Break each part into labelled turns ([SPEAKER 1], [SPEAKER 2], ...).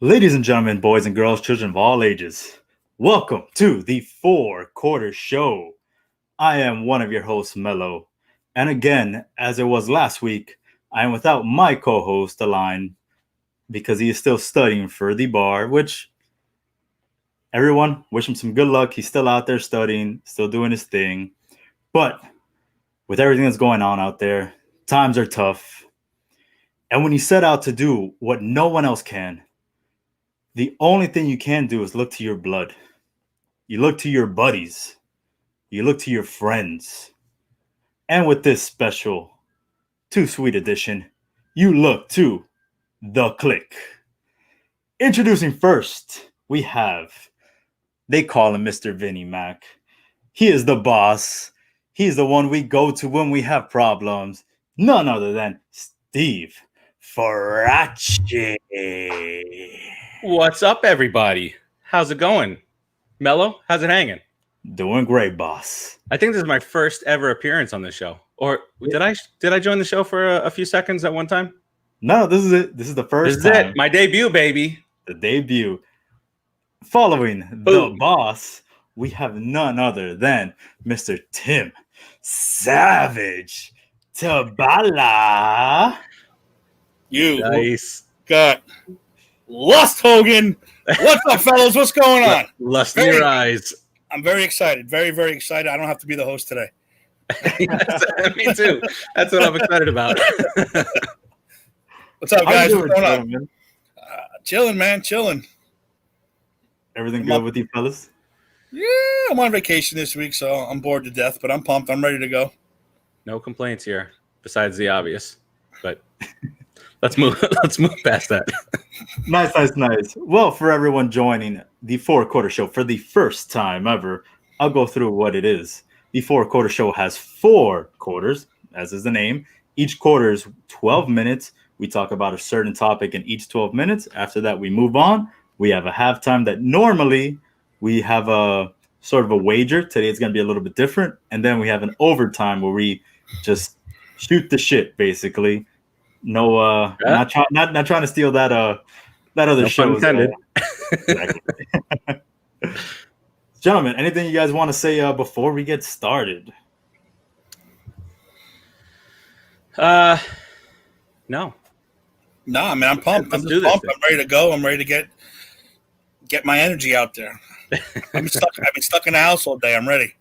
[SPEAKER 1] Ladies and gentlemen, boys and girls, children of all ages, welcome to the Four Quarter Show. I am one of your hosts, Mello. And again, as it was last week, I am without my co-host, Align, because he is still studying for the bar, which everyone, wish him some good luck. He's still out there studying, still doing his thing. But with everything that's going on out there, times are tough. And when you set out to do what no one else can, the only thing you can do is look to your blood. You look to your buddies. You look to your friends. And with this special Too Sweet edition, you look to the click. Introducing first, we have, they call him Mr. Vinnie Mac. He is the boss. He's the one we go to when we have problems. None other than Steve Faraci.
[SPEAKER 2] What's up, everybody? How's it going? Mello, how's it hanging?
[SPEAKER 1] Doing great, boss.
[SPEAKER 2] I think this is my first ever appearance on this show. Or did I join the show for a few seconds at one time?
[SPEAKER 1] No, this is it. This is the first
[SPEAKER 2] This is
[SPEAKER 1] time.
[SPEAKER 2] it. My debut, baby.
[SPEAKER 1] The debut. Following the boss, we have none other than Mr. Tim Savage Tabala.
[SPEAKER 3] You
[SPEAKER 2] Nice.
[SPEAKER 3] got Lust Hogan. What's up, fellas? What's going on?
[SPEAKER 2] Lust in your eyes.
[SPEAKER 3] I'm very excited. Very, very excited. I don't have to be the host today.
[SPEAKER 2] Me too. That's what I'm excited about.
[SPEAKER 3] What's up, guys? What's going on?
[SPEAKER 1] Man?
[SPEAKER 3] Chilling, man. Chilling.
[SPEAKER 1] Everything good with you fellas?
[SPEAKER 3] Yeah, I'm on vacation this week, so I'm bored to death, but I'm pumped. I'm ready to go.
[SPEAKER 2] No complaints here, besides the obvious. But let's move past that.
[SPEAKER 1] Nice. Well, for everyone joining the Four Quarter Show for the first time ever, I'll go through what it is. The Four Quarter Show has 4 quarters, as is the name. Each quarter is 12 minutes. We talk about a certain topic in each 12 minutes. After that, we move on. We have a halftime that normally we have a sort of a wager. Today it's going to be a little bit different. And then we have an overtime where we just shoot the shit, basically. No, not trying to steal that other show. Exactly. Gentlemen, anything you guys want to say before we get started?
[SPEAKER 2] No.
[SPEAKER 3] Nah, man, I'm pumped.
[SPEAKER 2] Let's
[SPEAKER 3] I'm
[SPEAKER 2] do
[SPEAKER 3] just
[SPEAKER 2] this
[SPEAKER 3] pumped.
[SPEAKER 2] thing.
[SPEAKER 3] I'm ready to go. I'm ready to get my energy out there. I've been stuck in the house all day. I'm ready.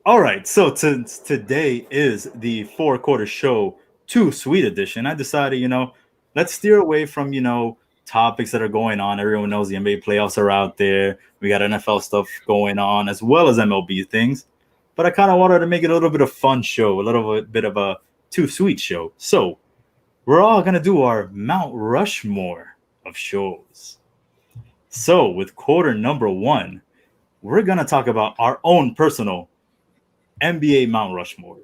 [SPEAKER 1] All right, so today is the Four Quarter Show Too Sweet edition. I decided, let's steer away from, topics that are going on. Everyone knows the NBA playoffs are out there. We got NFL stuff going on as well as MLB things. But I kind of wanted to make it a little bit of fun show, a little bit of a Too Sweet show. So we're all going to do our Mount Rushmore of shows. So with quarter number 1, we're going to talk about our own personal NBA Mount Rushmore.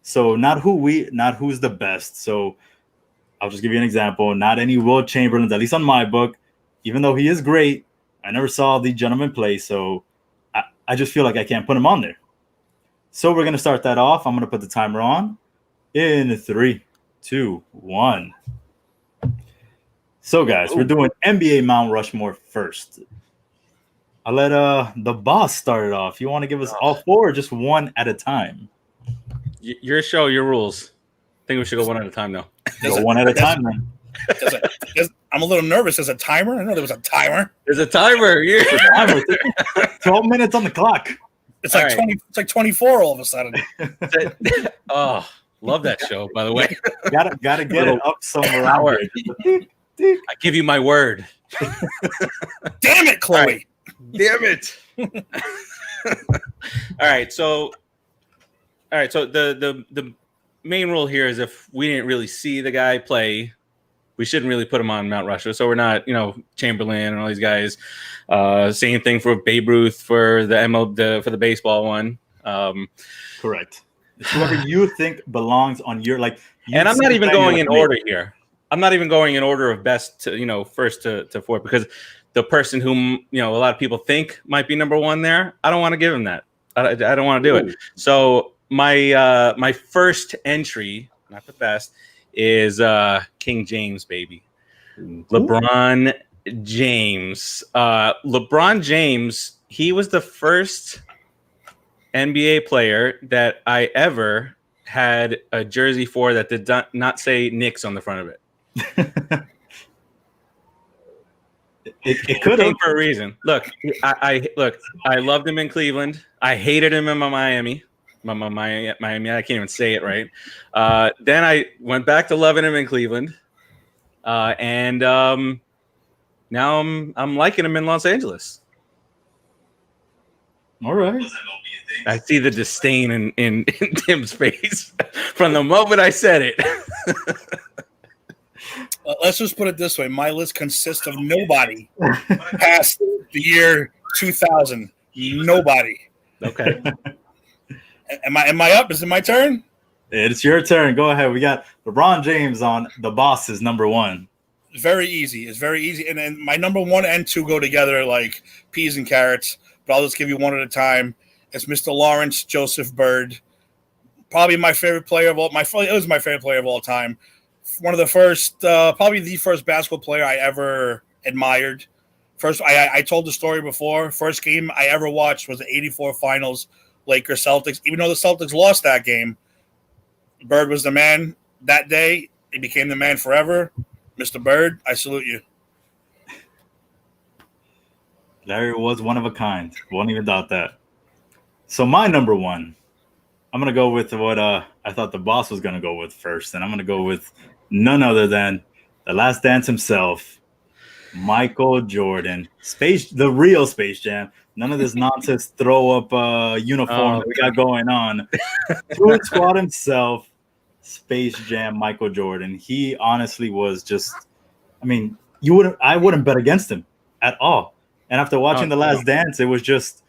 [SPEAKER 1] So not who's the best. So I'll just give you an example. Not any Will Chamberlains, at least on my book. Even though he is great, I never saw the gentleman play. So I just feel like I can't put him on there. So we're going to start that off. I'm going to put the timer on in 3, 2, 1. So guys, we're doing NBA Mount Rushmore first. I'll let the boss start it off. You want to give us all 4 or just one at a time?
[SPEAKER 2] Your show, your rules. I think we should go one at a time, though.
[SPEAKER 1] Go one at a time, then.
[SPEAKER 3] I'm a little nervous. There's a timer. I know there was a timer.
[SPEAKER 2] There's a timer. Yeah.
[SPEAKER 1] 12 minutes on the clock.
[SPEAKER 3] It's like 20. It's like 24 all of a sudden.
[SPEAKER 2] Oh, love that show, by the way.
[SPEAKER 1] Gotta get it up somewhere.
[SPEAKER 2] I give you my word.
[SPEAKER 3] Damn it, Chloe.
[SPEAKER 2] Right. Damn it. All right. So the main rule here is if we didn't really see the guy play, we shouldn't really put him on Mount Rushmore. So we're not, Chamberlain and all these guys. Same thing for Babe Ruth for the MLB, for the baseball one.
[SPEAKER 1] Correct. It's whoever you think belongs on your
[SPEAKER 2] And I'm not even going in order here. I'm not even going in order of best to first to fourth, because the person whom a lot of people think might be number 1 there, I don't want to give him that. I don't want to do it. So my first entry, not the best, is King James, baby. LeBron James. LeBron James, he was the first NBA player that I ever had a jersey for that did not say Knicks on the front of it.
[SPEAKER 1] It could have
[SPEAKER 2] for a reason. Look, I loved him in Cleveland. I hated him in Miami. Miami, I can't even say it right. Then I went back to loving him in Cleveland, and now I'm liking him in Los Angeles.
[SPEAKER 1] All right.
[SPEAKER 2] I see the disdain in Tim's face from the moment I said it.
[SPEAKER 3] Let's just put it this way. My list consists of nobody past the year 2000. Nobody.
[SPEAKER 2] Okay.
[SPEAKER 3] Am I up? Is it my turn?
[SPEAKER 1] It's your turn. Go ahead. We got LeBron James on the boss's number one.
[SPEAKER 3] It's very easy. And my number 1 and 2 go together like peas and carrots, but I'll just give you one at a time. It's Mr. Lawrence Joseph Bird. Probably my favorite player of all it was my favorite player of all time. One of the first, probably the first basketball player I ever admired. First, I told the story before. First game I ever watched was the '84 Finals, Lakers Celtics. Even though the Celtics lost that game, Bird was the man that day. He became the man forever. Mr. Bird, I salute you.
[SPEAKER 1] Larry was one of a kind. Won't even doubt that. So my number one, I'm going to go with what I thought the boss was going to go with first. And I'm going to go with none other than the Last Dance himself, Michael Jordan. The real Space Jam. None of this nonsense throw up uniform that we got going on. Fluid Squad himself, Space Jam, Michael Jordan. He honestly was just, I wouldn't bet against him at all. And after watching The Last Dance, it was just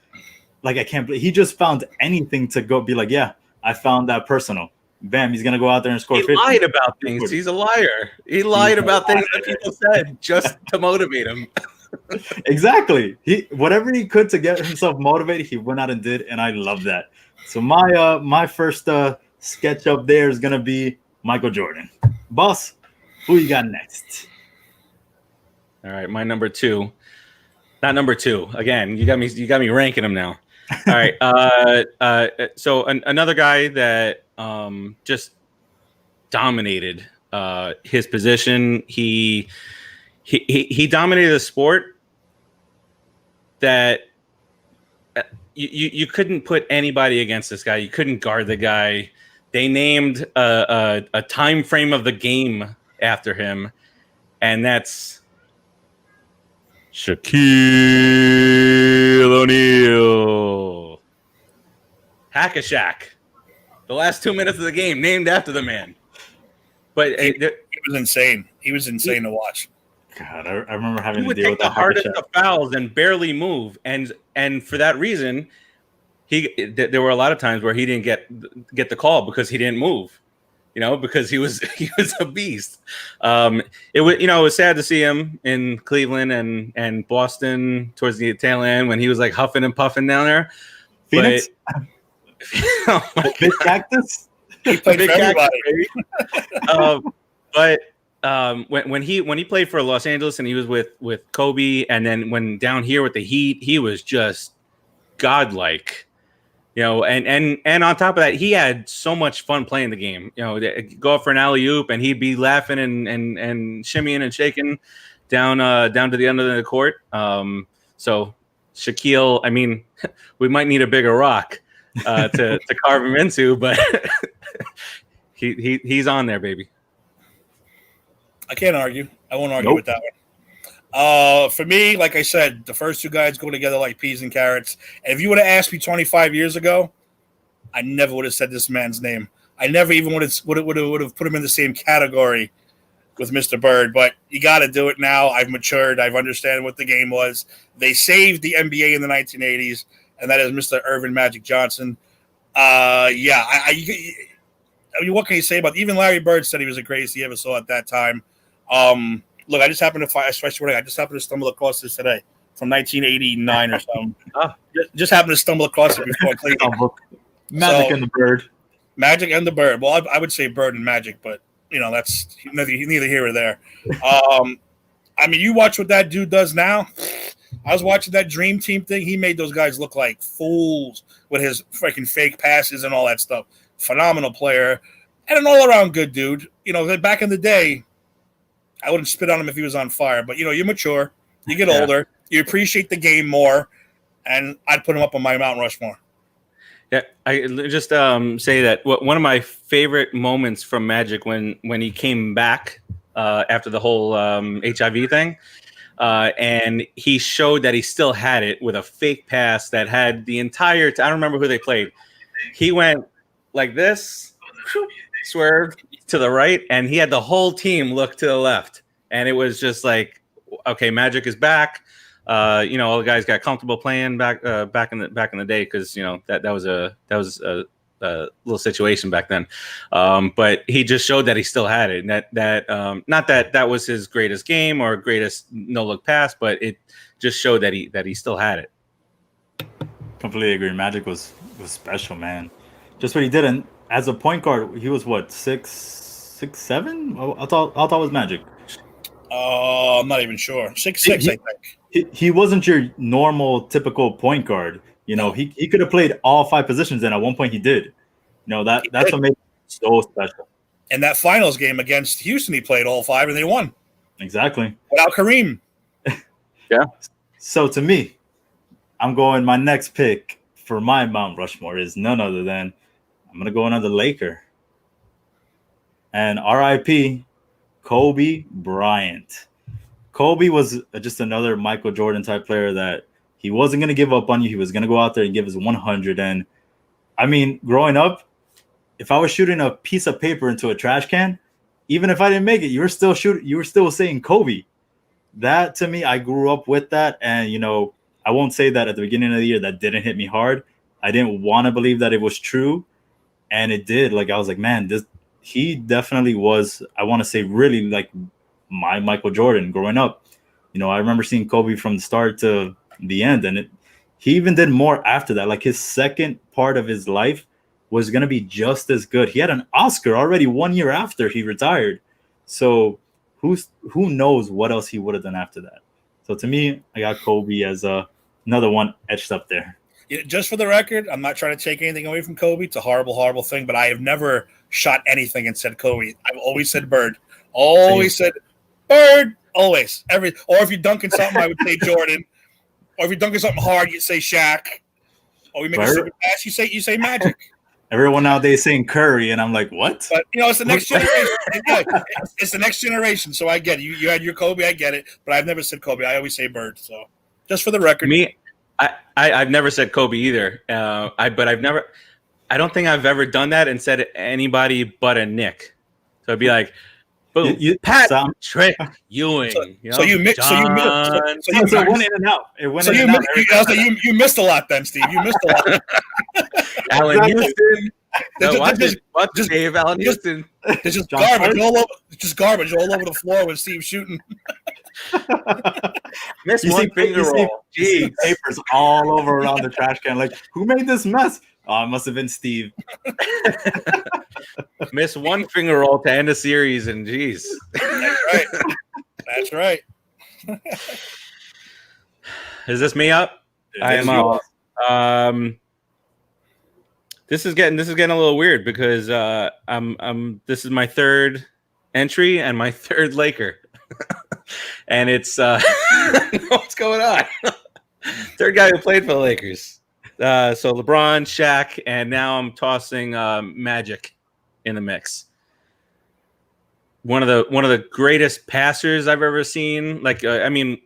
[SPEAKER 1] like, I can't believe he just found anything to go be like, yeah, I found that personal. Bam, he's going to go out there and score 50.
[SPEAKER 2] He lied about things. He's a liar. He lied about things that people said just to motivate him.
[SPEAKER 1] Exactly. Whatever he could to get himself motivated, he went out and did, and I love that. So my first sketch up there is going to be Michael Jordan. Boss, who you got next?
[SPEAKER 2] All right, my number 2. Not number 2. Again, you got me ranking them now. All right. So another guy that just dominated his position. He dominated a sport that you couldn't put anybody against this guy. You couldn't guard the guy. They named a time frame of the game after him, and that's Shaquille O'Neal. Hack-a-Shack. The last 2 minutes of the game named after the man. But
[SPEAKER 3] he was insane. He was insane to watch.
[SPEAKER 1] God, I remember having
[SPEAKER 2] he
[SPEAKER 1] to
[SPEAKER 2] would
[SPEAKER 1] deal
[SPEAKER 2] take
[SPEAKER 1] with
[SPEAKER 2] the
[SPEAKER 1] that
[SPEAKER 2] hardest of fouls and barely move. And for that reason, there were a lot of times where he didn't get the call because he didn't move. Because he was a beast. It was sad to see him in Cleveland and Boston towards the tail end when he was like huffing and puffing down there.
[SPEAKER 1] Phoenix? Big Cactus?
[SPEAKER 3] He played for everybody.
[SPEAKER 2] But when he played for Los Angeles and he was with Kobe, and then when down here with the Heat, he was just godlike. And on top of that, he had so much fun playing the game. Go up for an alley-oop, and he'd be laughing and shimmying and shaking down to the end of the court. So Shaquille, we might need a bigger rock to carve him into, but he's on there, baby.
[SPEAKER 3] I can't argue. I won't argue with that one. For me, like I said, the first two guys go together like peas and carrots. And if you would have asked me 25 years ago, I never would have said this man's name. I never even would have put him in the same category with Mr. Bird. But you got to do it now. I've matured. I've understand what the game was. They saved the NBA in the 1980s, and that is Mr. Irvin Magic Johnson. What can you say about it? Even Larry Bird said he was the greatest he ever saw at that time. Look, I just happened to stumble across this today from 1989 or something. Just happened to stumble across it before Cleveland.
[SPEAKER 1] Magic and the Bird.
[SPEAKER 3] Magic and the Bird. Well, I would say Bird and Magic, but that's neither here or there. I mean, you watch what that dude does now. I was watching that Dream Team thing. He made those guys look like fools with his freaking fake passes and all that stuff. Phenomenal player and an all-around good dude. You know, back in the day, I wouldn't spit on him if he was on fire. But, you know, you mature. You get older. You appreciate the game more. And I'd put him up on my Mount Rushmore.
[SPEAKER 2] Yeah, I just say that one of my favorite moments from Magic when he came back after the whole HIV thing, and he showed that he still had it with a fake pass that had the entire. I don't remember who they played. He went like this, swerved to the right, and he had the whole team look to the left, and it was just like, okay, Magic is back. You know, all the guys got comfortable playing back in the day because you know that was a little situation back then. But he just showed that he still had it, and that not that was his greatest game or greatest no look pass, but it just showed that he still had it.
[SPEAKER 1] Completely agree. Magic was special, man. Just what he did, and as a point guard, he was what 6'7"? I thought it was Magic.
[SPEAKER 3] I'm not even sure. 6'6", I think.
[SPEAKER 1] He wasn't your normal, typical point guard. You know, he could have played all 5 positions, and at one point he did. You know, that's what made him so special.
[SPEAKER 3] In that finals game against Houston, he played all 5, and they won.
[SPEAKER 1] Exactly.
[SPEAKER 3] Without Kareem.
[SPEAKER 2] Yeah.
[SPEAKER 1] So to me, I'm going. My next pick for my Mount Rushmore is none other than I'm going to go another Laker. And R.I.P. Kobe Bryant. Kobe was just another Michael Jordan type player that he wasn't going to give up on you. He was going to go out there and give his 100. And I mean, growing up, if I was shooting a piece of paper into a trash can, even if I didn't make it, you were still saying Kobe. That to me, I grew up with that. And, you know, I won't say that at the beginning of the year that didn't hit me hard. I didn't want to believe that it was true. And it did. Like, I was like, man, he definitely was, I want to say, really like my Michael Jordan growing up. You know, I remember seeing Kobe from the start to the end, and he even did more after that. Like his second part of his life was going to be just as good. He had an Oscar already 1 year after he retired. So who knows what else he would have done after that. So to me, I got Kobe as another one etched up there.
[SPEAKER 3] Yeah, just for the record, I'm not trying to take anything away from Kobe. It's a horrible, horrible thing, but I have never shot anything and said Kobe. I've always said Bird. Always said Bird. Always. Or if you're dunking something, I would say Jordan. Or if you're dunking something hard, you say Shaq. Or you make a super pass, you say Magic.
[SPEAKER 1] Everyone nowadays saying Curry, and I'm like, what?
[SPEAKER 3] But you know, it's the next generation. It's the next generation, so I get it. You had your Kobe, I get it, but I've never said Kobe. I always say Bird. So just for the record,
[SPEAKER 2] I've never said Kobe either. I don't think I've ever done that and said anybody but a Nick. So I'd be like, boom, Patrick Ewing.
[SPEAKER 3] So you missed a lot then, Steve. You missed a lot.
[SPEAKER 2] Allen Houston. Just Dave Allen Houston.
[SPEAKER 3] There's just garbage all over. Just garbage all over the floor with Steve shooting.
[SPEAKER 2] Miss one finger roll.
[SPEAKER 1] Jeez, papers all over around the trash can. Like, who made this mess? Oh, it must have been Steve.
[SPEAKER 2] Miss one finger roll to end a series, and geez.
[SPEAKER 3] That's right.
[SPEAKER 2] Is this me up? I am up. This is getting a little weird because this is my third entry and my third Laker. And it's what's going on? Third guy who played for the Lakers. So LeBron, Shaq, and now I'm tossing Magic in the mix. One of the greatest passers I've ever seen. Like, I mean,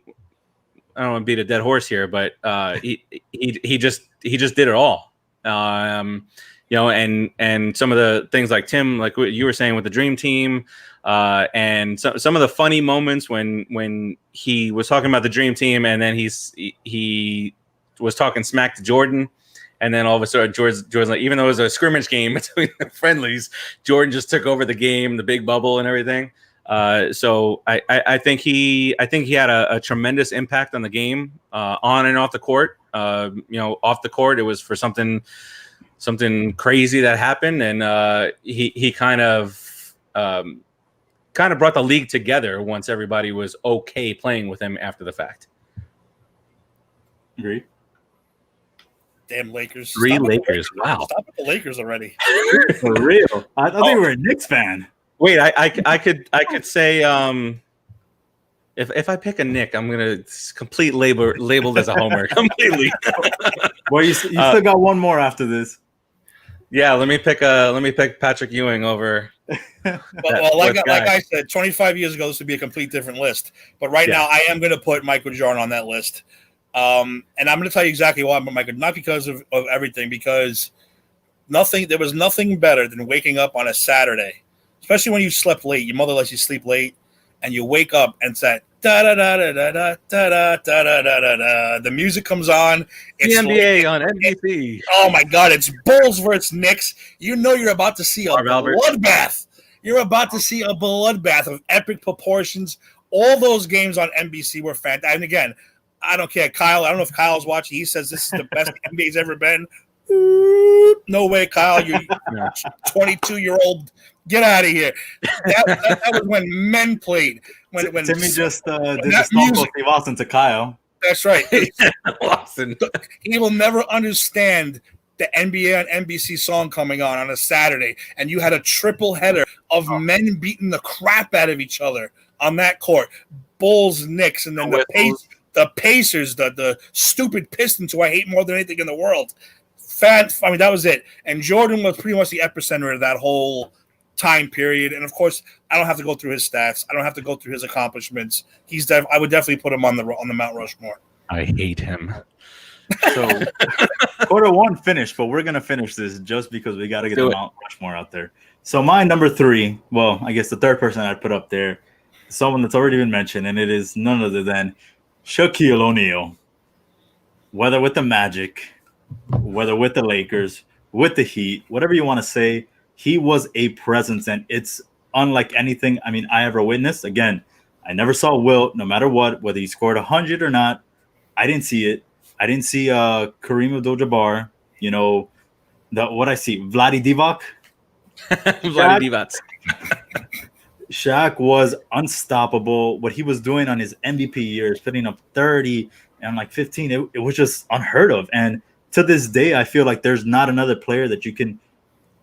[SPEAKER 2] I don't want to beat a dead horse here, but he just did it all. You know, and some of the things like Tim, like what you were saying with the Dream Team, and some of the funny moments when he was talking about the Dream Team, and then he was talking smack to Jordan, and then all of a sudden Jordan's like, even though it was a scrimmage game between the friendlies, Jordan just took over the game, the big bubble and everything. So I think he had a tremendous impact on the game, on and off the court. You know, off the court, it was for something crazy that happened, and he kind of kind of brought the league together once everybody was okay playing with him after the fact.
[SPEAKER 1] Agree.
[SPEAKER 3] Damn Lakers.
[SPEAKER 2] Three Lakers. Wow.
[SPEAKER 3] Stop with the Lakers already.
[SPEAKER 1] For real. I thought you were a Knicks fan.
[SPEAKER 2] Wait, I could say if I pick a Nick, I'm gonna complete labeled as a homer completely.
[SPEAKER 1] Well, you still got one more after this.
[SPEAKER 2] Yeah, let me pick Patrick Ewing over.
[SPEAKER 3] Well, like I said, 25 years ago, this would be a complete different list. But right now, I am going to put Michael Jordan on that list. And I'm going to tell you exactly why I'm Michael, not because of everything, because there was nothing better than waking up on a Saturday, especially when you slept late. Your mother lets you sleep late, and you wake up and it's that da da da da da da da da da da da. The music comes on.
[SPEAKER 2] It's the NBA on NBC.
[SPEAKER 3] Oh my God! It's Bulls versus Knicks. You know you're about to see a bloodbath. You're about to see a bloodbath of epic proportions. All those games on NBC were fantastic. And again, I don't care, Kyle. I don't know if Kyle's watching. He says this is the best NBA's ever been. No way, Kyle. You 22-year-old. Get out of here. That was when men played. When
[SPEAKER 1] Timmy just did the Stone Cold Steve Austin to Kyle.
[SPEAKER 3] That's right.
[SPEAKER 2] Austin.
[SPEAKER 3] He will never understand the NBA on NBC song coming on a Saturday, and you had a triple header of men beating the crap out of each other on that court. Bulls, Knicks, and then the Pacers, the stupid Pistons, who I hate more than anything in the world. That was it. And Jordan was pretty much the epicenter of that whole time period. And of course, I don't have to go through his stats. I don't have to go through his accomplishments. I would definitely put him on the Mount Rushmore.
[SPEAKER 2] I hate him.
[SPEAKER 1] So quarter one finished, but we're gonna finish this just because we got to get the Mount Rushmore out there. So my number 3, well, I guess the third person I'd put up there, someone that's already been mentioned, and it is none other than Shaquille O'Neal. Whether with the Magic, whether with the Lakers, with the Heat, whatever you want to say, he was a presence, and it's unlike anything I ever witnessed. Again, I never saw Wilt, no matter what, whether he scored 100 or not. I didn't see it. I didn't see Kareem Abdul-Jabbar. What I see, Vlade Divac. Shaq was unstoppable. What he was doing on his MVP years, putting up 30 and 15, it was just unheard of. And to this day, I feel like there's not another player that you can,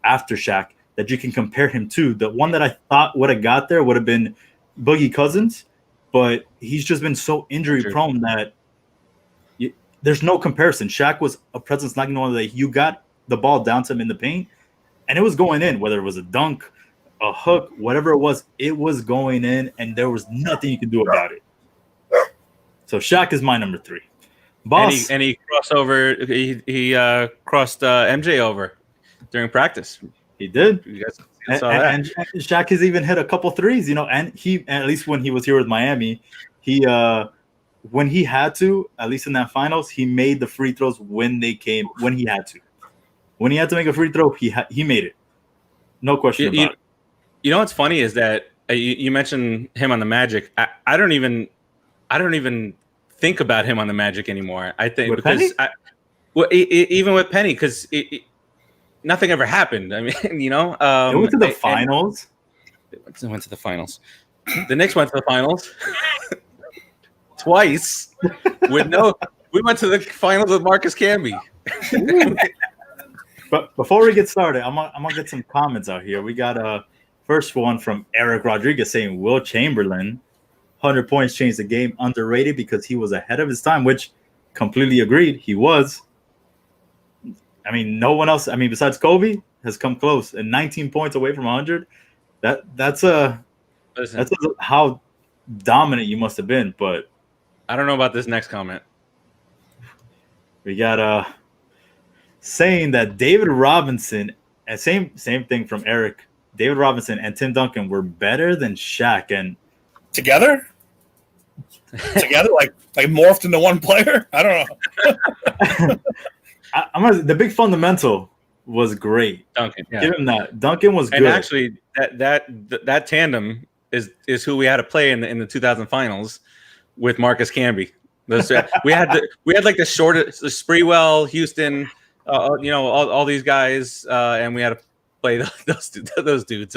[SPEAKER 1] after Shaq, that you can compare him to. The one that I thought would have got there would have been Boogie Cousins, but he's just been so injury prone that there's no comparison. Shaq was a presence like no other. You got the ball down to him in the paint, and it was going in, whether it was a dunk, a hook, whatever it was going in, and there was nothing you could do about it. So Shaq is my number 3. Boss.
[SPEAKER 2] And he crossed over. He crossed MJ over during practice.
[SPEAKER 1] He did.
[SPEAKER 2] You guys saw that.
[SPEAKER 1] And Shaq has even hit a couple threes, and he, at least when he was here with Miami, he when he had to, at least in that finals, he made the free throws when he had to. When he had to make a free throw, he made it. No question about it.
[SPEAKER 2] You know what's funny is that you mentioned him on the Magic. I don't even think about him on the Magic anymore. I think
[SPEAKER 1] with
[SPEAKER 2] because even with Penny, because nothing ever happened. I mean,
[SPEAKER 1] they went to the finals.
[SPEAKER 2] They went to the finals. The Knicks went to the finals twice. We went to the finals with Marcus Camby.
[SPEAKER 1] But before we get started, I'm gonna get some comments out here. We got a first one from Eric Rodriguez saying Will Chamberlain, 100 points changed the game, underrated because he was ahead of his time, which completely agreed. He was. No one else. Besides Kobe, has come close, and 19 points away from 100. That's how dominant you must have been. But
[SPEAKER 2] I don't know about this next comment.
[SPEAKER 1] We got saying that David Robinson, and same thing from Eric. David Robinson and Tim Duncan were better than Shaq, and
[SPEAKER 3] together, like morphed into one player. I don't know.
[SPEAKER 1] The big fundamental was great.
[SPEAKER 2] Duncan, yeah.
[SPEAKER 1] Give him that. Duncan was good.
[SPEAKER 2] And actually, that tandem is who we had to play in the 2000 finals with Marcus Camby. We had like the shortest, the Sprewell, Houston, all these guys, and we had to play those dudes.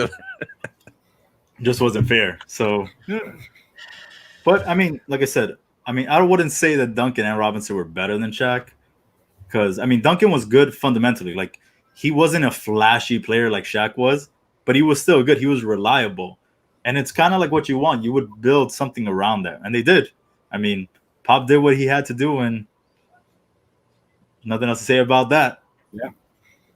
[SPEAKER 1] just wasn't fair. So, but I mean, like I said, I mean, I wouldn't say that Duncan and Robinson were better than Shaq, because I mean, Duncan was good fundamentally. Like, he wasn't a flashy player like Shaq was, but he was still good. He was reliable, and it's kind of like what you want. You would build something around that, and they did. I mean, Pop did what he had to do, and nothing else to say about that.
[SPEAKER 2] Yeah.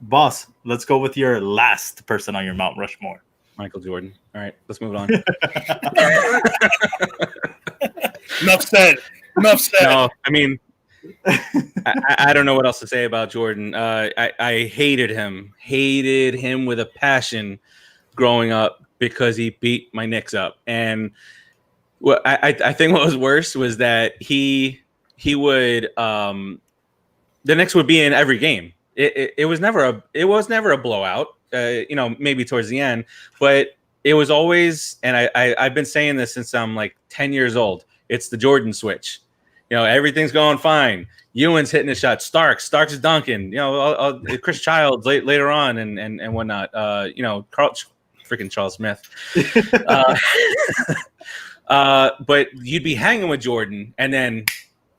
[SPEAKER 1] Boss, let's go with your last person on your Mount Rushmore.
[SPEAKER 2] Michael Jordan. All right, let's move on.
[SPEAKER 3] Enough said. Enough said.
[SPEAKER 2] No, I mean, I don't know what else to say about Jordan. I hated him with a passion growing up because he beat my Knicks up. And what I think what was worse was that he would the Knicks would be in every game. It was never a blowout. Maybe towards the end, but it was always, and I've been saying this since I'm like 10 years old. It's the Jordan switch. Everything's going fine. Ewan's hitting a shot. Starks is dunking. Chris Childs later on and whatnot. Freaking Charles Smith. But you'd be hanging with Jordan, and then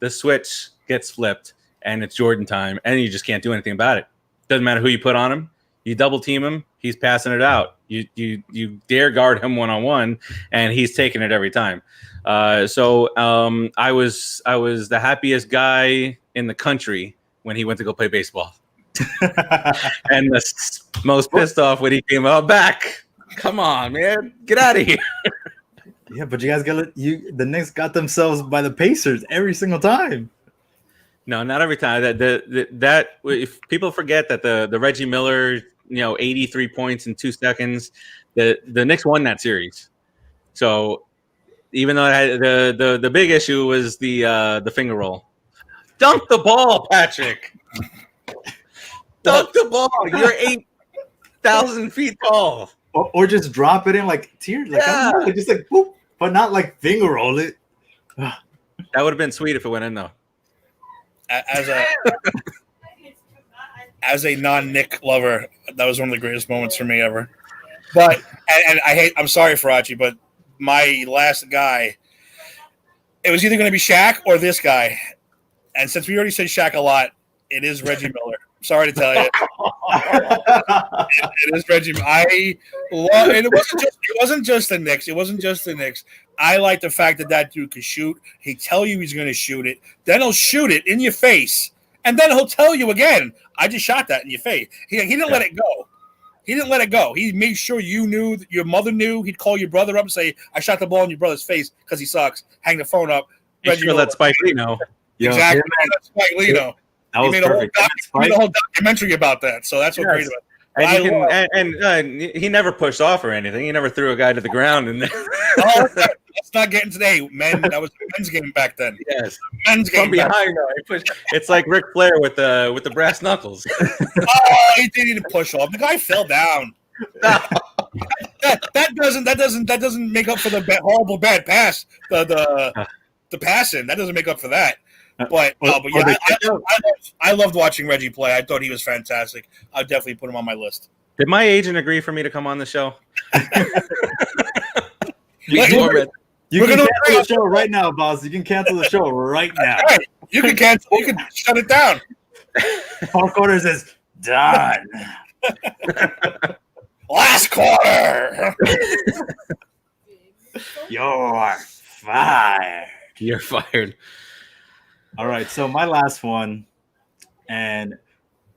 [SPEAKER 2] the switch gets flipped, and it's Jordan time, and you just can't do anything about it. Doesn't matter who you put on him. You double team him, he's passing it out. You dare guard him one-on-one, and he's taking it every time. So I was the happiest guy in the country when he went to go play baseball, and the most pissed off when he came out back. Come on, man, get out of here.
[SPEAKER 1] Yeah, but you guys the Knicks got themselves by the Pacers every single time.
[SPEAKER 2] No, not every time. That if people forget that the Reggie Miller, 83 points in 2 seconds, the Knicks won that series. So even though the big issue was the finger roll, dunk the ball, Patrick. Dunk the ball. You're 8,000 feet tall.
[SPEAKER 1] Or just drop it in like tears, like
[SPEAKER 2] Yeah.
[SPEAKER 1] just like boop, but not like finger roll it.
[SPEAKER 2] That would have been sweet if it went in though.
[SPEAKER 3] As a non-Nick lover, that was one of the greatest moments for me ever. But and I'm sorry, Farachi, but my last guy, it was either going to be Shaq or this guy. And since we already said Shaq a lot, it is Reggie Miller. Sorry to tell you, it is Reggie. I love, and it wasn't just the Knicks. It wasn't just the Knicks. I like the fact that dude could shoot. He'd tell you he's going to shoot it, then he'll shoot it in your face, and then he'll tell you again, "I just shot that in your face." He didn't let it go. He didn't let it go. He made sure you knew, your mother knew. He'd call your brother up and say, "I shot the ball in your brother's face because he sucks." Hang the phone up.
[SPEAKER 2] Reggie Miller, let Spike Lee know.
[SPEAKER 3] Exactly. That's Spike Lee know.
[SPEAKER 1] That was perfect.
[SPEAKER 3] He made a whole documentary about that, so that's what great about it.
[SPEAKER 2] He never pushed off or anything. He never threw a guy to the ground. And
[SPEAKER 3] let's not get into today, men. That was a men's game back then.
[SPEAKER 2] Yes,
[SPEAKER 3] men's game.
[SPEAKER 2] From behind, it's like Ric Flair with the brass knuckles.
[SPEAKER 3] He didn't even push off. The guy fell down. that doesn't make up for the horrible bad pass. The passing that doesn't make up for that. But yeah, I loved watching Reggie play. I thought he was fantastic. I'd definitely put him on my list.
[SPEAKER 2] Did my agent agree for me to come on the show?
[SPEAKER 1] You can cancel the show right now, boss. You can cancel the show right now.
[SPEAKER 3] Right. You can cancel. You can shut it down.
[SPEAKER 1] Four quarters is done.
[SPEAKER 3] Last quarter.
[SPEAKER 1] You're fired.
[SPEAKER 2] You're fired.
[SPEAKER 1] All right, so my last one, and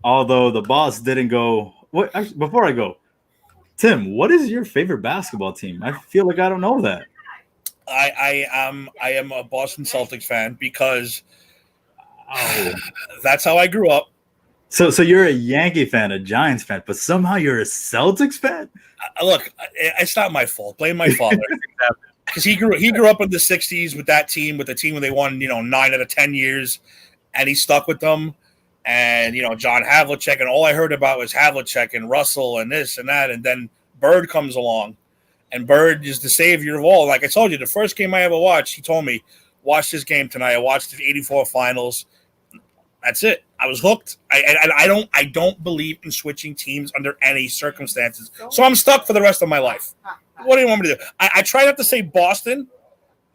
[SPEAKER 1] although the boss didn't go, before I go, Tim, what is your favorite basketball team? I feel like I don't know that.
[SPEAKER 3] I am a Boston Celtics fan because that's how I grew up.
[SPEAKER 1] So you're a Yankee fan, a Giants fan, but somehow you're a Celtics fan?
[SPEAKER 3] Look, it's not my fault. Blame my father. Because he grew up in the 60s with that team, with the team when they won, 9 out of 10 years, and he stuck with them. And, John Havlicek, and all I heard about was Havlicek and Russell and this and that. And then Bird comes along, and Bird is the savior of all. Like I told you, the first game I ever watched, he told me, watch this game tonight. I watched the 84 finals. That's it. I was hooked. I don't believe in switching teams under any circumstances. So I'm stuck for the rest of my life. What do you want me to do? I try not to say Boston.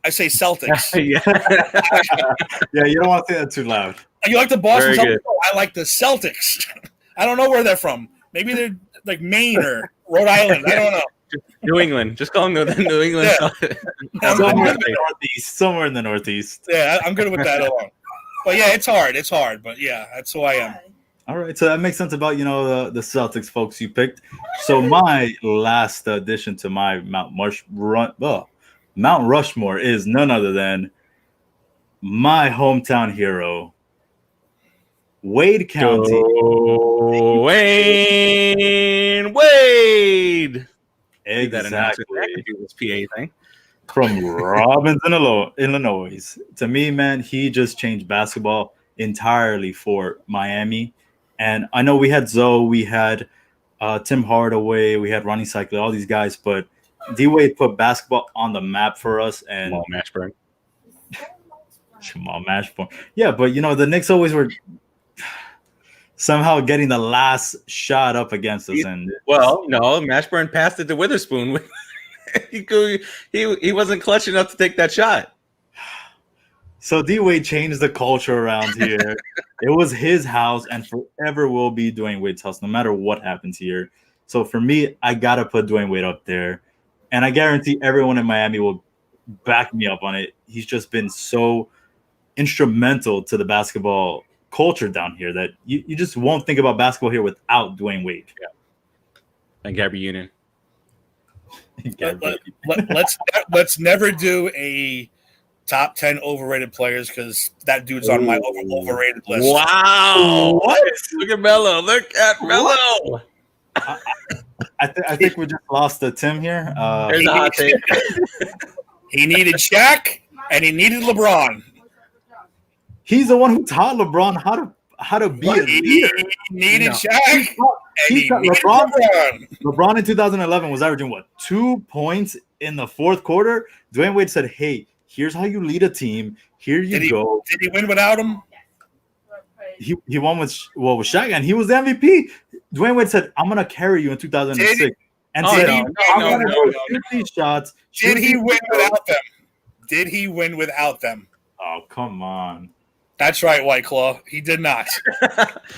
[SPEAKER 3] I say Celtics.
[SPEAKER 2] Yeah.
[SPEAKER 1] Yeah, you don't want to say that too loud.
[SPEAKER 3] You like the Boston
[SPEAKER 2] Very
[SPEAKER 3] Celtics?
[SPEAKER 2] good.
[SPEAKER 3] Oh, I like the Celtics. I don't know where they're from. Maybe they're like Maine or Rhode Island. I don't know.
[SPEAKER 2] New England. Just call them the New England.
[SPEAKER 3] Yeah.
[SPEAKER 1] Somewhere in the Northeast.
[SPEAKER 3] Yeah, I'm good with that alone. But yeah, it's hard. It's hard. But yeah, that's who I am.
[SPEAKER 1] All right, so that makes sense about the Celtics folks you picked. So my last addition to my Mount Rushmore is none other than my hometown hero, Wade County.
[SPEAKER 2] Go Wade.
[SPEAKER 1] Exactly.
[SPEAKER 2] This PA thing.
[SPEAKER 1] From Robinson, Illinois. To me, man, he just changed basketball entirely for Miami. And I know we had Zoe, we had Tim Hardaway, we had Ronnie Cycler, all these guys, but D-Wade put basketball on the map for us. And Jamal Mashburn. Yeah, but the Knicks always were somehow getting the last shot up against us. And
[SPEAKER 2] Mashburn passed it to Witherspoon. he wasn't clutch enough to take that shot.
[SPEAKER 1] So D-Wade changed the culture around here. It was his house and forever will be Dwayne Wade's house, no matter what happens here. So for me, I got to put Dwayne Wade up there. And I guarantee everyone in Miami will back me up on it. He's just been so instrumental to the basketball culture down here that you just won't think about basketball here without Dwayne Wade.
[SPEAKER 2] Yeah. And Gabby Union.
[SPEAKER 3] Let's never do a top 10 overrated players because that dude's on my overrated list.
[SPEAKER 2] Wow! What? Look at Melo.
[SPEAKER 1] I think we just lost the Tim here.
[SPEAKER 3] He needed Shaq and he needed LeBron.
[SPEAKER 1] He's the one who taught LeBron how to be a leader.
[SPEAKER 3] He needed Shaq.
[SPEAKER 1] LeBron in 2011 was averaging 2 points in the fourth quarter. Dwayne Wade said, "Hey, here's how you lead a team. Here you go."
[SPEAKER 3] Did he win without him?
[SPEAKER 1] He won with Shaq, and he was the MVP. Dwayne Wade said, "I'm gonna carry you in 2006." And said, "I'm gonna go shoot these shots."
[SPEAKER 3] Did he win without them? Did he win without them?
[SPEAKER 1] Oh, come on.
[SPEAKER 3] That's right, White Claw. He did not.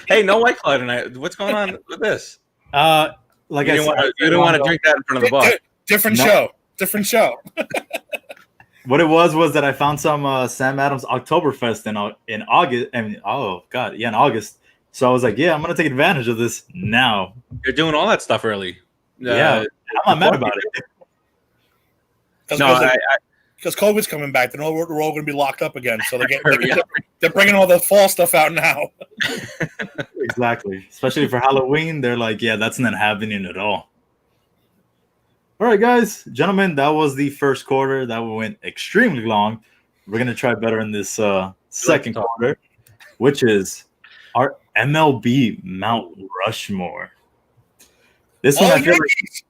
[SPEAKER 2] Hey, no White Claw tonight. What's going on with this?
[SPEAKER 1] You
[SPEAKER 2] didn't want to drink that in front of the bar.
[SPEAKER 3] Different show.
[SPEAKER 1] What it was that I found some Sam Adams Oktoberfest in August. In August. So I was like, I'm gonna take advantage of this now.
[SPEAKER 2] You're doing all that stuff early.
[SPEAKER 1] I'm not mad about
[SPEAKER 3] it. Because COVID's coming back, then we're all going to be locked up again. So they're bringing all the fall stuff out now.
[SPEAKER 1] Exactly. Especially for Halloween, they're like, that's not happening at all. All right, guys, gentlemen, that was the first quarter. That went extremely long. We're going to try better in this second quarter, which is our MLB Mount Rushmore. This one, I feel
[SPEAKER 3] Yankees.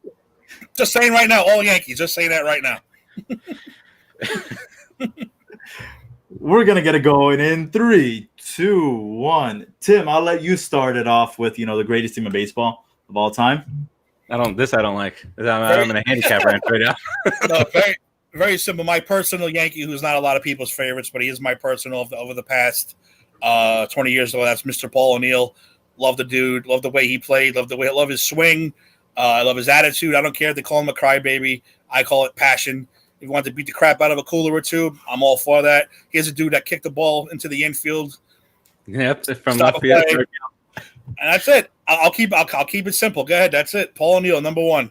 [SPEAKER 3] Just saying right now, all Yankees. Just saying that right now.
[SPEAKER 1] We're gonna get it going in 3, 2, 1. Tim, I'll let you start it off with the greatest team in baseball of all time.
[SPEAKER 2] I don't like. I'm in a handicap ranch right now.
[SPEAKER 3] No, very, very simple. My personal Yankee, who's not a lot of people's favorites, but he is my personal over the past 20 years ago. That's Mr. Paul O'Neill. Love the dude. Love the way he played. Love his swing. I love his attitude. I don't care if they call him a crybaby. I call it passion. If you want to beat the crap out of a cooler or two, I'm all for that. Here's a dude that kicked the ball into the infield.
[SPEAKER 2] Yep, from left field.
[SPEAKER 3] And that's it. I'll keep it simple. Go ahead. That's it. Paul O'Neill, number one.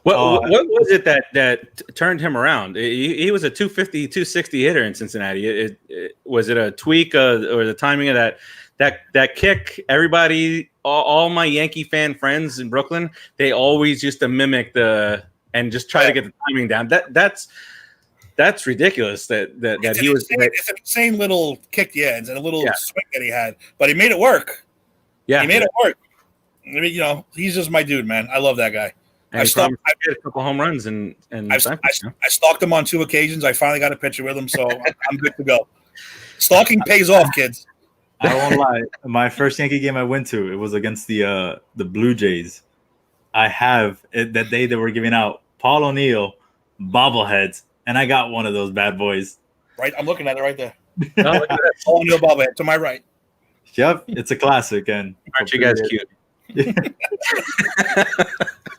[SPEAKER 2] What was it that turned him around? He was a 250, 260 hitter in Cincinnati. Was it a tweak or the timing of that kick? Everybody, all my Yankee fan friends in Brooklyn, they always used to mimic and just try to get the timing down. That's ridiculous. That he was.
[SPEAKER 3] It's an insane little kick, and a little swing that he had, but he made it work. Yeah, he made it work. I mean, he's just my dude, man. I love that guy.
[SPEAKER 2] I did a couple home runs and
[SPEAKER 3] I stalked him on 2 occasions. I finally got a picture with him, so I'm good to go. Stalking pays off, kids.
[SPEAKER 1] I won't lie. My first Yankee game I went to, it was against the Blue Jays. I have that day they were giving out Paul O'Neill bobbleheads, and I got one of those bad boys.
[SPEAKER 3] Right, I'm looking at it right there. Oh, look at that. Paul O'Neill bobblehead to my right.
[SPEAKER 1] Yep, it's a classic. And
[SPEAKER 2] aren't you guys cute?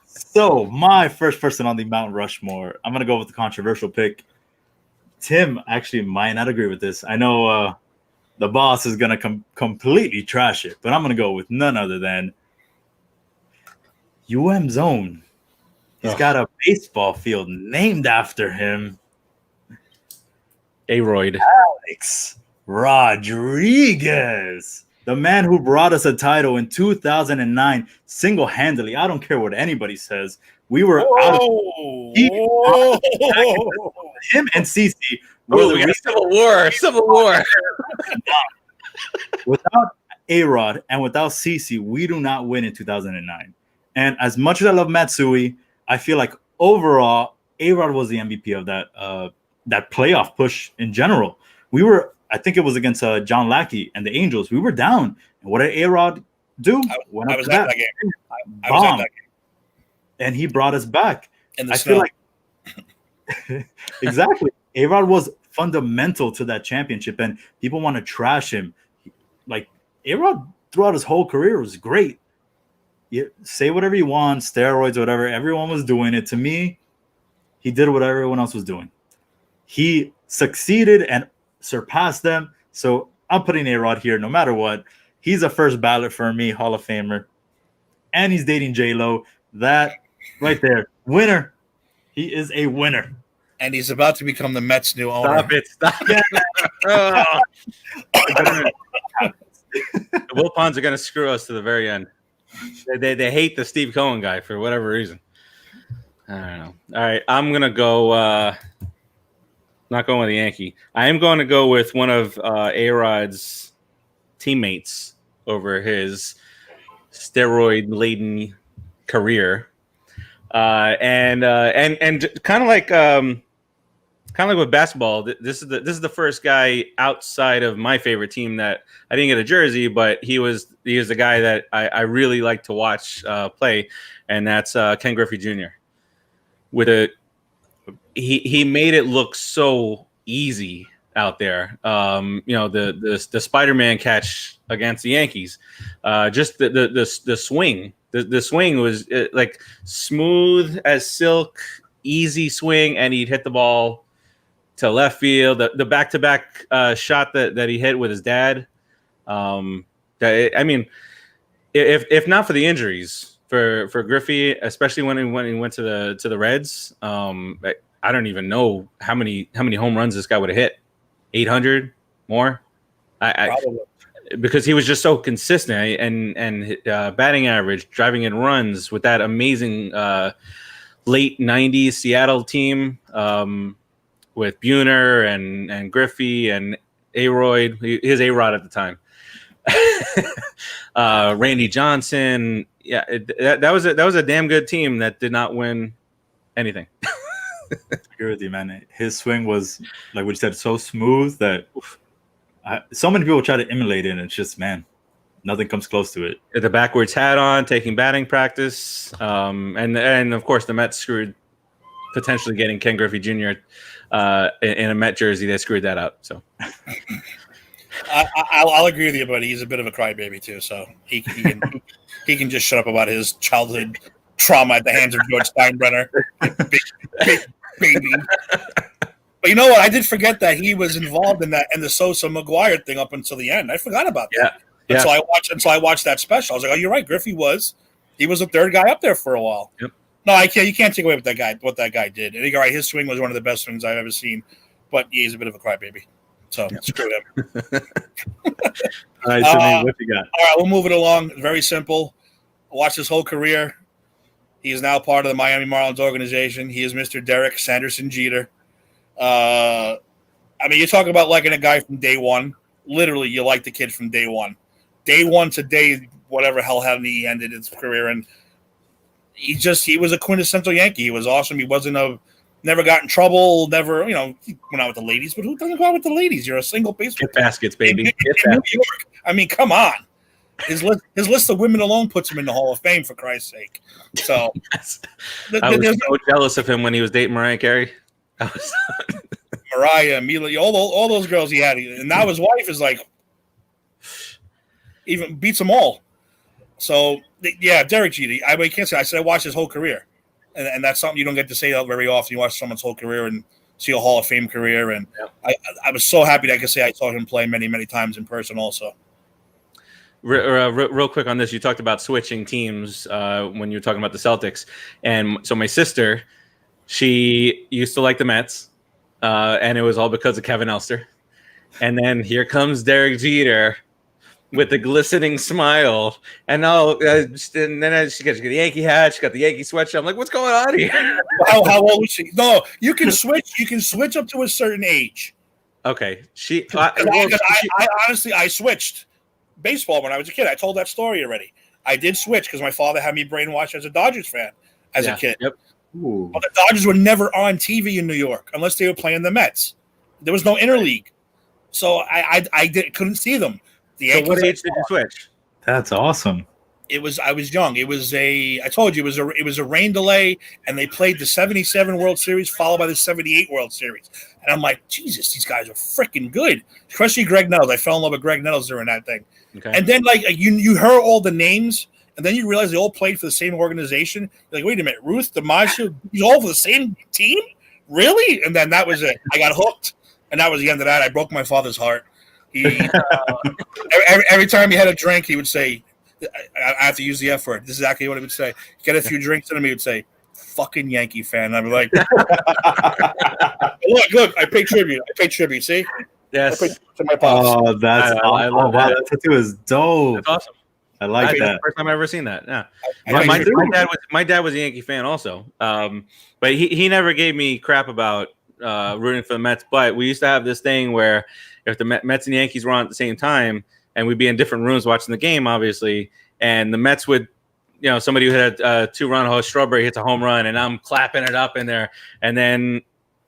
[SPEAKER 1] So my first person on the Mount Rushmore, I'm gonna go with the controversial pick. Tim actually might not agree with this. I know the boss is gonna completely trash it, but I'm gonna go with none other than Zone. He's got a baseball field named after him.
[SPEAKER 2] Aroyd.
[SPEAKER 1] Alex Rodriguez. The man who brought us a title in 2009 single-handedly. I don't care what anybody says. We were out of him and CC were
[SPEAKER 2] we got Civil War. Civil War.
[SPEAKER 1] Without A-Rod and without CC, we do not win in 2009. And as much as I love Matsui, I feel like overall, A-Rod was the MVP of that playoff push in general. We were, I think it was against John Lackey and the Angels. We were down. And what did A-Rod do?
[SPEAKER 3] I was at that game. I was at that game.
[SPEAKER 1] And he brought us back.
[SPEAKER 3] In the
[SPEAKER 1] I
[SPEAKER 3] snow.
[SPEAKER 1] feel like exactly. A-Rod was fundamental to that championship, and people want to trash him. Like A-Rod throughout his whole career was great. You say whatever you want, steroids, whatever. Everyone was doing it. To me, he did what everyone else was doing. He succeeded and surpassed them. So I'm putting A-Rod here no matter what. He's a first ballot for me, Hall of Famer. And he's dating J-Lo. That right there, winner. He is a winner.
[SPEAKER 3] And he's about to become the Mets' new owner.
[SPEAKER 2] Stop it. The Wilpons are going to screw us to the very end. They hate the Steve Cohen guy for whatever reason. I don't know. All right, I'm going to go not going with the Yankee. I am going to go with one of A-Rod's teammates over his steroid-laden career. And kind of like with basketball, this is the first guy outside of my favorite team that I didn't get a jersey, but he was the guy that I really like to watch play, and that's Ken Griffey Jr. He made it look so easy out there. The Spider-Man catch against the Yankees, just the swing. The swing was like smooth as silk, easy swing, and he'd hit the ball to left field. The back-to-back shot that he hit with his dad. If not for the injuries for Griffey, especially when he went to the Reds, I don't even know how many home runs this guy would have hit. 800 more. Because he was just so consistent and batting average, driving in runs with that amazing late 90s Seattle team with Buhner and Griffey and Aroyd. His A-Rod at the time. Randy Johnson. Yeah, that was a damn good team that did not win anything.
[SPEAKER 1] I agree with you, man. His swing was, like what you said, so smooth that so many people try to emulate it, and it's just, man, nothing comes close to it.
[SPEAKER 2] The backwards hat on, taking batting practice, and of course the Mets screwed potentially getting Ken Griffey Jr. In a Met jersey. They screwed that up. So
[SPEAKER 3] I'll agree with you, but he's a bit of a crybaby too. So he can just shut up about his childhood trauma at the hands of George Steinbrenner, big baby. But you know what? I did forget that he was involved in the Sosa McGuire thing up until the end. I forgot about that.
[SPEAKER 2] Yeah.
[SPEAKER 3] So I watched that special. I was like, oh, you're right. Griffey was the third guy up there for a while.
[SPEAKER 2] Yep.
[SPEAKER 3] No, I can't. You can't take away what that guy did. I think you're right. His swing was one of the best swings I've ever seen. But he's a bit of a crybaby. So screw him.
[SPEAKER 1] All right, so what you got?
[SPEAKER 3] All right, we'll move it along. Very simple. Watch his whole career. He is now part of the Miami Marlins organization. He is Mr. Derek Sanderson Jeter. You're talking about liking a guy from day one. Literally, you like the kid from day one. Day one to day, whatever hell he ended his career in. He was a quintessential Yankee. He was awesome. He never got in trouble. Never, he went out with the ladies. But who doesn't go out with the ladies? You're a single baseball.
[SPEAKER 2] Get baskets, baby.
[SPEAKER 3] In New York. I mean, come on. His list of women alone puts him in the Hall of Fame, for Christ's sake. So
[SPEAKER 2] yes. I was so jealous of him when he was dating Mariah Carey.
[SPEAKER 3] Mariah, Mila, all those girls he had, and now his wife is like even beats them all. So yeah, Derek Jeter. I can't say. I said I watched his whole career, and that's something you don't get to say very often. You watch someone's whole career and see a Hall of Fame career, and I was so happy that I could say I saw him play many times in person also.
[SPEAKER 2] Real quick on this, you talked about switching teams when you were talking about the Celtics, and so my sister, she used to like the Mets, and it was all because of Kevin Elster, and then here comes Derek Jeter with the glistening smile, and then she got the Yankee hat, she got the Yankee sweatshirt. I'm like, what's going on here?
[SPEAKER 3] How old is she? No, you can switch. You can switch up to a certain age.
[SPEAKER 2] Okay,
[SPEAKER 3] I honestly switched baseball when I was a kid. I told that story already. I did switch because my father had me brainwashed as a Dodgers fan as a kid.
[SPEAKER 2] Yep.
[SPEAKER 3] But the Dodgers were never on TV in New York unless they were playing the Mets. There was no interleague, so I couldn't see them.
[SPEAKER 2] So what age did you switch?
[SPEAKER 1] That's awesome.
[SPEAKER 3] I was young. I told you it was a rain delay, and they played the 77 World Series followed by the 78 World Series. And I'm like, Jesus, these guys are freaking good. Especially Greg Nettles. I fell in love with Greg Nettles during that thing.
[SPEAKER 2] Okay.
[SPEAKER 3] And then like you heard all the names, and then you realize they all played for the same organization. You're like, wait a minute, Ruth DiMaggio, he's all for the same team? Really? And then that was it. I got hooked, and that was the end of that. I broke my father's heart. Every time he had a drink, he would say, I have to use the F word. This is exactly what he would say. Get a few drinks in him, he would say, fucking Yankee fan. And I'd be like, look, I pay tribute. See?
[SPEAKER 2] Yes.
[SPEAKER 3] To my pops.
[SPEAKER 1] Oh, that's awesome. I love that. That tattoo is dope.
[SPEAKER 2] That's awesome.
[SPEAKER 1] I like that.
[SPEAKER 2] That's the first time I've ever seen that. Yeah. My dad was a Yankee fan also. But he never gave me crap about rooting for the Mets. But we used to have this thing where if the Mets and Yankees were on at the same time, and we'd be in different rooms watching the game, obviously, and the Mets would, somebody who had a 2-run, Strawberry hits a home run, and I'm clapping it up in there, and then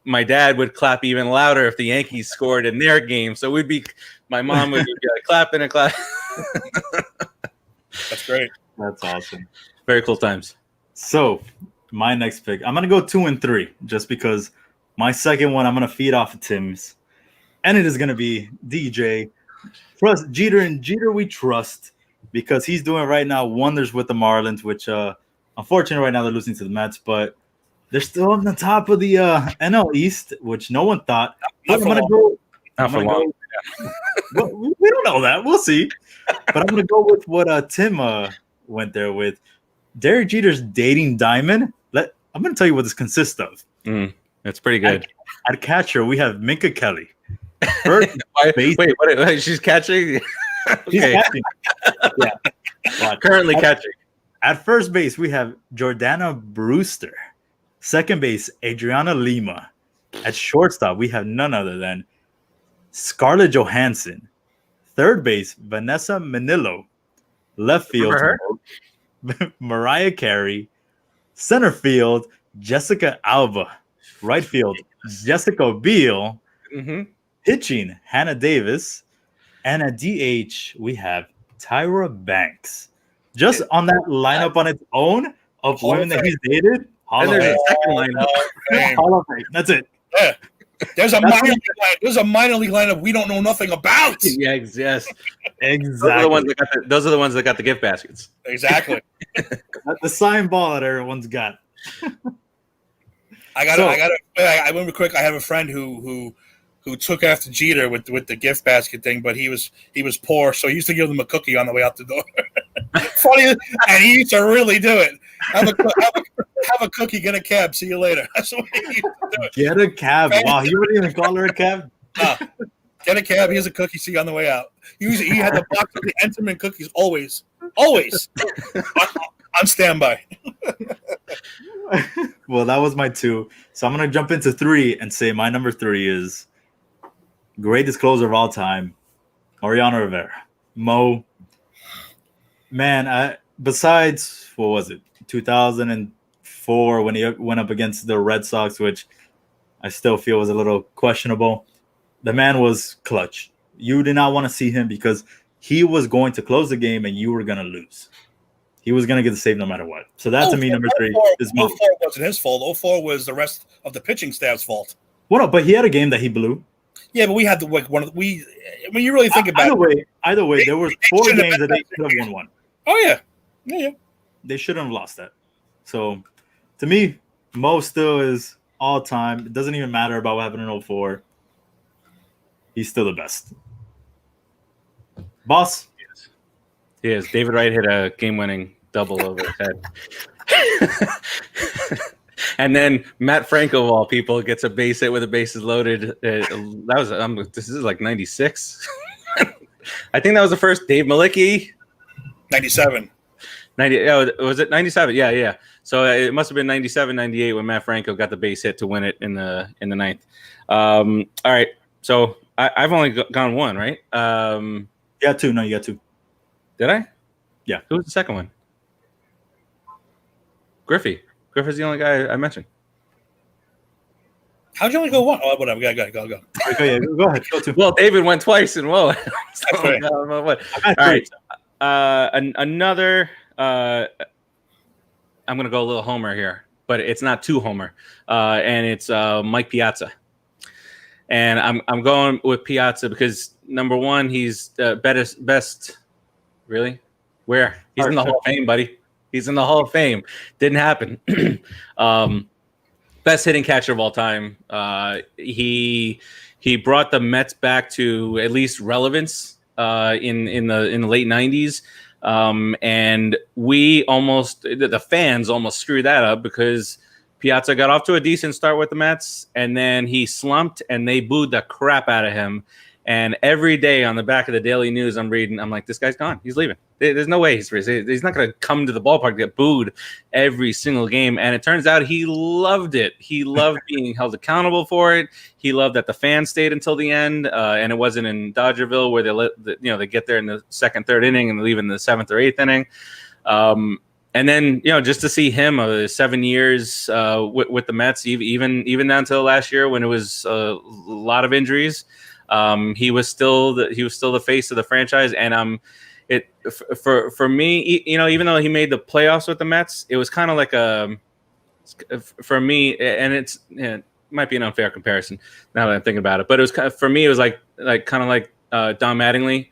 [SPEAKER 2] my dad would clap even louder if the Yankees scored in their game. So my mom would be like clapping and clapping.
[SPEAKER 3] That's great.
[SPEAKER 1] That's awesome.
[SPEAKER 2] Very cool times.
[SPEAKER 1] So my next pick, I'm going to go 2 and 3 just because my second one, I'm going to feed off of Tim's. And it is going to be DJ. Trust Jeter, and Jeter we trust because he's doing right now wonders with the Marlins, which unfortunately right now they're losing to the Mets, but they're still on the top of the NL East, which no one thought.
[SPEAKER 2] Not for long.
[SPEAKER 1] We don't know that. We'll see. But I'm going to go with what Tim went there with. Derek Jeter's dating diamond. I'm going to tell you what this consists of.
[SPEAKER 2] That's pretty good.
[SPEAKER 1] At catcher, we have Minka Kelly.
[SPEAKER 2] Wait, she's catching?
[SPEAKER 1] Okay. She's catching. Yeah.
[SPEAKER 2] Currently catching.
[SPEAKER 1] At first base, we have Jordana Brewster. Second base, Adriana Lima. At shortstop, we have none other than Scarlett Johansson. Third base, Vanessa Manillo. Left field, Mariah Carey. Center field, Jessica Alba. Right field, Jessica Biel. Pitching, Hannah Davis. And at DH, we have Tyra Banks. Just on that lineup on its own of women that he's dated.
[SPEAKER 2] And there's a second lineup.
[SPEAKER 1] That's it.
[SPEAKER 3] Yeah. There's a minor league lineup we don't know nothing about.
[SPEAKER 2] Yes.
[SPEAKER 1] Exactly.
[SPEAKER 2] Those are the ones that got the gift baskets.
[SPEAKER 3] Exactly.
[SPEAKER 1] The sign ball that everyone's got.
[SPEAKER 3] I remember quick. I have a friend who took after Jeter with the gift basket thing, but he was poor, so he used to give them a cookie on the way out the door. Funny, and he used to really do it. Have a cookie, get a cab, see you later. That's what he used to do.
[SPEAKER 1] Get a cab. Wow, you wouldn't even call her a cab?
[SPEAKER 3] Get a cab, here's a cookie, see you on the way out. He had the box of the Entenmann cookies always on standby.
[SPEAKER 1] Well, that was my 2. So I'm going to jump into 3 and say my number 3 is greatest closer of all time, Mariano Rivera. Mo. Man, besides, what was it, 2004 when he went up against the Red Sox, which I still feel was a little questionable. The man was clutch. You did not want to see him because he was going to close the game and you were going to lose. He was going to get the save no matter what. So that to me, number 3 is Monk.
[SPEAKER 3] 04 wasn't his fault. 04 was the rest of the pitching staff's fault.
[SPEAKER 1] Well, no, but he had a game that he blew.
[SPEAKER 3] Yeah, but we had when you really think about
[SPEAKER 1] either way, there were 4 games that they could have won.
[SPEAKER 3] Oh yeah.
[SPEAKER 1] They shouldn't have lost that. So, to me, Mo still is all time. It doesn't even matter about what happened in 04. He's still the best. Boss?
[SPEAKER 2] He is. David Wright hit a game-winning double over his head. And then Matt Franco, of all people, gets a base hit with the bases loaded. This is like 96. I think that was the first Dave Malicki.
[SPEAKER 3] 97.
[SPEAKER 2] 90. Oh, was it 97? Yeah. So it must have been 97, 98 when Matt Franco got the base hit to win it in the ninth. All right. So I've only gone 1, right?
[SPEAKER 1] You got 2. No, you got 2.
[SPEAKER 2] Did I?
[SPEAKER 1] Yeah.
[SPEAKER 2] Who was the second one? Griffey's the only guy I mentioned.
[SPEAKER 3] How'd you only go 1? Oh, whatever. Go.
[SPEAKER 1] Okay, go ahead. Go 2.
[SPEAKER 2] Well, David went twice in whoa.
[SPEAKER 3] That's right.
[SPEAKER 2] All right. Another. I'm gonna go a little homer here, but it's not too homer, and it's Mike Piazza. And I'm going with Piazza because number 1, he's best. Really? Where? He's in the Hall of Fame, buddy. He's in the Hall of Fame. Didn't happen. Best hitting catcher of all time. He brought the Mets back to at least relevance in the late 90s. And the fans almost screwed that up because Piazza got off to a decent start with the Mets, and then he slumped, and they booed the crap out of him. And every day on the back of the Daily News, I'm like, this guy's gone. He's leaving. There's no way he's not going to come to the ballpark to get booed every single game. And it turns out he loved it. He loved being held accountable for it. He loved that the fans stayed until the end. And it wasn't in Dodgerville where they get there in the second, third inning and leave in the 7th or 8th inning. And then, just to see him 7 years with the Mets, even down to last year when it was a lot of injuries. He was still the face of the franchise, and for me, even though he made the playoffs with the Mets, it was kind of like for me, and it might be an unfair comparison now that I'm thinking about it, but it was for me, it was like Don Mattingly.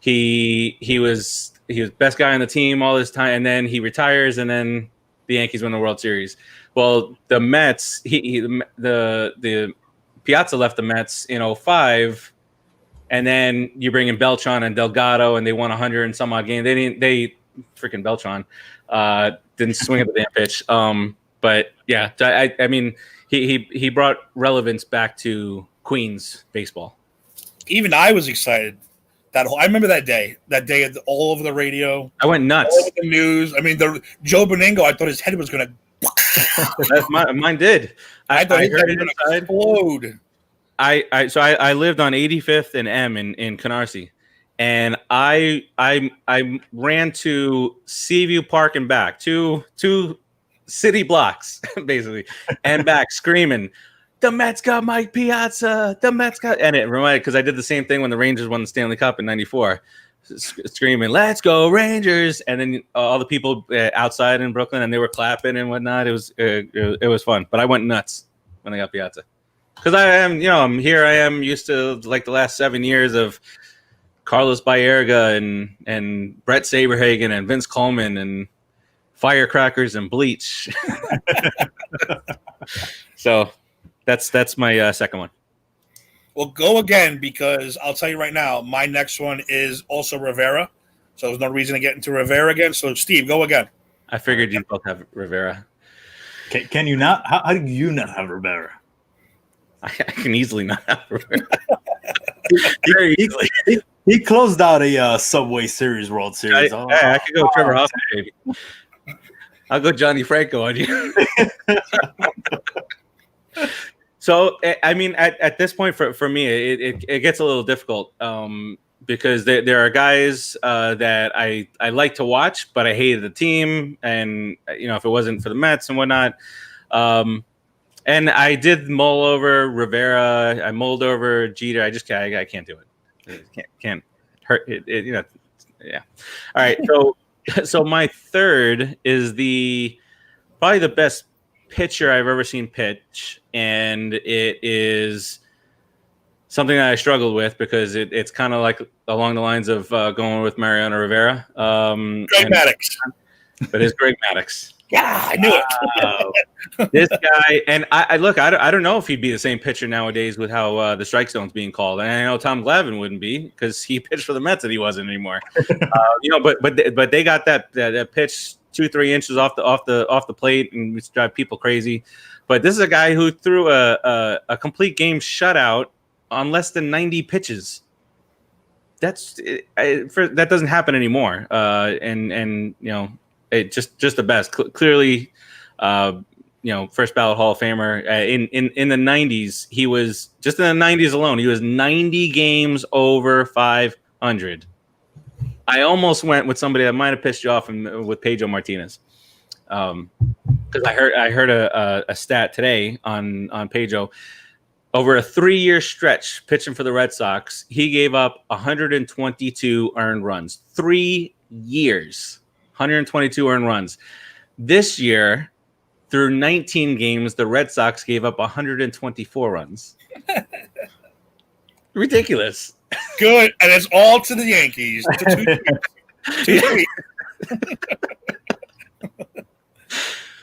[SPEAKER 2] He was best guy on the team all this time, and then he retires, and then the Yankees win the World Series. Well, the Mets, the Piazza left the Mets in 2005, and then you bring in Beltran and Delgado, and they won 100 and some odd games. They freaking Beltran didn't swing at the damn pitch. But yeah, I mean, he brought relevance back to Queens baseball.
[SPEAKER 3] Even I was excited. I remember that day all over the radio.
[SPEAKER 2] I went nuts.
[SPEAKER 3] All over the news. I mean, Joe Beningo, I thought his head was going to.
[SPEAKER 2] Mine did. I heard it inside.
[SPEAKER 3] Explode.
[SPEAKER 2] So I lived on 85th and M in Canarsie, and I ran to Seaview Park and back, two city blocks basically, and back screaming, "The Mets got Mike Piazza! The Mets got!" And it reminded, because I did the same thing when the Rangers won the Stanley Cup in '94. Screaming, "Let's go Rangers!" And then all the people outside in Brooklyn, and they were clapping and whatnot. It was fun, but I went nuts when I got Piazza because I am used to like the last 7 years of Carlos Baerga and Brett Saberhagen and Vince Coleman and firecrackers and bleach. So that's my second one.
[SPEAKER 3] Well, go again, because I'll tell you right now, my next one is also Rivera. So there's no reason to get into Rivera again. So, Steve, go again.
[SPEAKER 2] I figured you both have Rivera.
[SPEAKER 1] Can you not? How do you not have Rivera?
[SPEAKER 2] I can easily not have Rivera.
[SPEAKER 1] Very easily. He closed out a Subway Series World Series.
[SPEAKER 2] I could go Trevor Hoffman, baby. I'll go Johnny Franco on you. So, I mean, at this point, for me, it gets a little difficult because there are guys that I like to watch, but I hated the team. And, if it wasn't for the Mets and whatnot. And I did mull over Rivera. I mulled over Jeter. I can't do it. Can't. hurt. Yeah. All right. So my third is probably the best pitcher I've ever seen pitch, and it is something that I struggled with because it's kind of like along the lines of going with Mariano Rivera.
[SPEAKER 3] Greg Maddux.
[SPEAKER 2] But it's Greg Maddux.
[SPEAKER 3] Yeah, I knew it.
[SPEAKER 2] This guy, and I don't know if he'd be the same pitcher nowadays with how the strike zone's being called. And I know Tom Glavine wouldn't be because he pitched for the Mets and he wasn't anymore. But they got that pitch 2-3 inches off the plate and it's drive people crazy. But this is a guy who threw a complete game shutout on less than 90 pitches. That doesn't happen anymore. And it just the best. Clearly, first ballot Hall of Famer. In the 90s, he was just in the 90s alone. He was 90 games over 500. I almost went with somebody that might have pissed you off with Pedro Martinez, because I heard a stat today on Pedro. Over a 3-year stretch pitching for the Red Sox, he gave up 122 earned runs. 3 years. 122 earned runs. This year, through 19 games, the Red Sox gave up 124 runs. Ridiculous.
[SPEAKER 3] Good, and it's all to the Yankees.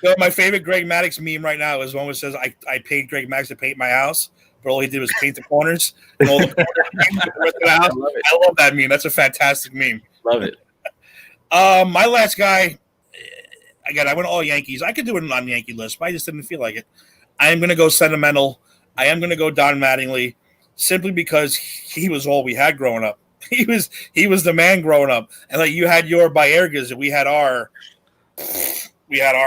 [SPEAKER 3] So my favorite Greg Maddux meme right now is one that says, I paid Greg Maddux to paint my house, but all he did was paint the corners. And all the corners the house. I love that meme. That's a fantastic meme.
[SPEAKER 2] Love it.
[SPEAKER 3] My last guy, again, I went all Yankees. I could do it on the Yankee list, but I just didn't feel like it. I am going to go sentimental. I am going to go Don Mattingly, simply because he was all we had growing up. He was the man growing up, and like you had your Baergas, and we had our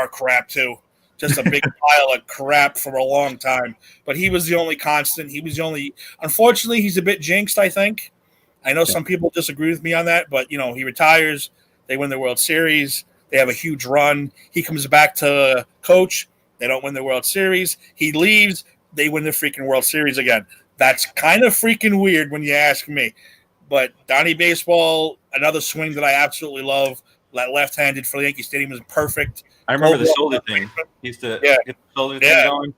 [SPEAKER 3] crap too. Just a big pile of crap for a long time. But he was the only constant. He was the only. Unfortunately, he's a bit jinxed, I think. I know some people disagree with me on that, but he retires. They win the World Series. They have a huge run. He comes back to coach. They don't win the World Series. He leaves. They win the freaking World Series again. That's kind of freaking weird when you ask me. But Donnie Baseball, another swing that I absolutely love. That left-handed for the Yankee Stadium is perfect.
[SPEAKER 2] I remember the shoulder thing. He used to get the shoulder thing going.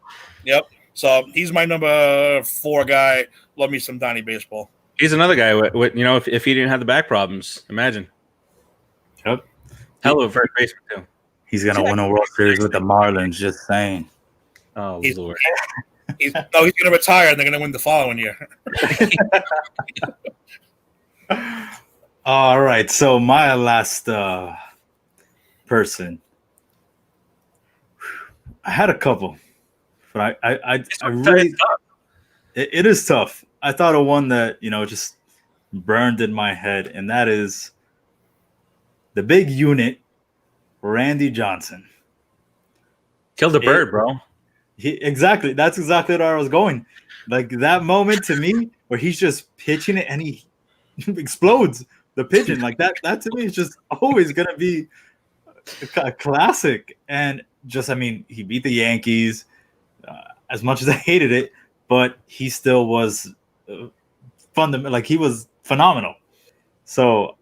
[SPEAKER 3] Yep. So he's my number 4 guy. Love me some Donnie Baseball.
[SPEAKER 2] He's another guy with if he didn't have the back problems, imagine.
[SPEAKER 1] Yep.
[SPEAKER 2] Hell of a first baseman too.
[SPEAKER 1] He's gonna win a World Series with the Marlins. Just saying.
[SPEAKER 2] Oh Lord.
[SPEAKER 3] He's gonna retire and they're gonna win the following year.
[SPEAKER 1] All right. So my last person. I had a couple, but I really it is tough. I thought of one that just burned in my head, and that is the big unit, Randy Johnson.
[SPEAKER 2] Killed a bird, bro.
[SPEAKER 1] Exactly. That's exactly where I was going. Like that moment to me where he's just pitching it and he explodes the pigeon. Like that to me is just always going to be a classic. And he beat the Yankees as much as I hated it, but he still was fundamental. Like he was phenomenal. So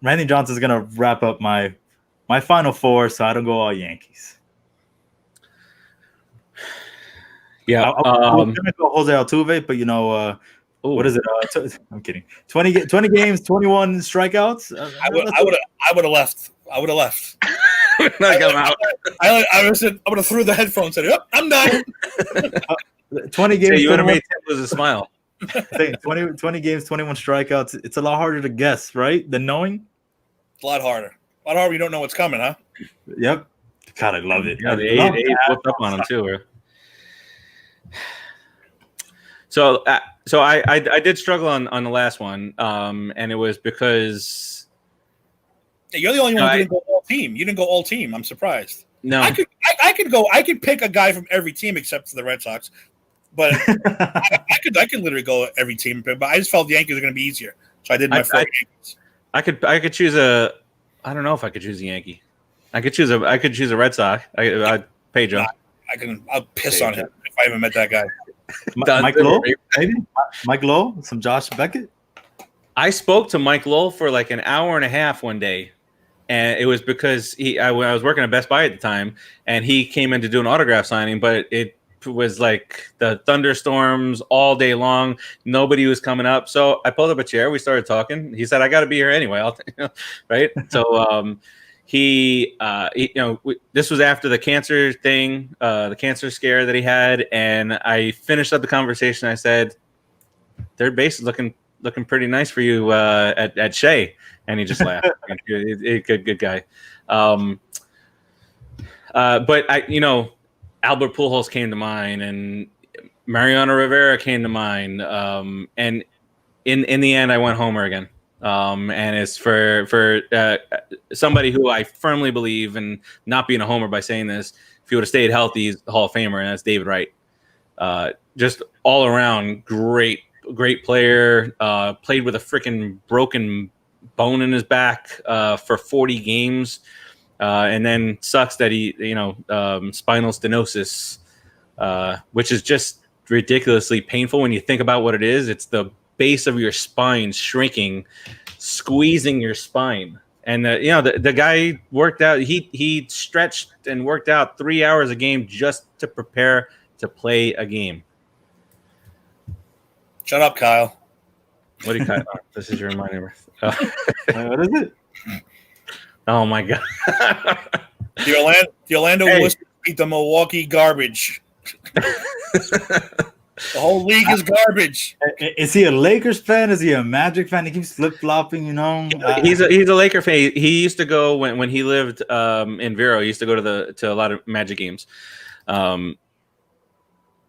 [SPEAKER 1] Randy Johnson is going to wrap up my final 4, so I don't go all Yankees.
[SPEAKER 2] Yeah,
[SPEAKER 1] I'm going to go Jose Altuve, but what is it? I'm kidding. 20 games, 21 strikeouts.
[SPEAKER 3] I would have left. I would have left.
[SPEAKER 2] I'm out.
[SPEAKER 3] I would have threw the headphones and said, "Yep, I'm done."
[SPEAKER 1] 20 games.
[SPEAKER 2] So you would have made Tim lose a smile.
[SPEAKER 1] 20 games, 21 strikeouts. It's a lot harder to guess, right? Than knowing.
[SPEAKER 3] It's a lot harder. A lot harder. You don't know what's coming, huh?
[SPEAKER 1] Yep. God, I love it.
[SPEAKER 2] Yeah, the age flipped up on him too. So I did struggle on the last one, and it was because
[SPEAKER 3] you're the only one who didn't go all team. You didn't go all team. I'm surprised.
[SPEAKER 2] No,
[SPEAKER 3] I could pick a guy from every team except for the Red Sox, but I could literally go every team. But I just felt the Yankees are going to be easier, so I did my 4 Yankees.
[SPEAKER 2] I could choose a. I don't know if I could choose a Yankee. I could choose a Red Sox. I Pedro.
[SPEAKER 3] I'll piss on him if I ever met that guy.
[SPEAKER 1] Mike Lowe, maybe Mike Lowe, some Josh Beckett.
[SPEAKER 2] I spoke to Mike Lowell for like an hour and a half one day, and it was because I was working at Best Buy at the time, and he came in to do an autograph signing, but it was like the thunderstorms all day long. Nobody was coming up, so I pulled up a chair. We started talking. He said, "I got to be here anyway." Right? So this was after the cancer thing, the cancer scare that he had, and I finished up the conversation. I said, "Third base is looking pretty nice for you at Shea," and he just laughed. Good guy. But Albert Pujols came to mind, and Mariano Rivera came to mind, and in the end, I went Homer again. And it's for somebody who I firmly believe, and not being a homer by saying this, if he would have stayed healthy, he's a Hall of Famer, and that's David Wright. Just all around great player. Played with a freaking broken bone in his back for 40 games, and then sucks that he spinal stenosis, which is just ridiculously painful when you think about what it is. It's the base of your spine shrinking, squeezing your spine. And the guy worked out. He stretched and worked out 3 hours a game just to prepare to play a game.
[SPEAKER 3] Shut up, Kyle.
[SPEAKER 2] What do you cut? This is your reminder.
[SPEAKER 1] What is it?
[SPEAKER 2] Oh my god!
[SPEAKER 3] The Orlando Whiskers beat the Milwaukee Garbage. The whole league is garbage.
[SPEAKER 1] Is he a Lakers fan? Is he a Magic fan? He keeps flip flopping,
[SPEAKER 2] He's a Laker fan. He used to go when he lived in Vero. He used to go to a lot of Magic games.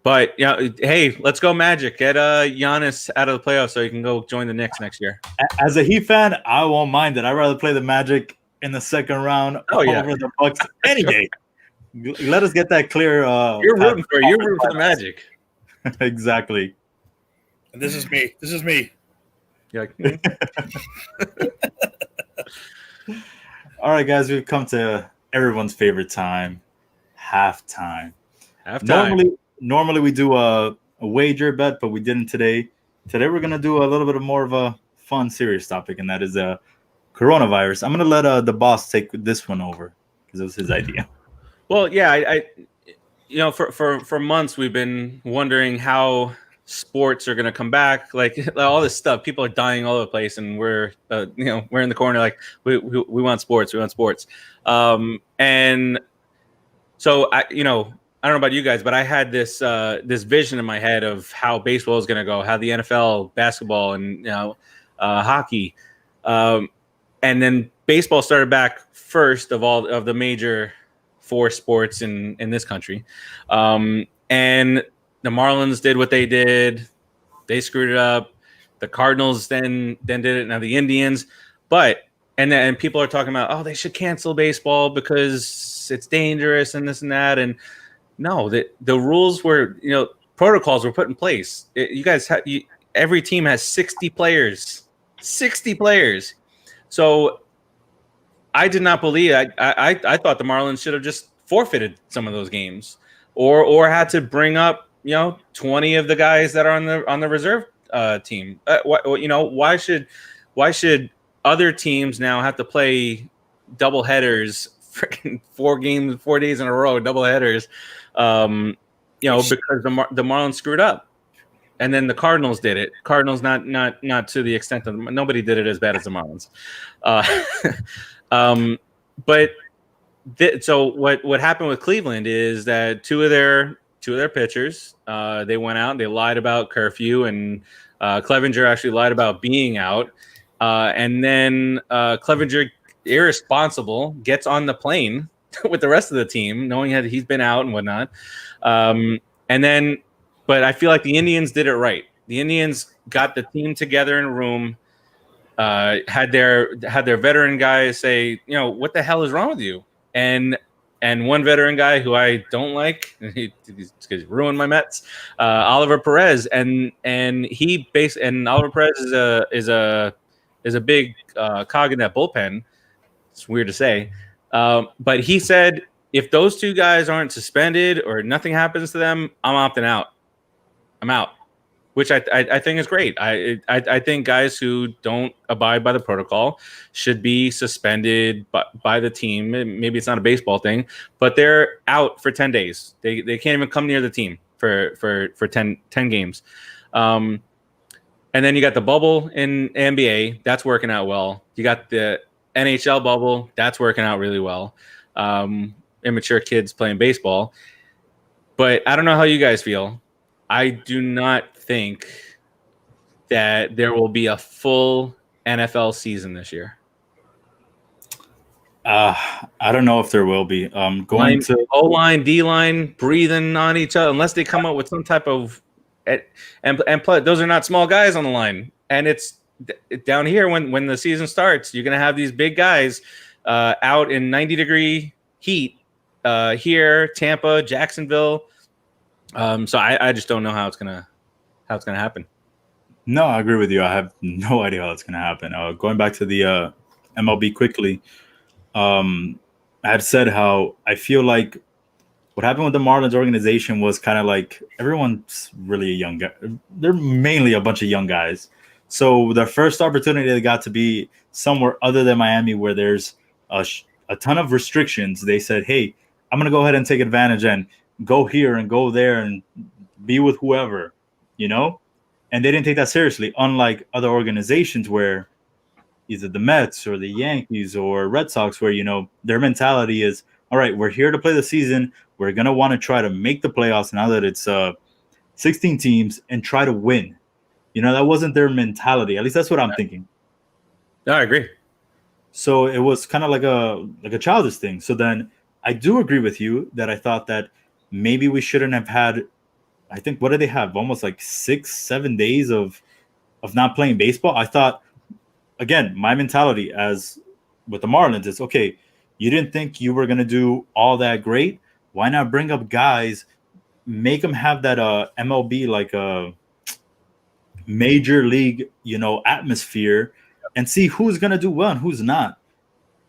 [SPEAKER 2] But hey, let's go Magic. Get Giannis out of the playoffs so he can go join the Knicks next year.
[SPEAKER 1] As a Heat fan, I won't mind it. I'd rather play the Magic in the second round over the Bucks any day. Let us get that clear.
[SPEAKER 2] You're rooting for the Magic.
[SPEAKER 1] Exactly.
[SPEAKER 3] And this is me.
[SPEAKER 2] You're
[SPEAKER 1] All right, guys, we've come to everyone's favorite time, halftime. Normally we do a wager bet, but we didn't today. Today we're gonna do a little bit more of a fun, serious topic, and that is coronavirus. I'm gonna let the boss take this one over because it was his idea.
[SPEAKER 2] Well, yeah, for months we've been wondering how sports are going to come back. Like all this stuff, people are dying all over the place, and we're in the corner like we want sports, and so I don't know about you guys, but I had this vision in my head of how baseball is going to go, how the NFL, basketball, and hockey, and then baseball started back first of all of the major 4 sports in this country, and the Marlins did what they did. They screwed it up. The Cardinals then did it. Now the Indians, and people are talking about, they should cancel baseball because it's dangerous and this and that. And no, the rules were, protocols were put in place. Every team has 60 players. 60 players. So I did not believe. I thought the Marlins should have just forfeited some of those games, or had to bring up 20 of the guys that are on the reserve team. Why should other teams now have to play double headers, freaking 4 days in a row, double headers? Because the Marlins screwed up. And then the Cardinals did it. Cardinals not to the extent of nobody did it as bad as the Marlins. So what happened with Cleveland is that two of their pitchers, they went out and they lied about curfew, and Clevenger actually lied about being out. And then Clevenger, irresponsible, gets on the plane with the rest of the team, knowing that he's been out and whatnot. But I feel like the Indians did it right. The Indians got the team together in a room, had their veteran guys say, what the hell is wrong with you? And one veteran guy who I don't like, he's ruined my Mets, Oliver Perez, and Oliver Perez is a big cog in that bullpen. It's weird to say, but he said, if those 2 guys aren't suspended or nothing happens to them, I'm opting out. I'm out. which I think is great. I think guys who don't abide by the protocol should be suspended by the team. Maybe it's not a baseball thing, but they're out for 10 days. They can't even come near the team for 10 games. And then you got the bubble in NBA. That's working out well. You got the NHL bubble. That's working out really well. Immature kids playing baseball. But I don't know how you guys feel. I do not think that there will be a full NFL season this year.
[SPEAKER 1] I don't know if there will be. Going to
[SPEAKER 2] O-line, D-line, breathing on each other, unless they come up with some type of and play. Those are not small guys on the line, and it's down here when the season starts. You're gonna have these big guys out in 90-degree heat here, Tampa, Jacksonville. So I just don't know how it's gonna happen.
[SPEAKER 1] No, I agree with you. I have no idea how it's gonna happen. Going back to the MLB quickly, I had said how I feel like what happened with the Marlins organization was kind of like everyone's really a young guy. They're mainly a bunch of young guys. So the first opportunity they got to be somewhere other than Miami where there's a ton of restrictions, they said, hey, I'm going to go ahead and take advantage and go here and go there and be with whoever, you know? And they didn't take that seriously, unlike other organizations where either the Mets or the Yankees or Red Sox where, you know, their mentality is, all right, we're here to play the season. We're going to want to try to make the playoffs now that it's 16 teams and try to win. You know, that wasn't their mentality. At least that's what I'm thinking.
[SPEAKER 2] No, I agree.
[SPEAKER 1] So it was kind of like a childish thing. So then I do agree with you that I thought that maybe we shouldn't have had, I think, what did they have? Almost like 6-7 days of not playing baseball. I thought, again, my mentality as with the Marlins is, okay, you didn't think you were going to do all that great. Why not bring up guys, make them have that MLB like a major league, you know, atmosphere and see who's going to do well and who's not.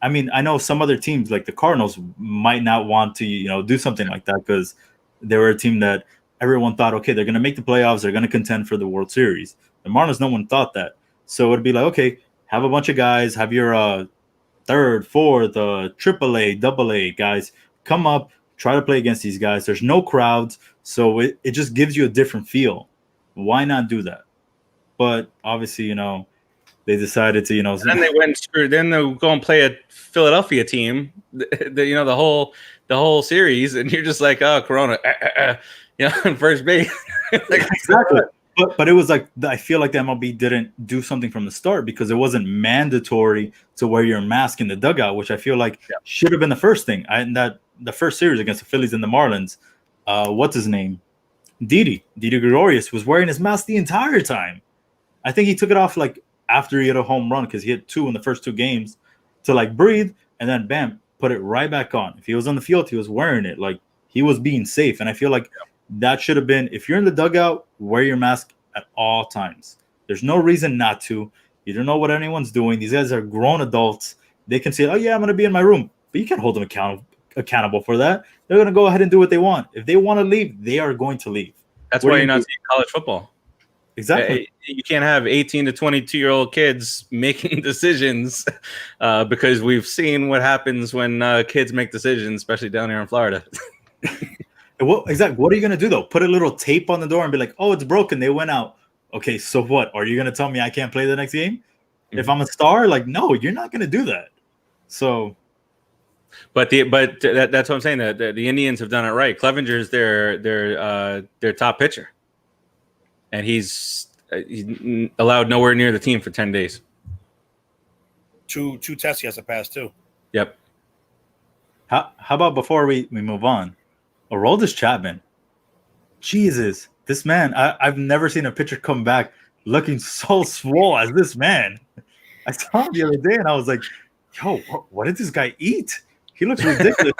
[SPEAKER 1] I mean, I know some other teams like the Cardinals might not want to, you know, do something like that because they were a team that everyone thought, okay, they're going to make the playoffs. They're going to contend for the World Series. The Marlins, no one thought that. So it'd be like, okay, have a bunch of guys, have your third, fourth, AAA, AA guys come up, try to play against these guys. There's no crowds, so it just gives you a different feel. Why not do that? But obviously, you know, they decided to, you know.
[SPEAKER 2] And then they went and screwed. Then they'll go and play a Philadelphia team, you know, the whole series, and you're just like, oh, Corona, you know, in first base.
[SPEAKER 1] Like, exactly. But it was like, I feel like the MLB didn't do something from the start because it wasn't mandatory to wear your mask in the dugout, which I feel like should have been the first thing. The first series against the Phillies and the Marlins, what's his name? Didi Gregorius was wearing his mask the entire time. I think he took it off like after he hit a home run because he hit 2 in the first 2 games to like breathe and then bam, put it right back on. If he was on the field, he was wearing it. Like he was being safe. And I feel like that should have been, if you're in the dugout, wear your mask at all times. There's no reason not to. You don't know what anyone's doing. These guys are grown adults. They can say, oh yeah, I'm going to be in my room. But you can't hold them accountable for that. They're going to go ahead and do what they want. If they want to leave, they are going to leave.
[SPEAKER 2] That's why you're not seeing college football.
[SPEAKER 1] Exactly.
[SPEAKER 2] You can't have 18 to 22-year-old kids making decisions because we've seen what happens when kids make decisions, especially down here in Florida.
[SPEAKER 1] Well, exactly. What are you going to do, though? Put a little tape on the door and be like, oh, it's broken. They went out. Okay, so what? Are you going to tell me I can't play the next game? Mm-hmm. If I'm a star, like, no, you're not going to do that. So...
[SPEAKER 2] But that's what I'm saying. The Indians have done it right. Clevenger's their top pitcher, and he's allowed nowhere near the team for 10 days.
[SPEAKER 3] Two tests he has to pass too.
[SPEAKER 2] Yep.
[SPEAKER 1] How about before we move on, Aroldis Chapman? Jesus, this man! I've never seen a pitcher come back looking so swole as this man. I saw him the other day, and I was like, "Yo, what did this guy eat?" He looks ridiculous.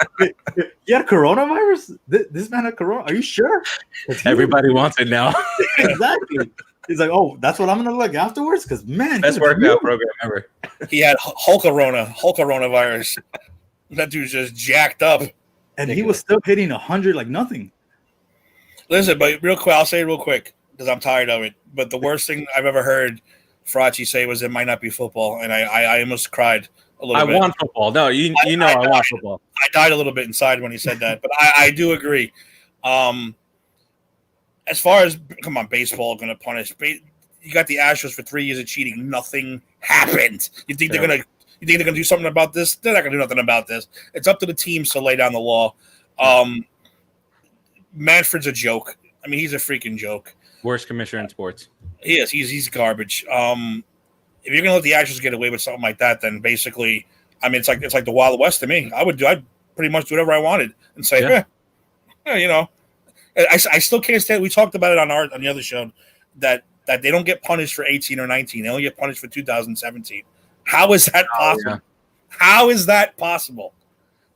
[SPEAKER 1] He had coronavirus? This man had corona? Are you sure?
[SPEAKER 2] Everybody wants it now.
[SPEAKER 1] Exactly. He's like, oh, that's what I'm going to look afterwards? Because, man.
[SPEAKER 2] Best workout program ever.
[SPEAKER 3] He had Hulk-coronavirus. That dude's just jacked up.
[SPEAKER 1] And he was still hitting 100 like nothing.
[SPEAKER 3] Listen, but real quick, I'll say it real quick. because I'm tired of it. But the worst thing I've ever heard Faraci say was it might not be football, and I almost cried a little bit.
[SPEAKER 2] I want football. No, you know I want football.
[SPEAKER 3] I died a little bit inside when he said that, but I do agree. As far as baseball going to punish. You got the Astros for 3 years of cheating. Nothing happened. You think they're gonna do something about this? They're not gonna do nothing about this. It's up to the teams to lay down the law. Manfred's a joke. I mean, he's a freaking joke.
[SPEAKER 2] Worst commissioner in sports.
[SPEAKER 3] He is. He's garbage. If you're gonna let the Astros get away with something like that, then basically, I mean, it's like the Wild West to me. I'd pretty much do whatever I wanted and say, you know. I still can't stand. We talked about it on the other show that they don't get punished for 18 or 19. They only get punished for 2017. How is that possible? Yeah. How is that possible?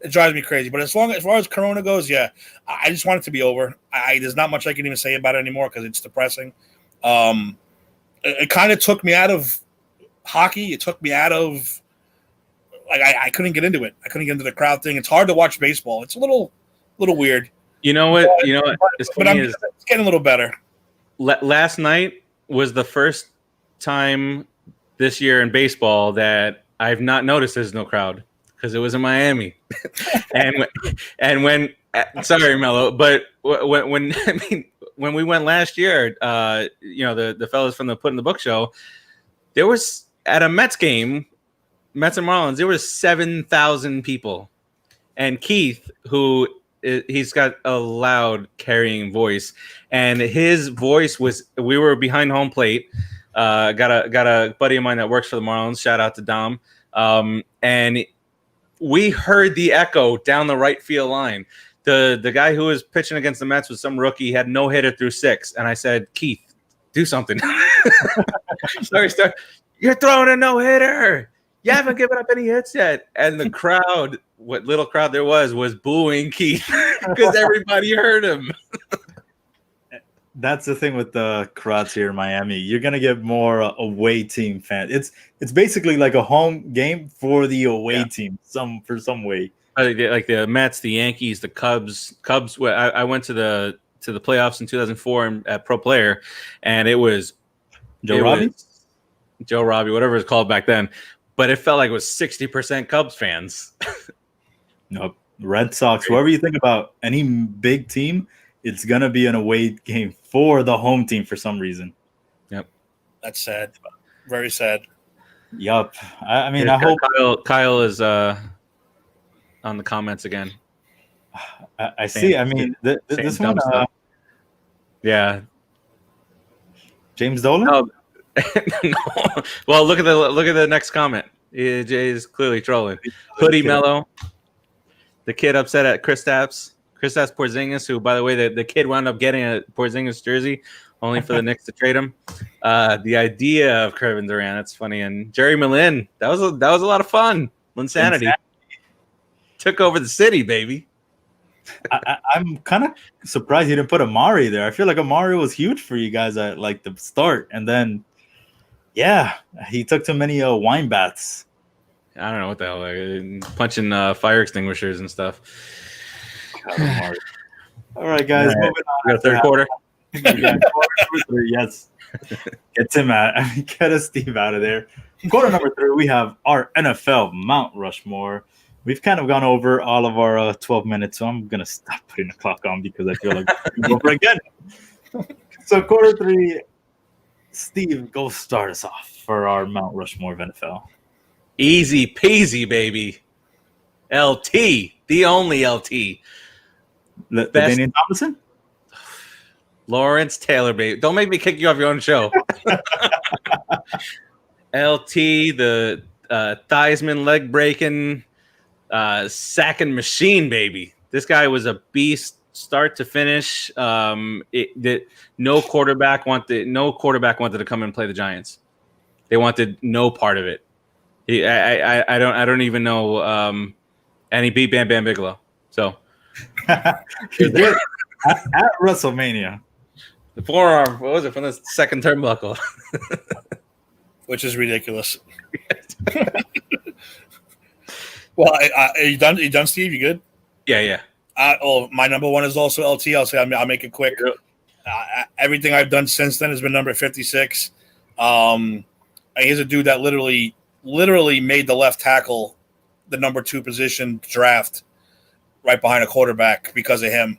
[SPEAKER 3] It drives me crazy. But as far as Corona goes, yeah, I just want it to be over. There's not much I can even say about it anymore because it's depressing. It kind of took me out of hockey. It took me out of I couldn't get into it. I couldn't get into the crowd thing. It's hard to watch baseball. It's a little weird.
[SPEAKER 2] You know what? It's
[SPEAKER 3] getting a little better.
[SPEAKER 2] Last night was the first time this year in baseball that I've not noticed there's no crowd because it was in Miami. and when sorry, Mello, but when we went last year, the fellas from the Put in the Book show, there was at a Mets game, Mets and Marlins, there was 7,000 people, and Keith, who he's got a loud carrying voice, and his voice was, we were behind home plate. Got a buddy of mine that works for the Marlins. Shout out to Dom. And we heard the echo down the right field line. The guy who was pitching against the Mets was some rookie. He had no hitter through 6. And I said, Keith, do something. Sorry. You're throwing a no hitter. You haven't given up any hits yet. And the crowd, what little crowd there was booing Keith because everybody heard him.
[SPEAKER 1] That's the thing with the crowds here in Miami. You're gonna get more away team fans. It's basically like a home game for the away team, some way.
[SPEAKER 2] Like the Mets, the Yankees, the Cubs. I went to the playoffs in 2004 at Pro Player, and it was Joe Robbie, whatever it's called back then. But it felt like it was 60% Cubs fans.
[SPEAKER 1] Nope. Red Sox, whoever you think about, any big team, it's going to be an away game for the home team for some reason.
[SPEAKER 2] Yep.
[SPEAKER 3] That's sad. Very sad.
[SPEAKER 1] Yup. I mean, I hope
[SPEAKER 2] Kyle is on the comments again.
[SPEAKER 1] I see. I mean, this one.
[SPEAKER 2] Yeah.
[SPEAKER 1] James Dolan?
[SPEAKER 2] No. Well, look at the next comment. Jay is clearly trolling. Hoodie Mello. The kid upset at Kristaps Porzingis, who, by the way, the kid wound up getting a Porzingis jersey only for the Knicks to trade him. The idea of Kevin Durant, that's funny. And Jerry Malin, that was a lot of fun. Linsanity took over the city, baby.
[SPEAKER 1] I'm kind of surprised you didn't put Amari there. I feel like Amari was huge for you guys at like the start, and then he took too many wine baths.
[SPEAKER 2] I don't know what the hell, like, punching fire extinguishers and stuff.
[SPEAKER 1] God, all right, guys.
[SPEAKER 2] Moving on. We got a third quarter.
[SPEAKER 1] Yes. Get Steve out of there. Quarter number 3, we have our NFL Mount Rushmore. We've kind of gone over all of our 12 minutes, so I'm going to stop putting the clock on because I feel like we're over again. So quarter 3, Steve, go start us off for our Mount Rushmore of NFL.
[SPEAKER 2] Easy peasy, baby. LT, the only LT.
[SPEAKER 1] Daniel Thomason?
[SPEAKER 2] Lawrence Taylor, baby. Don't make me kick you off your own show. LT, the Theismann leg breaking, sacking machine, baby. This guy was a beast, start to finish. No quarterback wanted to come and play the Giants. They wanted no part of it. I don't even know. And he beat Bam Bam Bigelow. So
[SPEAKER 1] he did at WrestleMania.
[SPEAKER 2] The forearm, what was it, from the second turnbuckle?
[SPEAKER 3] Which is ridiculous. Well, are you done? You done, Steve? You good?
[SPEAKER 2] Yeah.
[SPEAKER 3] My number 1 is also LT. I'll make it quick. Everything I've done since then has been number 56. He's a dude that literally made the left tackle the number 2 position draft right behind a quarterback because of him.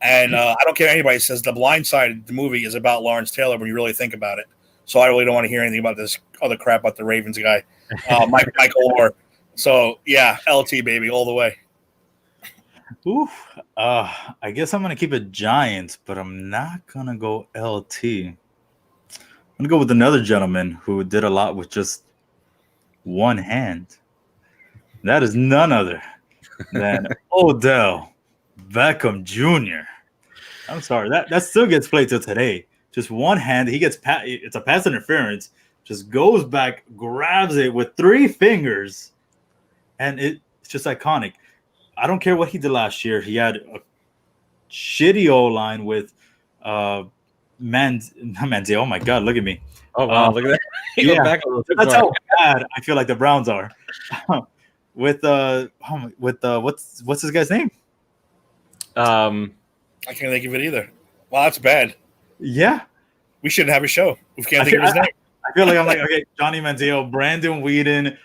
[SPEAKER 3] And I don't care anybody says The Blind Side, the movie, is about Lawrence Taylor when you really think about it. So I really don't want to hear anything about this other crap about the Ravens guy, Michael Orr. So, yeah, LT, baby, all the way.
[SPEAKER 1] Oof. I guess I'm going to keep it Giants, but I'm not going to go LT. I'm going to go with another gentleman who did a lot with just one hand. That is none other than Odell Beckham Jr. I'm sorry. That still gets played till today. Just one hand. He gets it's a pass interference. Just goes back, grabs it with 3 fingers, and it's just iconic. I don't care what he did last year. He had a shitty O-line with not Manzi. Oh my God, look at me.
[SPEAKER 2] Oh wow, look at that.
[SPEAKER 1] Yeah, that's how bad I feel like the Browns are. with what's this guy's name?
[SPEAKER 3] I can't think of it either. Well, that's bad.
[SPEAKER 1] Yeah,
[SPEAKER 3] we shouldn't have a show. We can't think of his name.
[SPEAKER 1] I feel like I'm like, okay, Johnny Manziel, Brandon Whedon,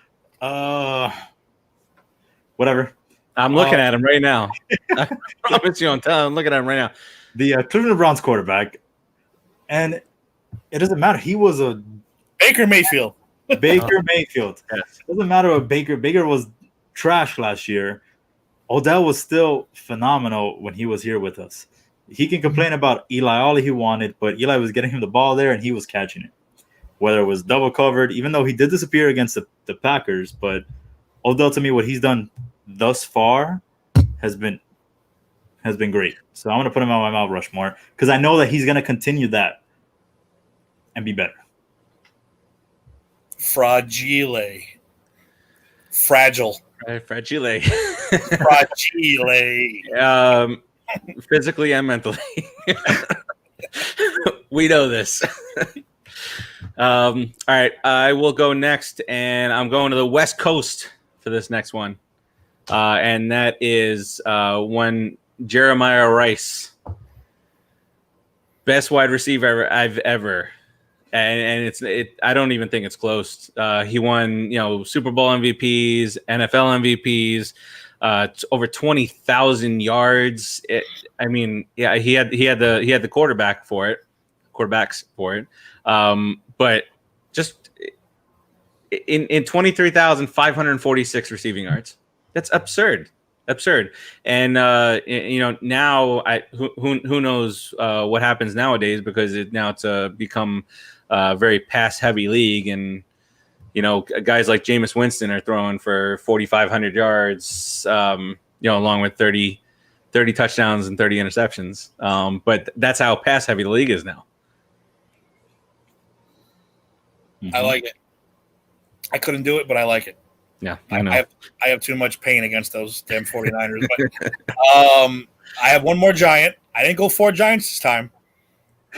[SPEAKER 1] whatever.
[SPEAKER 2] I'm looking at him right now. I promise you, I'm looking at him right now.
[SPEAKER 1] The Cleveland Browns quarterback, and it doesn't matter. He was a
[SPEAKER 3] Baker Mayfield.
[SPEAKER 1] Mayfield. Yes. It doesn't matter what Baker. Baker was trash last year. Odell was still phenomenal when he was here with us. He can complain about Eli all he wanted, but Eli was getting him the ball there, and he was catching it. Whether it was double covered, even though he did disappear against the Packers, but Odell, to me, what he's done thus far has been great. So I'm going to put him on my Mount Rushmore because I know that he's going to continue that and be better.
[SPEAKER 3] Fragile.
[SPEAKER 2] Fragile. Physically and mentally. We know this. All right, I will go next, and I'm going to the West Coast for this next one. And that is one Jeremiah Rice. Best wide receiver I've ever. And I don't even think it's close. He won, Super Bowl MVPs, NFL MVPs, over 20,000 yards. He had the quarterbacks for it. But just in 23,546 receiving yards. That's absurd. And now who knows what happens nowadays, because it's become a very pass heavy league, and guys like Jameis Winston are throwing for 4,500 yards, along with 30 touchdowns and 30 interceptions. But that's how pass heavy the league is now.
[SPEAKER 3] I like it. I couldn't do it, but I like it.
[SPEAKER 2] Yeah, I know.
[SPEAKER 3] I have too much pain against those damn 49ers. But I have one more Giant. I didn't go 4 Giants this time,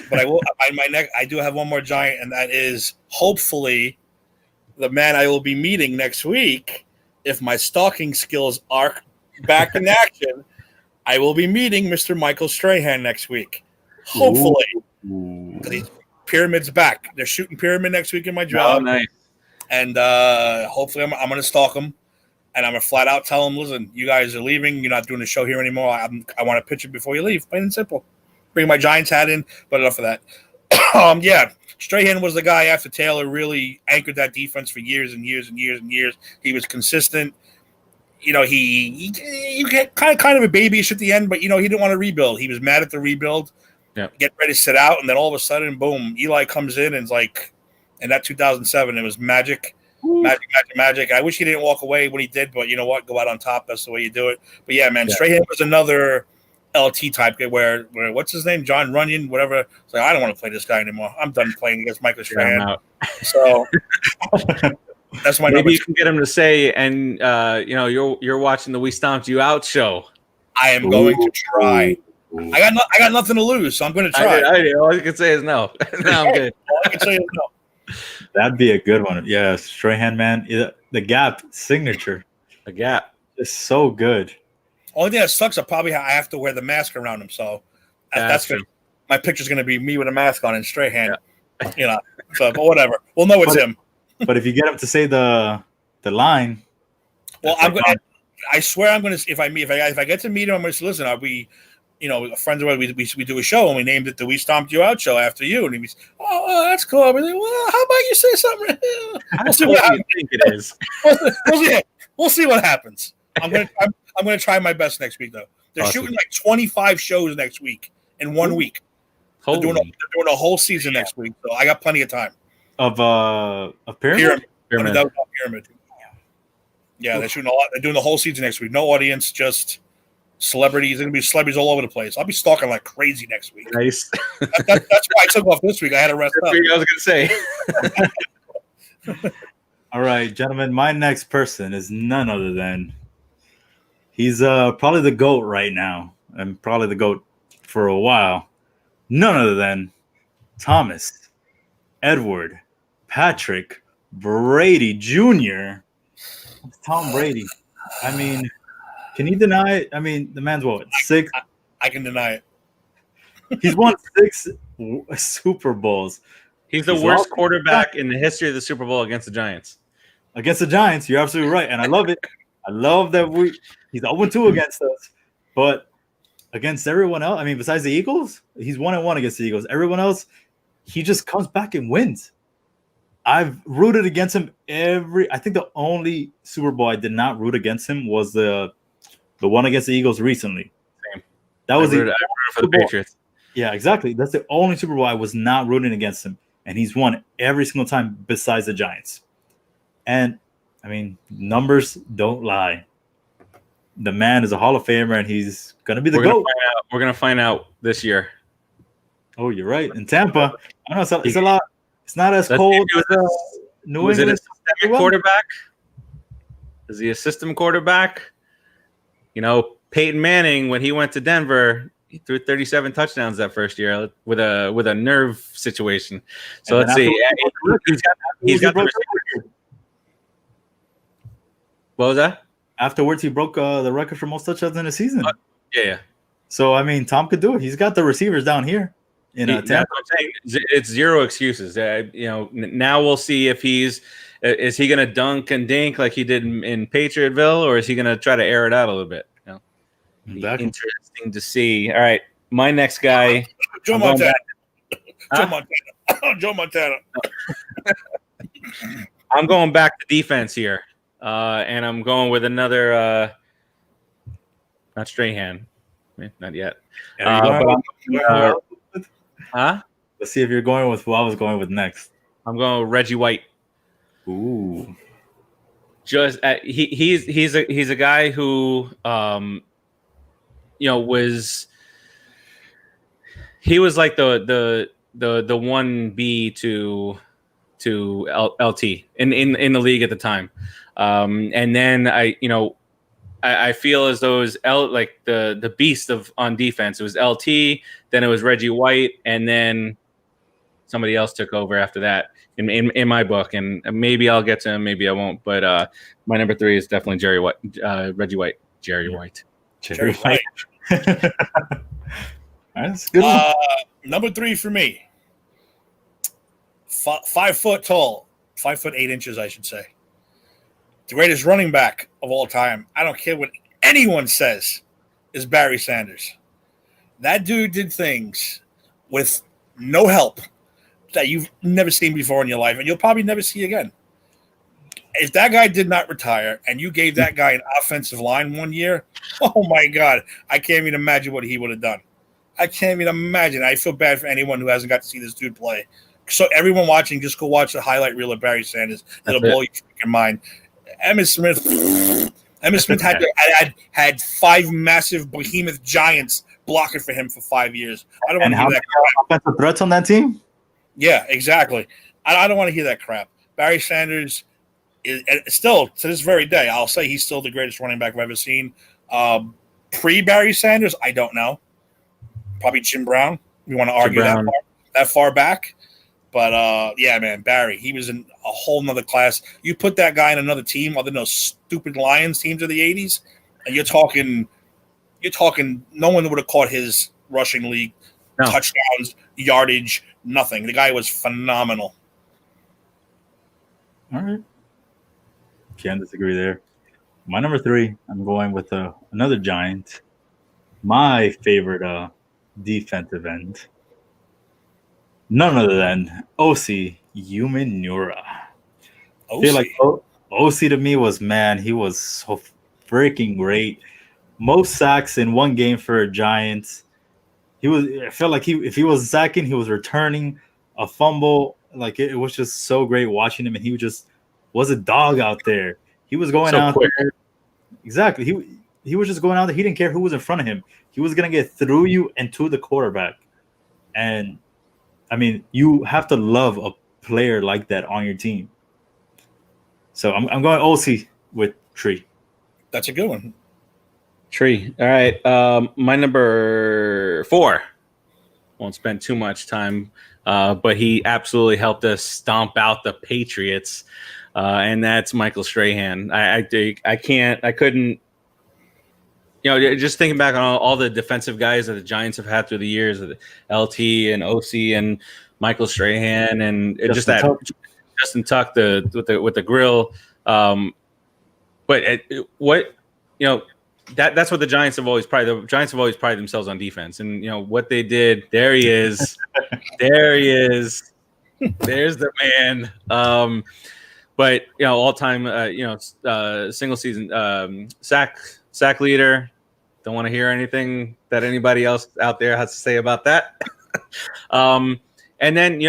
[SPEAKER 3] but I will. I do have one more Giant, and that is hopefully the man I will be meeting next week. If my stalking skills are back in action, I will be meeting Mr. Michael Strahan next week. Hopefully, because Pyramid's back. They're shooting Pyramid next week in my job.
[SPEAKER 2] Oh, nice.
[SPEAKER 3] And hopefully I'm going to stalk him, and I'm going to flat out tell him, listen, you guys are leaving. You're not doing the show here anymore. I want a picture before you leave. Plain and simple. Bring my Giants hat in, but enough of that. Yeah, Strahan was the guy after Taylor really anchored that defense for years and years and years and years. He was consistent. He get kind of a babyish at the end, but, he didn't want to rebuild. He was mad at the rebuild.
[SPEAKER 2] Yeah.
[SPEAKER 3] Get ready to sit out, and then all of a sudden, boom, Eli comes in and it's like, in that 2007, it was magic. Magic. I wish he didn't walk away when he did, but you know what? Go out on top. That's the way you do it. But yeah, man, Strahan was another LT type where what's his name? John Runyon, whatever. It's like, I don't want to play this guy anymore. I'm done playing against Michael Strahan. So that's my
[SPEAKER 2] maybe you can get him to say, and you're watching the We Stomped You Out show.
[SPEAKER 3] I am going to try. I got nothing to lose, so I'm going to try.
[SPEAKER 2] All you can say is no. No, I'm good.
[SPEAKER 3] All I can say is no.
[SPEAKER 1] That'd be a good one. Yeah, Strahan, man. The Gap signature.
[SPEAKER 2] The Gap
[SPEAKER 1] is so good.
[SPEAKER 3] Only thing that sucks is probably I have to wear the mask around him. So that's good. my picture's going to be me with a mask on and Strahan. Yeah. So, but whatever. We'll know it's him.
[SPEAKER 1] But if you get him to say the line,
[SPEAKER 3] well, I swear I'm going to. If I get to meet him, I'm going to say, listen. Are we, friends of ours? We do a show and we named it the We Stomped You Out Show after you. And he's, oh, that's cool. I'll be like, well, how about you say something? We'll see what happens.
[SPEAKER 2] I think it is.
[SPEAKER 3] We'll see what happens. I'm gonna try my best next week though. They're shooting like 25 shows next week in 1 week. They're doing a whole season next week, so I got plenty of time.
[SPEAKER 1] Of Pyramid?
[SPEAKER 3] Pyramid. That was on Pyramid. Yeah, they're shooting a lot. They're doing the whole season next week. No audience, just celebrities. There's gonna be celebrities all over the place. I'll be stalking like crazy next week.
[SPEAKER 2] Nice.
[SPEAKER 3] That's why I took off this week. I had to rest up.
[SPEAKER 2] I was gonna
[SPEAKER 1] say. All right, gentlemen. My next person is none other than he's probably the GOAT right now, and probably the GOAT for a while. None other than Thomas Edward Patrick Brady Jr. Tom Brady. I mean, can you deny it? I mean, the man's what, 6?
[SPEAKER 3] I can deny it.
[SPEAKER 1] He's won 6 Super Bowls.
[SPEAKER 2] He's the worst quarterback in the history of the Super Bowl against the Giants.
[SPEAKER 1] Against the Giants, you're absolutely right, and I love it. I love that he's 0-2 against us, but against everyone else, I mean, besides the Eagles, he's 1-1 against the Eagles. Everyone else, he just comes back and wins. I've rooted against him I think the only Super Bowl I did not root against him was the one against the Eagles recently.
[SPEAKER 2] Same.
[SPEAKER 1] That was
[SPEAKER 2] I rooted for the Patriots.
[SPEAKER 1] Yeah, exactly. That's the only Super Bowl I was not rooting against him, and he's won every single time besides the Giants. And I mean, numbers don't lie. The man is a Hall of Famer, and he's gonna be the GOAT.
[SPEAKER 2] We're gonna find out this year.
[SPEAKER 1] Oh, you're right. In Tampa, I don't know. It's a lot. It's not as cold as New England.
[SPEAKER 2] Was it a systemic quarterback? Is he a system quarterback? Peyton Manning, when he went to Denver, he threw 37 touchdowns that first year with a nerve situation. So let's see. He's got the receivers. What was that?
[SPEAKER 1] Afterwards, he broke the record for most touchdowns in a season.
[SPEAKER 2] Yeah.
[SPEAKER 1] So I mean, Tom could do it. He's got the receivers down here in Tampa.
[SPEAKER 2] It's zero excuses. Now we'll see if is he going to dunk and dink like he did in Patriotville, or is he going to try to air it out a little bit?
[SPEAKER 1] Exactly.
[SPEAKER 2] Interesting to see. All right, my next guy,
[SPEAKER 3] Joe Montana. Joe Montana.
[SPEAKER 2] I'm going back to defense here. And I'm going with another, not Strahan, not yet.
[SPEAKER 1] Let's see if you're going with who I was going with next.
[SPEAKER 2] I'm going with Reggie White.
[SPEAKER 1] Ooh,
[SPEAKER 2] just he's a guy who was like the 1B to LT in the league at the time. And then I feel as though it was like the beast on defense. It was LT, then it was Reggie White, and then somebody else took over after that in my book. And maybe I'll get to him, maybe I won't. But my number 3 is definitely Reggie White. Jerry White.
[SPEAKER 1] That's good.
[SPEAKER 3] Number 3 for me. 5 foot tall, 5 foot 8 inches, I should say. The greatest running back of all time, I don't care what anyone says, is Barry Sanders. That dude did things with no help that you've never seen before in your life, and you'll probably never see again. If that guy did not retire and you gave that guy an offensive line 1 year, oh my God, I can't even imagine what he would have done. I can't even imagine. I feel bad for anyone who hasn't got to see this dude play. So everyone watching, just go watch the highlight reel of Barry Sanders. It'll blow your freaking mind. Emmitt Smith had 5 massive behemoth giants blocking for him for 5 years. I don't want to hear that crap.
[SPEAKER 1] Offensive threats on that team?
[SPEAKER 3] Yeah, exactly. I don't want to hear that crap. Barry Sanders is still, to this very day, I'll say he's still the greatest running back I've ever seen. Pre-Barry Sanders, I don't know. Probably Jim Brown. We want to argue that far back. But, yeah, man, Barry, he was in a whole nother class. You put that guy in another team other than those stupid Lions teams of the 80s, and you're talking no one would have caught his rushing league touchdowns, yardage, nothing. The guy was phenomenal.
[SPEAKER 1] All right. Can't disagree there. My number 3, I'm going with another Giant. My favorite defensive end. None other than OC Umenyiora. I feel like OC to me was, man, he was so freaking great. Most sacks in one game for Giants. I felt like if he was sacking, he was returning a fumble. Like it was just so great watching him, and he just was a dog out there. He was going out
[SPEAKER 2] quick.
[SPEAKER 1] there. Exactly. He was just going out there. He didn't care who was in front of him. He was gonna get through you and to the quarterback. And I mean, you have to love a player like that on your team. So I'm going OC with Tree.
[SPEAKER 3] That's a good one.
[SPEAKER 2] Tree. All right. My number 4. Won't spend too much time, but he absolutely helped us stomp out the Patriots, and that's Michael Strahan. I couldn't. Just thinking back on all the defensive guys that the Giants have had through the years, LT and OC and Michael Strahan, and Justin Tuck with the grill. That's what the Giants have always prided. The Giants have always prided themselves on defense, and what they did. There he is. There he is. There's the man. But all time, single season sack leader. Don't want to hear anything that anybody else out there has to say about that. And then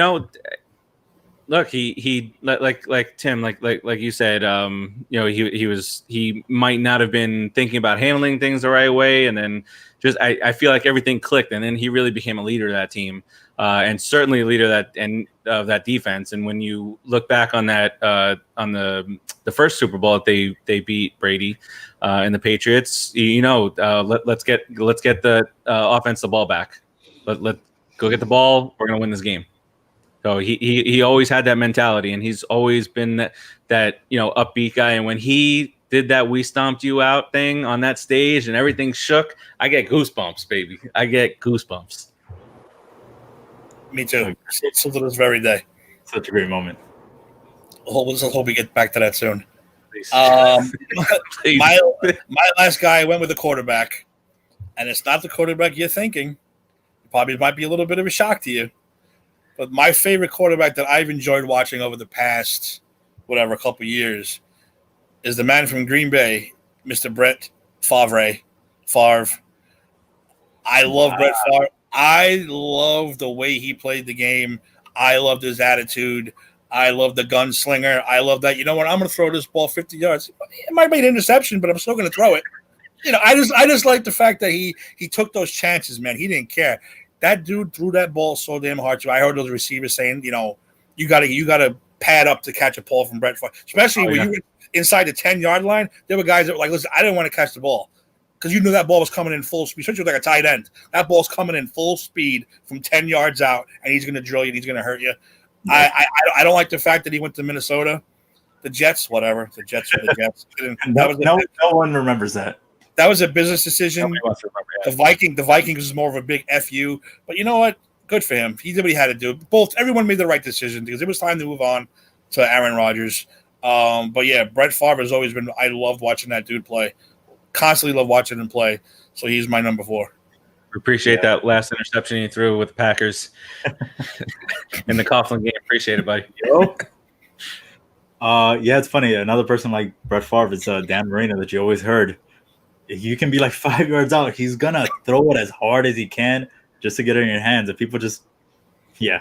[SPEAKER 2] look, he like Tim, like you said, he might not have been thinking about handling things the right way, and then just I feel like everything clicked, and then he really became a leader of that team, and certainly a leader of that defense. And when you look back on that on the first Super Bowl that they beat Brady and the Patriots, let's get the offense the ball back. Let go get the ball. We're gonna win this game. So he always had that mentality, and he's always been that upbeat guy. And when he did that "we stomped you out" thing on that stage and everything shook, I get goosebumps, baby. I get goosebumps.
[SPEAKER 3] Me too. Still to this very day.
[SPEAKER 1] Such a great moment.
[SPEAKER 3] Let's hope we get back to that soon.
[SPEAKER 2] Please.
[SPEAKER 3] My last guy went with the quarterback, and it's not the quarterback you're thinking. Probably might be a little bit of a shock to you. But my favorite quarterback that I've enjoyed watching over the past, couple years is the man from Green Bay, Mr. Brett Favre. I love Brett Favre. I love the way he played the game. I loved his attitude. I love the gunslinger. I love that. You know what? I'm going to throw this ball 50 yards. It might be an interception, but I'm still going to throw it. I just like the fact that he took those chances, man. He didn't care. That dude threw that ball so damn hard. I heard those receivers saying, you got to pad up to catch a ball from Brett Favre. Especially when you were inside the 10-yard line. There were guys that were like, listen, I didn't want to catch the ball because you knew that ball was coming in full speed, especially with like a tight end. That ball's coming in full speed from 10 yards out, and he's going to drill you and he's going to hurt you. Yeah. I don't like the fact that he went to Minnesota. The Jets, whatever. The Jets are the Jets.
[SPEAKER 1] No one remembers that.
[SPEAKER 3] That was a business decision. The Vikings is more of a big FU. But you know what? Good for him. He did what he had to do. Everyone made the right decision because it was time to move on to Aaron Rodgers. But yeah, Brett Favre has always been. I loved watching that dude play. Constantly love watching him play. So he's my number 4.
[SPEAKER 2] Appreciate that last interception he threw with the Packers in the Coughlin game. Appreciate it, buddy.
[SPEAKER 1] Yeah, it's funny. Another person like Brett Favre is Dan Marino that you always heard. You can be like 5 yards out. He's going to throw it as hard as he can just to get it in your hands. And people just,
[SPEAKER 3] Even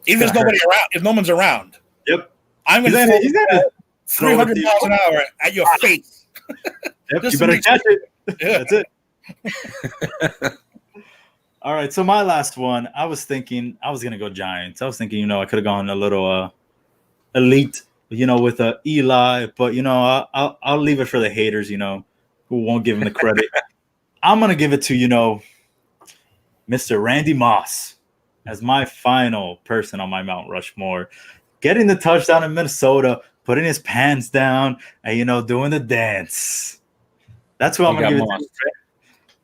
[SPEAKER 3] if there's nobody around, if no one's around.
[SPEAKER 1] Yep.
[SPEAKER 3] I'm going to throw 300 miles an hour at your face.
[SPEAKER 1] Yep, you better catch it. Yeah. That's it. All right, so my last one, I was thinking I was going to go Giants. I was thinking, I could have gone a little elite, with Eli. But, I'll leave it for the haters, who won't give him the credit. I'm going to give it to, Mr. Randy Moss as my final person on my Mount Rushmore. Getting the touchdown in Minnesota, putting his pants down, and, doing the dance. That's what I'm going to give it to.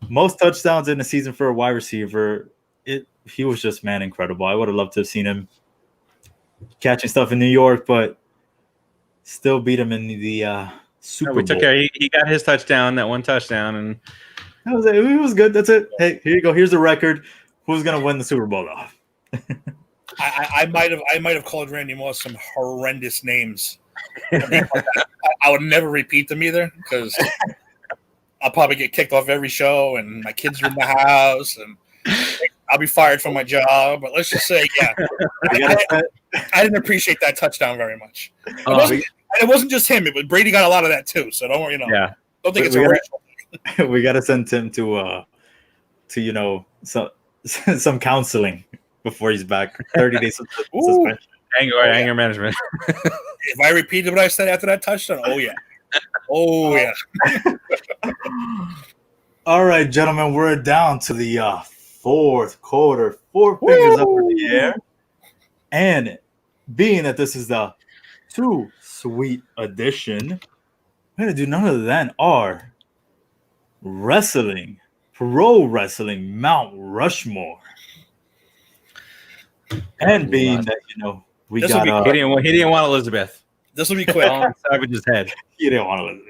[SPEAKER 1] Most touchdowns in a season for a wide receiver. he was just, man, incredible. I would have loved to have seen him catching stuff in New York, but still beat him in the Super Bowl.
[SPEAKER 2] Took care. He got his touchdown, that one touchdown, and
[SPEAKER 1] it was good. That's it. Hey, here you go. Here's the record. Who's gonna win the Super Bowl though?
[SPEAKER 3] I might have called Randy Moss some horrendous names. I would never repeat them either because I'll probably get kicked off every show, and my kids are in the house, and I'll be fired from my job. But let's just say, yeah, I didn't appreciate that touchdown very much. It wasn't just him; it was Brady got a lot of that too. So don't worry,
[SPEAKER 1] Yeah,
[SPEAKER 3] don't think it's a racial.
[SPEAKER 1] We got to send Tim to some counseling before he's back. 30 days suspension.
[SPEAKER 2] Anger management.
[SPEAKER 3] If I repeated what I said after that touchdown, oh yeah.
[SPEAKER 1] All right, gentlemen, we're down to the fourth quarter. 4 fingers up in the air. And being that this is the too sweet edition, we're going to do none other than our pro wrestling Mount Rushmore. And being that, we
[SPEAKER 2] this
[SPEAKER 1] got...
[SPEAKER 2] he didn't want Elizabeth.
[SPEAKER 3] This will be quick.
[SPEAKER 2] On Savage's head.
[SPEAKER 1] He didn't want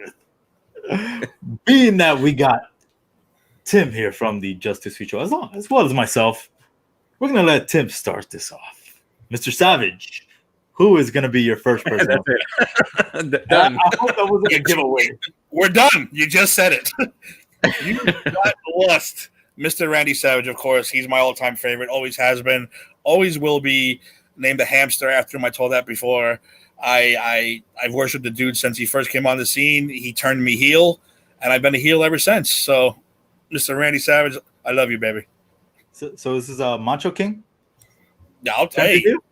[SPEAKER 1] Elizabeth. Being that we got Tim here from the Justice Feature, as well as myself, we're going to let Tim start this off. Mr. Savage, who is going to be your first person?
[SPEAKER 2] That's it. Done.
[SPEAKER 1] I hope that wasn't a giveaway.
[SPEAKER 3] We're done. You just said it. You got lost. Mr. Randy Savage, of course. He's my all-time favorite. Always has been. Always will be. Named a hamster after him. I told that before. I've worshipped the dude since he first came on the scene. He turned me heel, and I've been a heel ever since. So, Mr. Randy Savage, I love you, baby.
[SPEAKER 1] So this is Macho King?
[SPEAKER 3] Yeah, I'll tell you.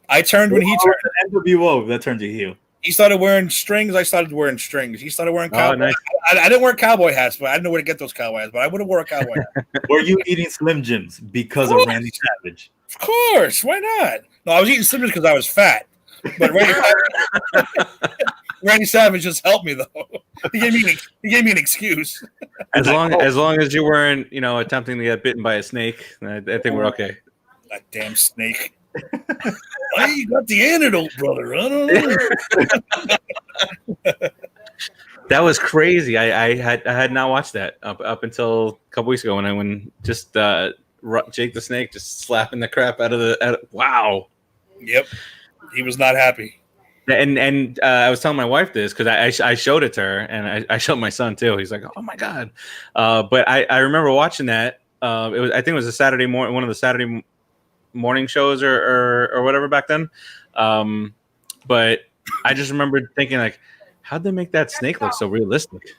[SPEAKER 3] I turned when he turned.
[SPEAKER 1] NWO, that turned you heel.
[SPEAKER 3] He started wearing strings. I started wearing strings. He stared wearing cowboy.
[SPEAKER 2] Nice.
[SPEAKER 3] I didn't wear cowboy hats, but I didn't know where to get those cowboy hats. But I would have wore a cowboy hat.
[SPEAKER 1] Were you eating Slim Jims because of Randy Savage?
[SPEAKER 3] Of course. Why not? No, I was eating Slim Jims because I was fat. But Randy Savage just helped me though. He gave me an excuse.
[SPEAKER 2] As long as you weren't, attempting to get bitten by a snake, I think we're okay.
[SPEAKER 3] That damn snake. Why you got the antidote, brother? I don't know.
[SPEAKER 2] That was crazy. I had not watched that up until a couple weeks ago when Jake the Snake just slapping the crap out of wow.
[SPEAKER 3] Yep, he was not happy.
[SPEAKER 2] And I was telling my wife this because I showed it to her, and I showed my son too. He's like, "Oh my god!" But I remember watching that. I think it was a Saturday morning, one of the Saturday morning shows or whatever back then. But I just remember thinking like, how'd they make that snake look so realistic?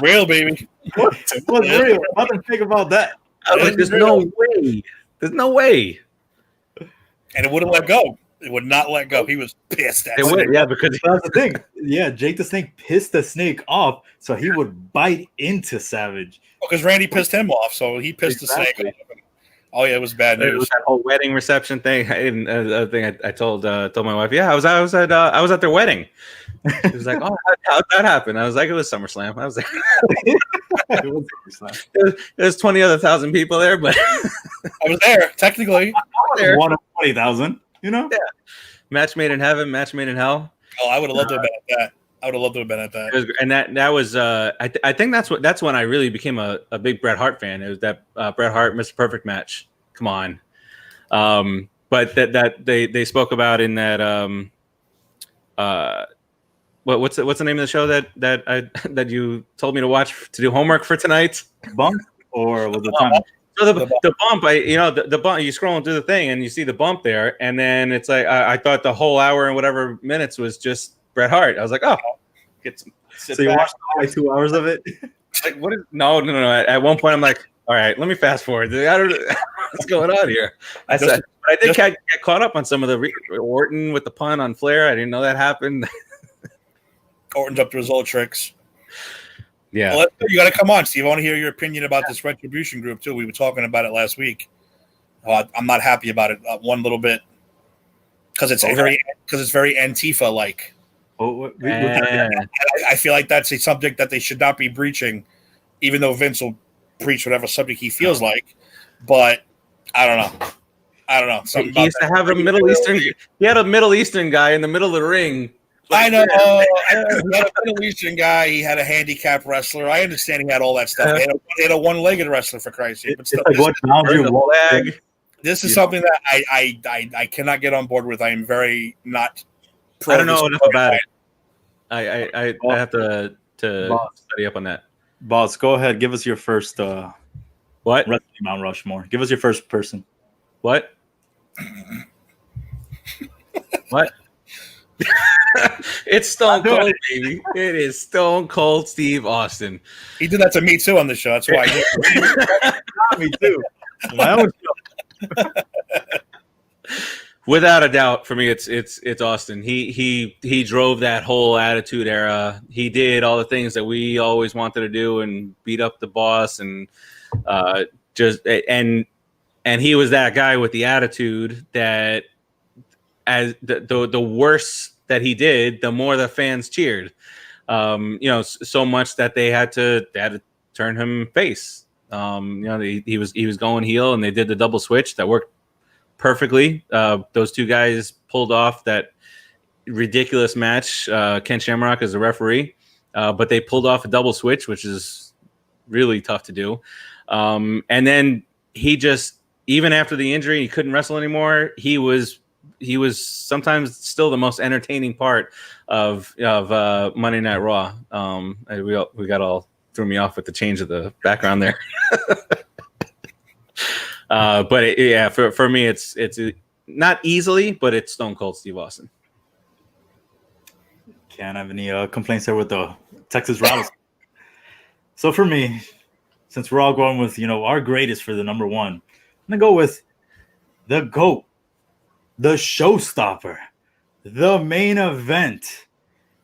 [SPEAKER 3] Real, baby.
[SPEAKER 1] What? What's real? Nothing think about that.
[SPEAKER 2] I was like, there's no way. There's no way.
[SPEAKER 3] And it wouldn't let go. It would not let go. He was pissed at
[SPEAKER 2] it. Yeah, because
[SPEAKER 1] that's the thing. Yeah, Jake the Snake pissed the snake off, so he would bite into Savage.
[SPEAKER 3] Because Randy pissed him off, so he pissed the snake off. Oh yeah, it was bad news.
[SPEAKER 2] It was that whole wedding reception thing. I told my wife, yeah, I was at their wedding. She was like, oh, how'd that happen? I was like, it was SummerSlam. I was like,
[SPEAKER 1] it was SummerSlam.
[SPEAKER 2] There's 20,000 people there, but
[SPEAKER 3] I was there technically.
[SPEAKER 1] One of 20,000. Yeah.
[SPEAKER 2] Match made in heaven, match made in hell.
[SPEAKER 3] Oh, I would have loved to have been at that. I would have loved to have been at that.
[SPEAKER 2] And that was I think that's when I really became a big Bret Hart fan. It was that Bret Hart Mr. Perfect match. Come on. But that they spoke about in that what's the name of the show that you told me to watch to do homework for tonight?
[SPEAKER 1] Bump or was it time?
[SPEAKER 2] So the bump, the bump, you scrolling through the thing and you see the bump there, and then it's like I thought the whole hour and whatever minutes was just Bret Hart. I was like, oh,
[SPEAKER 1] so you watched like 2 hours of it?
[SPEAKER 2] Like, what is no. At one point, I'm like, all right, let me fast forward. What's going on here? I did get caught up on some of the Orton with the pun on Flair. I didn't know that happened.
[SPEAKER 3] Orton's up to his old tricks.
[SPEAKER 2] Yeah,
[SPEAKER 3] well, you got to come on, Steve. I want to hear your opinion about this Retribution group too. We were talking about it last week. I'm not happy about it one little bit because it's very Antifa like. I feel like that's a subject that they should not be breaching, even though Vince will breach whatever subject he feels like. But I don't know. Something
[SPEAKER 2] He used to have a Middle Eastern. He had a Middle Eastern guy in the middle of the ring.
[SPEAKER 3] I know. He had a Middle Eastern guy. He had a handicap wrestler. I understand he had all that stuff. He had a one-legged wrestler, for Christ's sake. But still, this is something that I cannot get on board with. I am very not.
[SPEAKER 2] I don't know enough about it. I have to study up on that.
[SPEAKER 1] Boss, go ahead. Give us your first
[SPEAKER 2] what?
[SPEAKER 1] Wrestling Mount Rushmore. Give us your first person.
[SPEAKER 2] What? What? It's Stone Cold, baby. It is Stone Cold Steve Austin.
[SPEAKER 3] He did that to me too on the show. That's why I did.
[SPEAKER 1] Me too. My own show.
[SPEAKER 2] Without a doubt, for me, it's Austin. He drove that whole Attitude Era. He did all the things that we always wanted to do and beat up the boss and and he was that guy with the attitude that as the worse that he did, the more the fans cheered. So much that they had to turn him face. He was going heel, and they did the double switch that worked perfectly. Those two guys pulled off that ridiculous match. Ken Shamrock as the referee, but they pulled off a double switch, which is really tough to do. And then he just, even after the injury, he couldn't wrestle anymore. He was sometimes still the most entertaining part of Monday Night Raw. We got all threw me off with the change of the background there. But for me, it's not easily, but it's Stone Cold Steve Austin.
[SPEAKER 1] Can't have any complaints there with the Texas Rattlesnake. So for me, since we're all going with our greatest for the number one, I'm gonna go with the GOAT, the showstopper, the main event,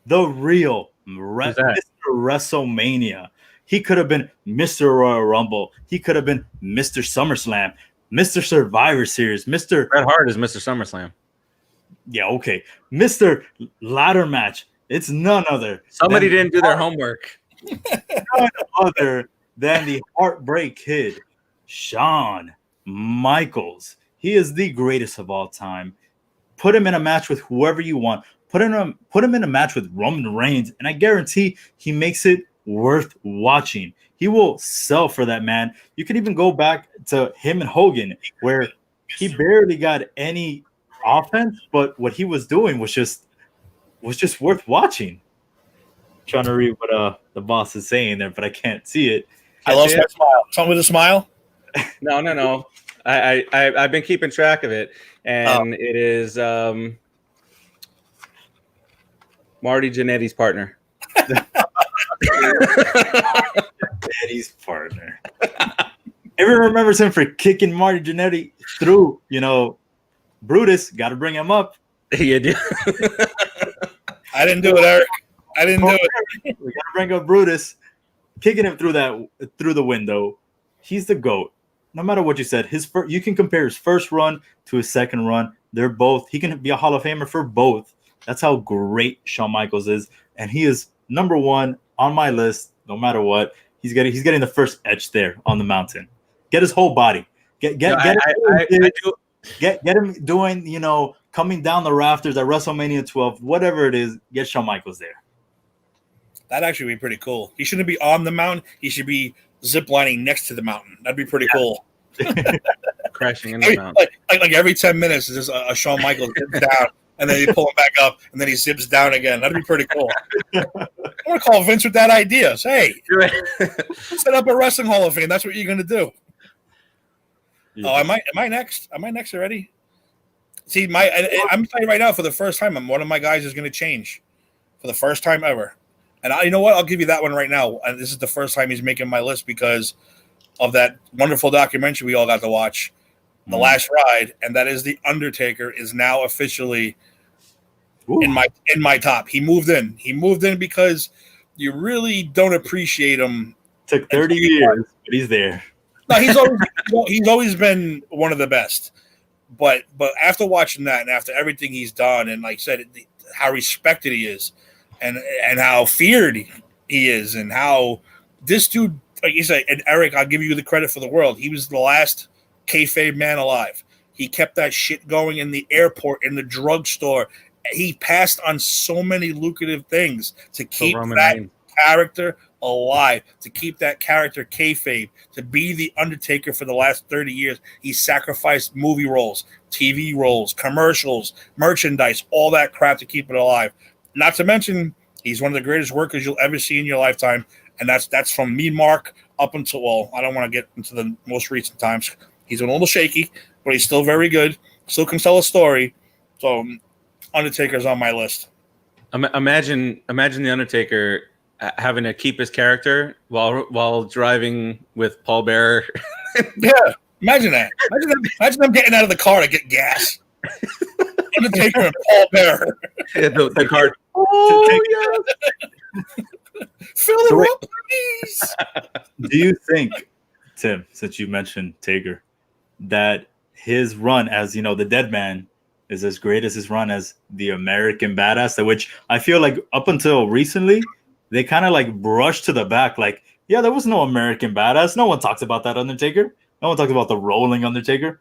[SPEAKER 1] the real Mr. WrestleMania. He could have been Mr. Royal Rumble. He could have been Mr. SummerSlam, Mr. Survivor Series, Mr.
[SPEAKER 2] Bret Hart is Mr. SummerSlam.
[SPEAKER 1] Yeah, okay. Mr. Ladder Match. It's none other.
[SPEAKER 2] Somebody didn't do their homework.
[SPEAKER 1] None other than the Heartbreak Kid, Shawn Michaels. He is the greatest of all time. Put him in a match with whoever you want. Put him in a match with Roman Reigns, and I guarantee he makes it worth watching. He will sell for that, man. You can even go back to him and Hogan, where he barely got any offense, but what he was doing was just worth watching. I'm trying to read what the boss is saying there, but I can't see it.
[SPEAKER 3] I lost my smile. Something with a smile?
[SPEAKER 2] No. I've been keeping track of it, and it is Marty Jannetty's partner.
[SPEAKER 1] Jannetty's partner. Everyone remembers him for kicking Marty Jannetty through, Brutus. Got to bring him up.
[SPEAKER 2] You do.
[SPEAKER 3] I didn't do it, Eric. I didn't do it.
[SPEAKER 1] We got to bring up Brutus, kicking him through the window. He's the GOAT. No matter what you said, you can compare his first run to his second run. They're both. He can be a Hall of Famer for both. That's how great Shawn Michaels is, and he is number one on my list. No matter what, he's getting the first etch there on the mountain. Get his whole body. Get him doing coming down the rafters at WrestleMania 12, whatever it is. Get Shawn Michaels there.
[SPEAKER 3] That'd actually be pretty cool. He shouldn't be on the mountain. He should be ziplining next to the mountain. That'd be pretty cool.
[SPEAKER 2] Crashing in the mountain.
[SPEAKER 3] Like every 10 minutes, there's a Shawn Michaels zips down, and then you pull him back up, and then he zips down again. That'd be pretty cool. I want to call Vince with that idea. Say, hey, set up a wrestling Hall of Fame. That's what you're going to do. Yeah. Oh, am I next? Am I next already? See, I'm telling you right now, for the first time, one of my guys is going to change for the first time ever. And you know what? I'll give you that one right now. And this is the first time he's making my list because of that wonderful documentary we all got to watch, The Last Ride, and that is The Undertaker is now officially in my top. He moved in. He moved in because you really don't appreciate him.
[SPEAKER 1] Took 30 years, but he's there.
[SPEAKER 3] No, he's always been one of the best. But after watching that and after everything he's done, and like I said, how respected he is, and how feared he is, and how this dude, like you said, and Eric, I'll give you the credit for the world. He was the last kayfabe man alive. He kept that shit going in the airport, in the drugstore. He passed on so many lucrative things to keep that character alive, to keep that character kayfabe, to be the Undertaker for the last 30 years. He sacrificed movie roles, TV roles, commercials, merchandise, all that crap to keep it alive. Not to mention, he's one of the greatest workers you'll ever see in your lifetime, and that's from Mean Mark up until, well, I don't want to get into the most recent times. He's a little shaky, but he's still very good. Still can tell a story. So Undertaker's on my list.
[SPEAKER 2] Imagine the Undertaker having to keep his character while driving with Paul Bearer.
[SPEAKER 3] Yeah, imagine that. Imagine them getting out of the car to get gas. Undertaker and Paul Bearer.
[SPEAKER 2] Yeah, the car.
[SPEAKER 3] Oh, yeah. Fill her up, please.
[SPEAKER 1] Do you think, Tim, since you mentioned Taker, that his run as, the dead man is as great as his run as the American Badass, which I feel like up until recently, they kind of like brushed to the back. Like, yeah, there was no American Badass. No one talks about that Undertaker. No one talks about the rolling Undertaker.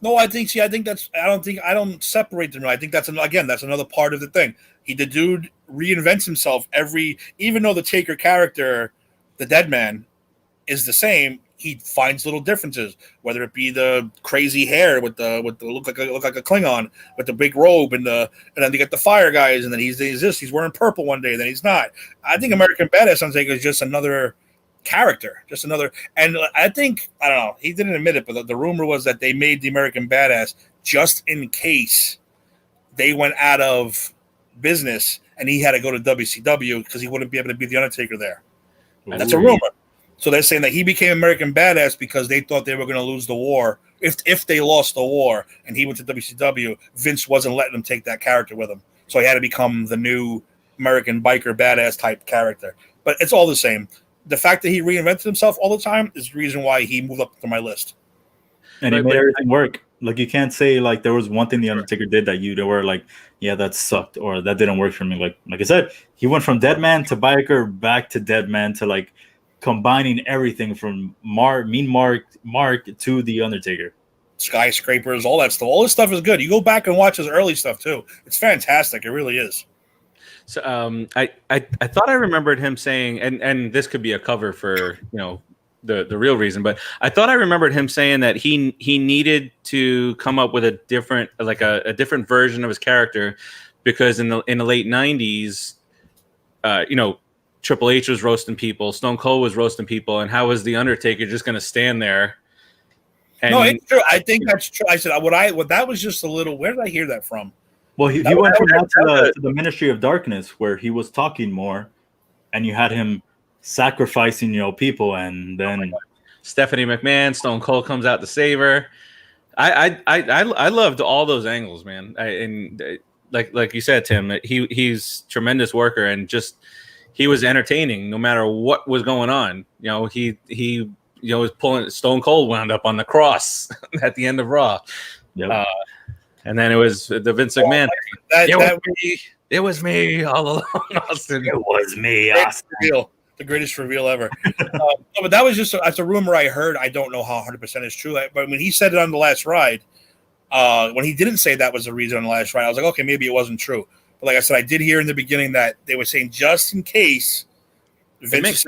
[SPEAKER 3] No, I don't separate them. I think that's another part of the thing. The dude reinvents himself even though the Taker character, the dead man, is the same, he finds little differences, whether it be the crazy hair with the look like a Klingon with the big robe and then they get the fire guys, and then he's wearing purple one day, then he's not. I think American Badass Undertaker is just another character, and I don't know, he didn't admit it, but the rumor was that they made the American Badass just in case they went out of business and he had to go to WCW because he wouldn't be able to be the Undertaker there. Ooh. That's a rumor. So they're saying that he became American Badass because they thought they were going to lose the war. If they lost the war and he went to WCW, Vince wasn't letting him take that character with him. So he had to become the new American biker badass type character. But it's all the same. The fact that he reinvented himself all the time is the reason why he moved up to my list.
[SPEAKER 1] And he made everything work. Like, you can't say like there was one thing the Undertaker did that you were like, yeah, that sucked or that didn't work for me. Like I said, he went from dead man to biker back to dead man to like combining everything from Mean Mark to the Undertaker.
[SPEAKER 3] Skyscrapers, all that stuff. All this stuff is good. You go back and watch his early stuff too. It's fantastic. It really is.
[SPEAKER 2] So I thought I remembered him saying, and this could be a cover for the real reason, but I thought I remembered him saying that he needed to come up with a different different version of his character because in the late 90s, Triple H was roasting people, Stone Cold was roasting people, and how was the Undertaker just going to stand there? And,
[SPEAKER 3] no, it's true. I think that's true. I said that was just a little. Where did I hear that from?
[SPEAKER 1] Well, he went from that to the Ministry of Darkness, where he was talking more, and you had him sacrificing, people, and then
[SPEAKER 2] Stephanie McMahon, Stone Cold comes out to save her. I loved all those angles, man. Like you said, Tim, he's a tremendous worker, and just he was entertaining no matter what was going on. He was pulling. Stone Cold wound up on the cross at the end of Raw.
[SPEAKER 1] Yep.
[SPEAKER 2] And then it was the Vince McMahon. It was me all along, Austin.
[SPEAKER 1] It was me, Austin.
[SPEAKER 3] The greatest reveal ever. No, but that was that's a rumor I heard. I don't know how 100% is true. But when he said it on the last ride, when he didn't say that was the reason on the last ride, I was like, okay, maybe it wasn't true. But like I said, I did hear in the beginning that they were saying just in case Vince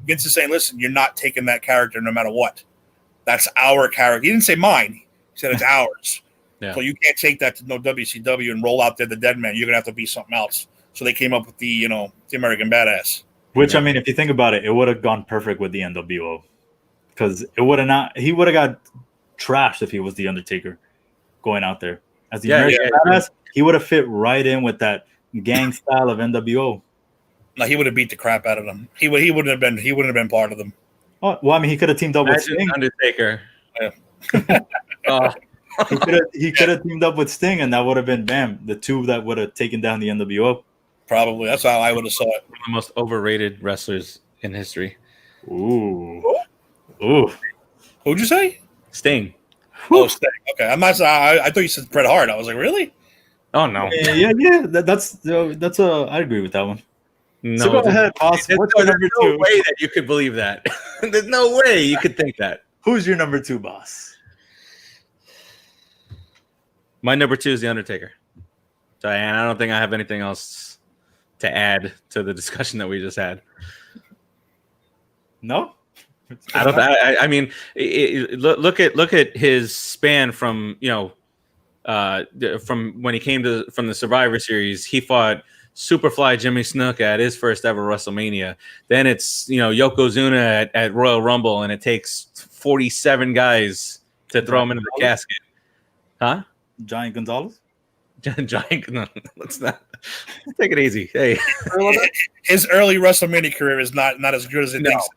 [SPEAKER 3] is saying, listen, you're not taking that character no matter what. That's our character. He didn't say mine. He said it's ours. Yeah. So you can't take that to no WCW and roll out there the dead man. You're going to have to be something else. So they came up with the American Badass.
[SPEAKER 1] Which, I mean, if you think about it, it would have gone perfect with the NWO. Because he would have got trashed if he was the Undertaker going out there. As the American Badass, he would have fit right in with that gang style of NWO.
[SPEAKER 3] No, he would have beat the crap out of them. He wouldn't have been part of them.
[SPEAKER 1] Oh, well, I mean, he could have teamed up with Sting.
[SPEAKER 2] Undertaker.
[SPEAKER 3] Yeah.
[SPEAKER 1] He could have teamed up with Sting, and that would have been the two that would have taken down the NWO.
[SPEAKER 3] Probably. That's how I would have saw it.
[SPEAKER 2] One of the most overrated wrestlers in history.
[SPEAKER 1] Ooh.
[SPEAKER 3] Who'd you say?
[SPEAKER 2] Sting.
[SPEAKER 3] Oh, Sting. Okay. I'm not. I thought you said Bret Hart. I was like, really?
[SPEAKER 2] Oh no.
[SPEAKER 1] Yeah. That's I agree with that one.
[SPEAKER 2] No,
[SPEAKER 1] so go ahead, boss. What's your number two?
[SPEAKER 2] There's no way that you could believe that. There's no way you could think that.
[SPEAKER 1] Who's your number two, boss?
[SPEAKER 2] My number 2 is The Undertaker. So, and I don't think I have anything else to add to the discussion that we just had.
[SPEAKER 1] No,
[SPEAKER 2] I don't. I mean, look at his span from from when he came from the Survivor Series. He fought Superfly Jimmy Snuka at his first ever WrestleMania. Then it's Yokozuna at Royal Rumble, and it takes 47 guys to throw him into the casket. Huh?
[SPEAKER 1] Giant Gonzalez?
[SPEAKER 2] Giant. No, let's not. Take it easy. Hey,
[SPEAKER 3] his early WrestleMania career is not as good as it thinks.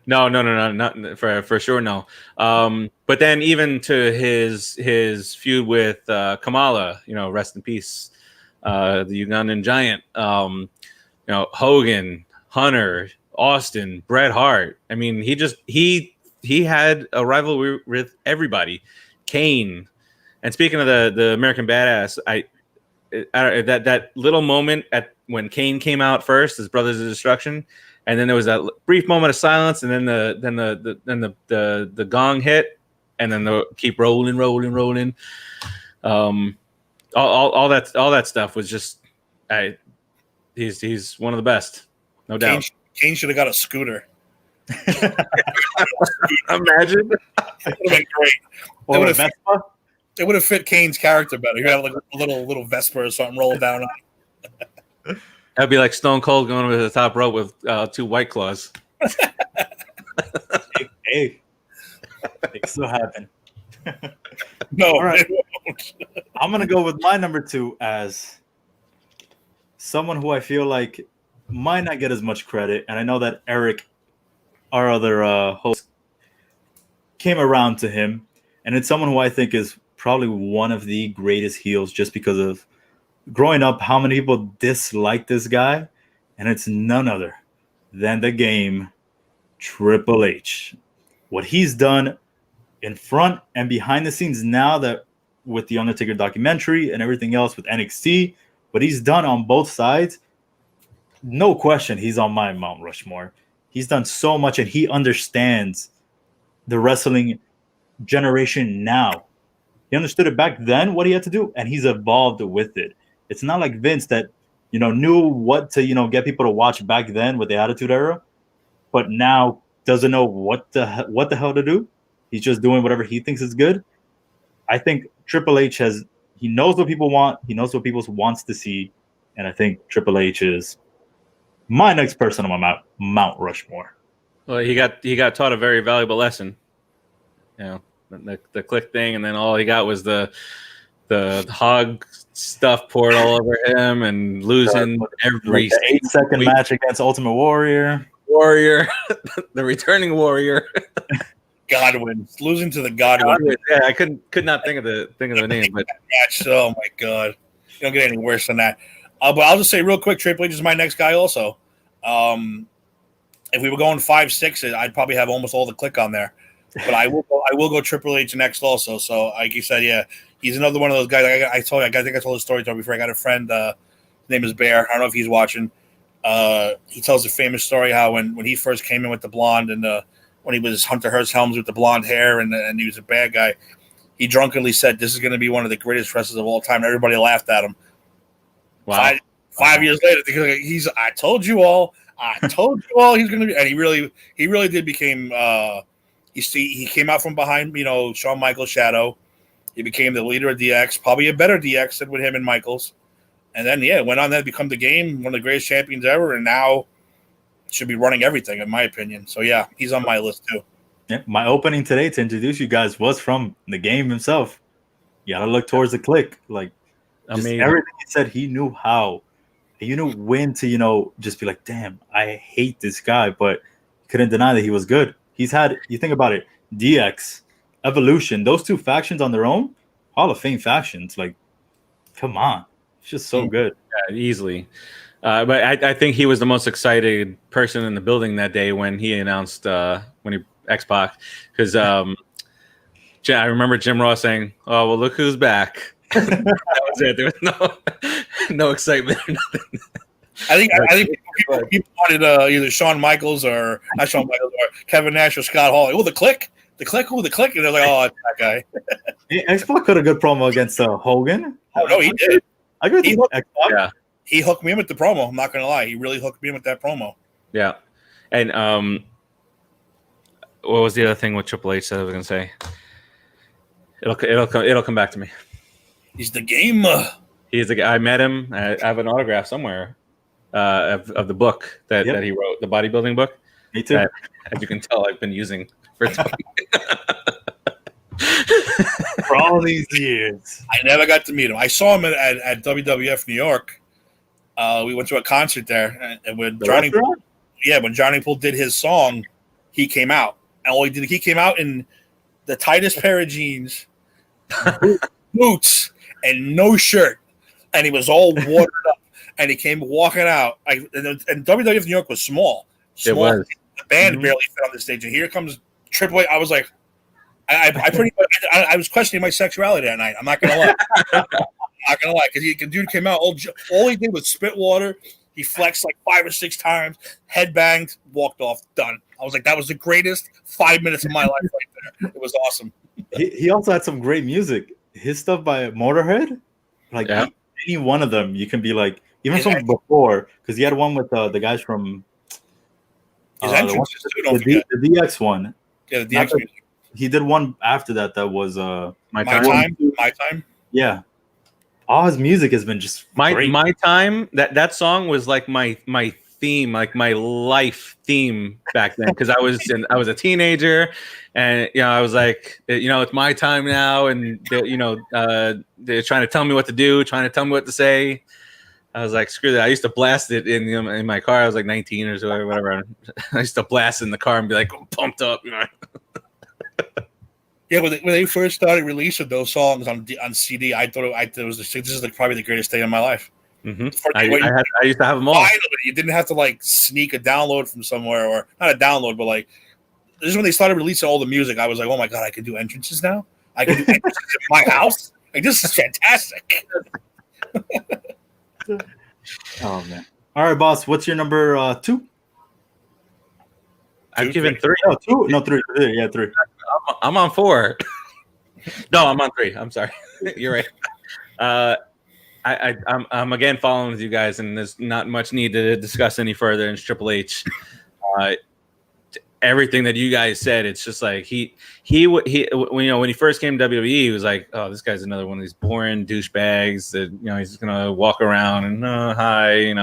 [SPEAKER 2] No, not for sure. No. But then even to his feud with Kamala, rest in peace, the Ugandan giant. Hogan, Hunter, Austin, Bret Hart. I mean, he had a rivalry with everybody. Kane. And speaking of the American Badass, that little moment when Kane came out first as Brothers of Destruction, and then there was that brief moment of silence, and then the gong hit, and then the keep rolling. All that stuff was just, he's one of the best, no doubt.
[SPEAKER 3] Kane should have got a scooter.
[SPEAKER 2] Imagine.
[SPEAKER 3] It would have been great.
[SPEAKER 1] Or a Vespa?
[SPEAKER 3] It would have fit Kane's character better. He had like a little Vespa or something rolled down on.
[SPEAKER 2] That'd be like Stone Cold going over the top rope with 2 White Claws.
[SPEAKER 1] Hey, it can still happen.
[SPEAKER 3] No,
[SPEAKER 1] all right. I'm gonna go with my number 2 as someone who I feel like might not get as much credit, and I know that Eric, our other host, came around to him, and it's someone who I think is probably one of the greatest heels just because of growing up, how many people dislike this guy, and it's none other than the Game, Triple H. What he's done in front and behind the scenes now that with the Undertaker documentary and everything else with NXT, what he's done on both sides, no question, he's on my Mount Rushmore. He's done so much, and he understands the wrestling generation now. He understood it back then, what he had to do, and he's evolved with it. It's not like Vince that, knew what to, get people to watch back then with the Attitude Era, but now doesn't know what the hell to do. He's just doing whatever he thinks is good. I think Triple H he knows what people want. He knows what people wants to see. And I think Triple H is my next person on my Mount Rushmore.
[SPEAKER 2] Well, he got taught a very valuable lesson. The click thing, and then all he got was the hog stuff poured all over him, and losing every
[SPEAKER 1] the 8-second match against Ultimate Warrior,
[SPEAKER 2] the returning Warrior,
[SPEAKER 3] Godwin, losing to the Godwin.
[SPEAKER 2] Yeah, I could not think of the name, but
[SPEAKER 3] match. Oh my God, you don't get any worse than that. But I'll just say real quick, Triple H is my next guy also. If we were going 5-6, I'd probably have almost all the click on there. But I will go Triple H next also. So like you said, yeah, he's another one of those guys. I think I told the story before. I got a friend, his name is Bear. I don't know if he's watching. He tells a famous story how when he first came in with the blonde and when he was Hunter Hearst Helms with the blonde hair and he was a bad guy, he drunkenly said, "This is going to be one of the greatest wrestlers of all time." And everybody laughed at him.
[SPEAKER 2] Wow.
[SPEAKER 3] Five years later, I told you all. He's going to be, and he really did became. He came out from behind, Shawn Michaels' shadow. He became the leader of DX, probably a better DX than with him and Michaels. And then, went on to become the Game, one of the greatest champions ever, and now should be running everything, in my opinion. So, yeah, he's on my list, too.
[SPEAKER 1] Yeah, my opening today to introduce you guys was from the Game himself. You got to look towards the click. Like, everything he said, he knew how. He knew when to, just be like, damn, I hate this guy, but couldn't deny that he was good. He's had, you think about it, DX, Evolution, those 2 factions on their own, Hall of Fame factions. Like, come on. It's just so good.
[SPEAKER 2] Yeah, easily. But I think he was the most excited person in the building that day when he announced X-Pac. Because I remember Jim Ross saying, "Oh, well, look who's back." That was it. There was no excitement or nothing.
[SPEAKER 3] I think people wanted either Shawn Michaels or not Shawn Michaels or Kevin Nash or Scott Hall. Well, the click, The Click, who? The Click? And they're like, oh, it's that guy.
[SPEAKER 1] X-Pac got a good promo against Hogan.
[SPEAKER 3] Oh, no, he did.
[SPEAKER 1] I agree with X-Pac.
[SPEAKER 2] Yeah.
[SPEAKER 3] He hooked me in with the promo. I'm not going to lie. He really hooked me in with that promo.
[SPEAKER 2] Yeah. And what was the other thing with Triple H that I was going to say? It'll come back to me.
[SPEAKER 3] He's the gamer.
[SPEAKER 2] He's the guy. I met him. I have an autograph somewhere of the book that he wrote, the bodybuilding book.
[SPEAKER 1] Me too.
[SPEAKER 2] That, as you can tell, I've been using for
[SPEAKER 1] all these years.
[SPEAKER 3] I never got to meet him. I saw him at WWF New York. We went to a concert there, and when Johnny Poole did his song, he came out. And all he came out in the tightest pair of jeans, boots, and no shirt, and he was all watered up. And he came walking out. And WWF New York was small.
[SPEAKER 2] It was.
[SPEAKER 3] The band barely fit on the stage, and here comes Triple H. I was like, I was questioning my sexuality that night. I'm not gonna lie. Because the dude came out. All he did was spit water. He flexed like 5 or 6 times, headbanged, walked off, done. I was like, that was the greatest 5 minutes of my life right there. It was awesome.
[SPEAKER 1] He also had some great music. His stuff by Motorhead, like any one of them, you can be like, even from before, because he had one with the guys from
[SPEAKER 3] his entrance,
[SPEAKER 1] the DX one.
[SPEAKER 3] Yeah, the DX music.
[SPEAKER 1] He did one after that was
[SPEAKER 3] My Time.
[SPEAKER 1] Yeah. All his music has been just great.
[SPEAKER 2] My Time. That song was like my theme, like my life theme back then, because I was a teenager, and I was like, it's my time now, and they're trying to tell me what to do, trying to tell me what to say. I was like, screw that. I used to blast it in my car. I was like 19 or so, whatever. I used to blast it in the car and be like pumped up,
[SPEAKER 3] Yeah, when they first started releasing those songs on CD, I thought this is probably the greatest day of my life.
[SPEAKER 2] Mm-hmm. I used to have them all.
[SPEAKER 3] You didn't have to like sneak a download from somewhere, or not a download, but like this is when they started releasing all the music. I was like, oh my god, I can do entrances now. I can do entrances in my house. Like, this is fantastic.
[SPEAKER 1] Oh man! All right, boss. What's your number 2?
[SPEAKER 2] I've given 3.
[SPEAKER 1] No, 2. No, 3. Yeah, 3.
[SPEAKER 2] I'm on 4. No, I'm on 3. I'm sorry. You're right. I'm again following with you guys, and there's not much need to discuss any further. And Triple H, everything that you guys said, it's just like he when he first came to WWE, he was like, oh, this guy's another one of these boring douchebags that he's gonna walk around and hi,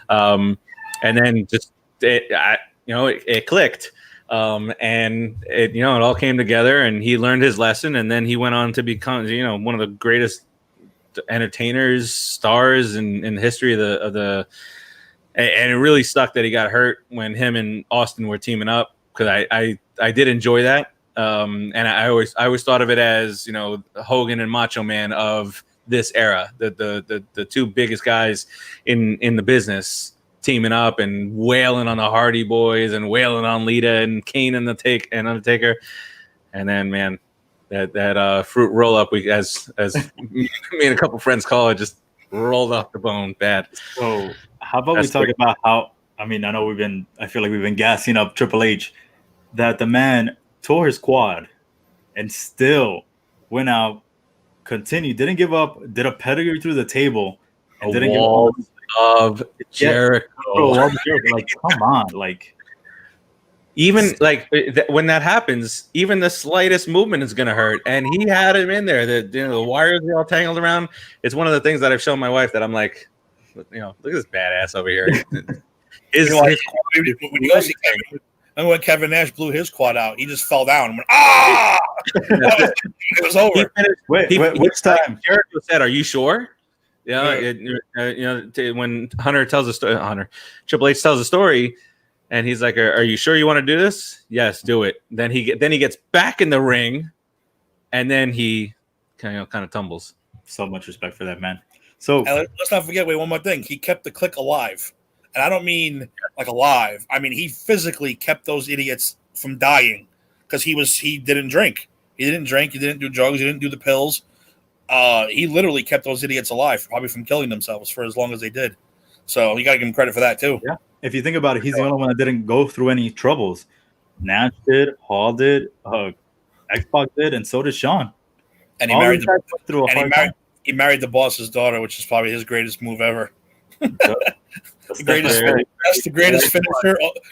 [SPEAKER 2] and then just it clicked. And it all came together, and he learned his lesson, and then he went on to become one of the greatest entertainers, stars in the history of the and it really sucked that he got hurt when him and Austin were teaming up, because I did enjoy that, and I always thought of it as Hogan and Macho Man of this era, the two biggest guys in the business teaming up and wailing on the Hardy Boys and wailing on Lita and Kane and Undertaker, and then man, that fruit roll up, we as me and a couple friends call it, just rolled off the bone bad.
[SPEAKER 1] So how about we talk about how? I know I feel like we've been gassing up Triple H, that the man tore his quad and still went out, continued, didn't give up, did a pedigree through the table, and didn't give up.
[SPEAKER 2] Of Jericho.
[SPEAKER 1] Like, come on, like,
[SPEAKER 2] even like when that happens, even the slightest movement is gonna hurt, and he had him in there. The wires are all tangled around. It's one of the things that I've shown my wife, that I'm like, look at this badass over here.
[SPEAKER 3] And when Kevin Nash blew his quad out, he just fell down and went, ah! It was over.
[SPEAKER 1] Which time?
[SPEAKER 2] Jericho said, "Are you sure?" When Hunter tells a story, Triple H tells a story, and he's like, "Are you sure you want to do this?" "Yes, do it." Then he gets back in the ring, and then he kind of tumbles.
[SPEAKER 1] So much respect for that man. So
[SPEAKER 3] let's not forget. Wait, one more thing. He kept the Clique alive, and I don't mean like alive. I mean he physically kept those idiots from dying, because he didn't drink. He didn't drink. He didn't do drugs. He didn't do the pills. He literally kept those idiots alive, probably from killing themselves for as long as they did. So you got to give him credit for that too.
[SPEAKER 1] Yeah. If you think about it, he's the only one that didn't go through any troubles. Nash did, Hall did, X-Pac did, and so did Sean.
[SPEAKER 3] And he married he married the boss's daughter, which is probably his greatest move ever. That's the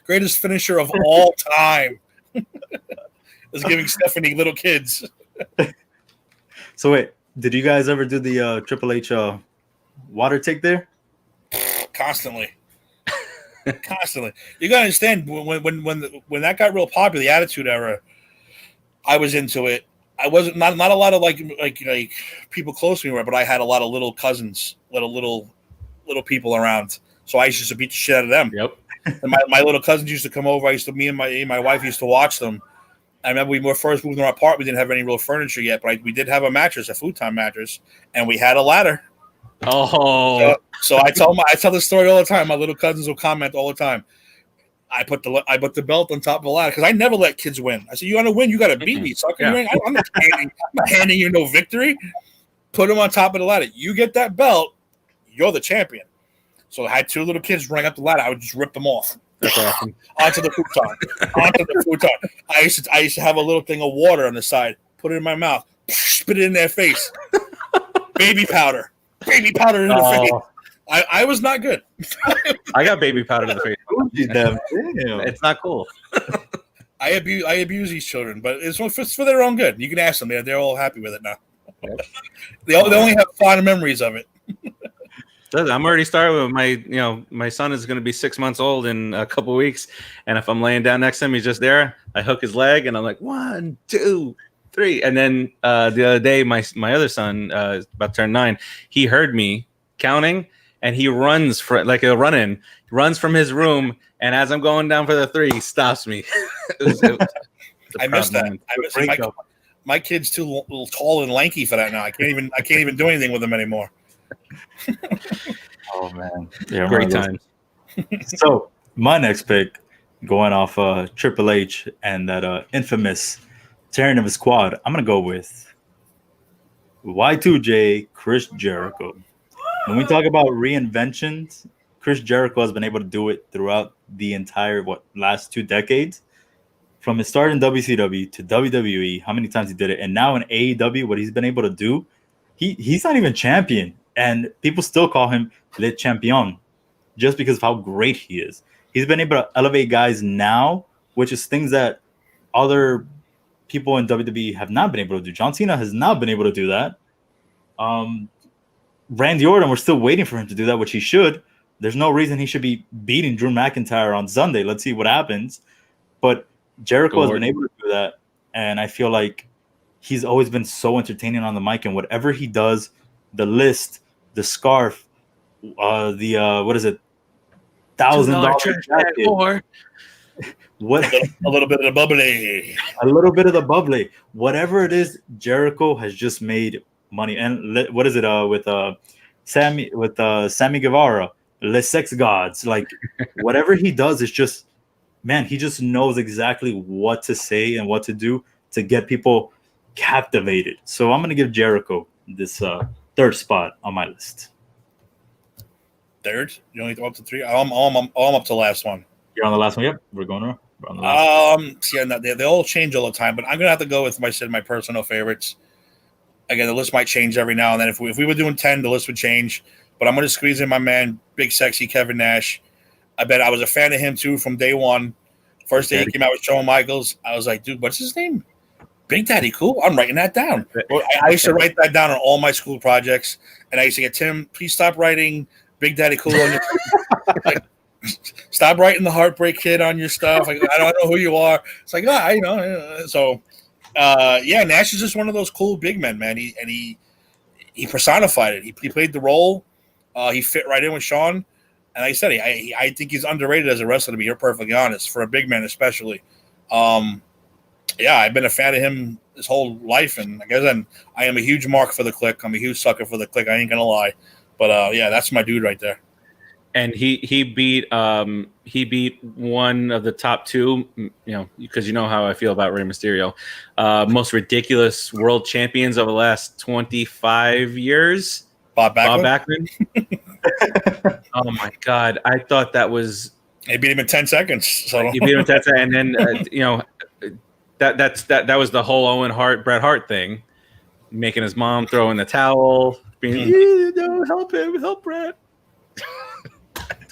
[SPEAKER 3] greatest finisher of all time. Is giving Stephanie little kids.
[SPEAKER 1] So wait, did you guys ever do the Triple H water take there?
[SPEAKER 3] Constantly. You gotta understand when that got real popular, the Attitude Era, I was into it. I wasn't not a lot of like people close to me were, but I had a lot of little cousins, little people around. So I used to beat the shit out of them.
[SPEAKER 2] Yep.
[SPEAKER 3] And my little cousins used to come over. Me and my wife used to watch them. I remember we were first moved in our apartment. We didn't have any real furniture yet, but we did have a mattress, a futon mattress, and we had a ladder.
[SPEAKER 2] Oh,
[SPEAKER 3] so I tell the story all the time. My little cousins will comment all the time. I put the belt on top of the ladder because I never let kids win. I said, "You want to win? You got to beat me, sucker." Yeah. I'm not handing you no victory. Put them on top of the ladder. You get that belt, you're the champion. So I had two little kids running up the ladder. I would just rip them off.
[SPEAKER 2] That's awesome.
[SPEAKER 3] Onto the futon. I used to have a little thing of water on the side. Put it in my mouth. Spit it in their face. Baby powder in the face. I was not good.
[SPEAKER 2] I got baby powder in the face.
[SPEAKER 1] Damn.
[SPEAKER 2] It's not cool.
[SPEAKER 3] I abuse these children, but it's for their own good. You can ask them; they're all happy with it now. They only have fond memories of it.
[SPEAKER 2] I'm already started with my son is going to be 6 months old in a couple of weeks, and if I'm laying down next to him, he's just there. I hook his leg, and I'm like 1, 2, 3, and then the other day, my other son, about to turn 9, he heard me counting, and he runs for like a run-in, runs from his room, and as I'm going down for the 3, he stops me.
[SPEAKER 3] I missed that. My kid's too little tall and lanky for that now. I can't even do anything with him anymore.
[SPEAKER 1] Oh man, yeah,
[SPEAKER 2] great times.
[SPEAKER 1] So my next pick, going off Triple H and that infamous tearing of his quad, I'm gonna go with Y2J Chris Jericho. When we talk about reinventions, Chris Jericho has been able to do it throughout the entire last 2 decades. From his start in WCW to WWE, how many times he did it, and now in AEW, what he's been able to do, he's not even champion. And people still call him Le Champion just because of how great he is. He's been able to elevate guys now, which is things that other people in WWE have not been able to do. John Cena has not been able to do that. Randy Orton, we're still waiting for him to do that, which he should. There's no reason he should be beating Drew McIntyre on Sunday. Let's see what happens. But Jericho has been able to do that. And I feel like he's always been so entertaining on the mic. And whatever he does, the list, the scarf, what is it? $1,000 jacket. What?
[SPEAKER 3] A little bit of the bubbly.
[SPEAKER 1] A little bit of the bubbly. Whatever it is, Jericho has just made money. And what is it with Sammy Guevara, Les Sex Gods? Like whatever he does is just, man, he just knows exactly what to say and what to do to get people captivated. So I'm gonna give Jericho this 3rd spot on my list.
[SPEAKER 3] 3rd? You only go up to 3? I'm up to the last one.
[SPEAKER 1] You're on the last one? Yep. We're on the last one.
[SPEAKER 3] Yeah, they all change all the time, but I'm gonna have to go with my personal favorites. Again, the list might change every now and then. If we were doing 10, the list would change. But I'm gonna squeeze in my man, big sexy Kevin Nash. I bet I was a fan of him too from day one. First day he came out with Shawn Michaels, I was like, dude, what's his name? Big Daddy Cool. I'm writing that down. I used to write that down on all my school projects, and I used to get Tim, please stop writing Big Daddy Cool on your like, stop writing the Heartbreak Kid on your stuff. Like, I don't know who you are. It's like, So, Nash is just one of those cool big men, man. He personified it. He played the role. He fit right in with Shawn. And like I said, I think he's underrated as a wrestler, to be perfectly honest, for a big man especially. I've been a fan of him his whole life, and like I said, I am a huge mark for the Click. I'm a huge sucker for the Click. I ain't gonna lie, but that's my dude right there.
[SPEAKER 2] And he beat one of the top 2, because you know how I feel about Rey Mysterio, most ridiculous world champions of the last 25 years.
[SPEAKER 3] Bob
[SPEAKER 2] Backlund. Oh my God, I thought that was.
[SPEAKER 3] He beat him in 10 seconds. So
[SPEAKER 2] he beat him in 10 seconds, and then that was the whole Owen Hart, Bret Hart thing, making his mom throw in the towel, being no, help him, help Bret.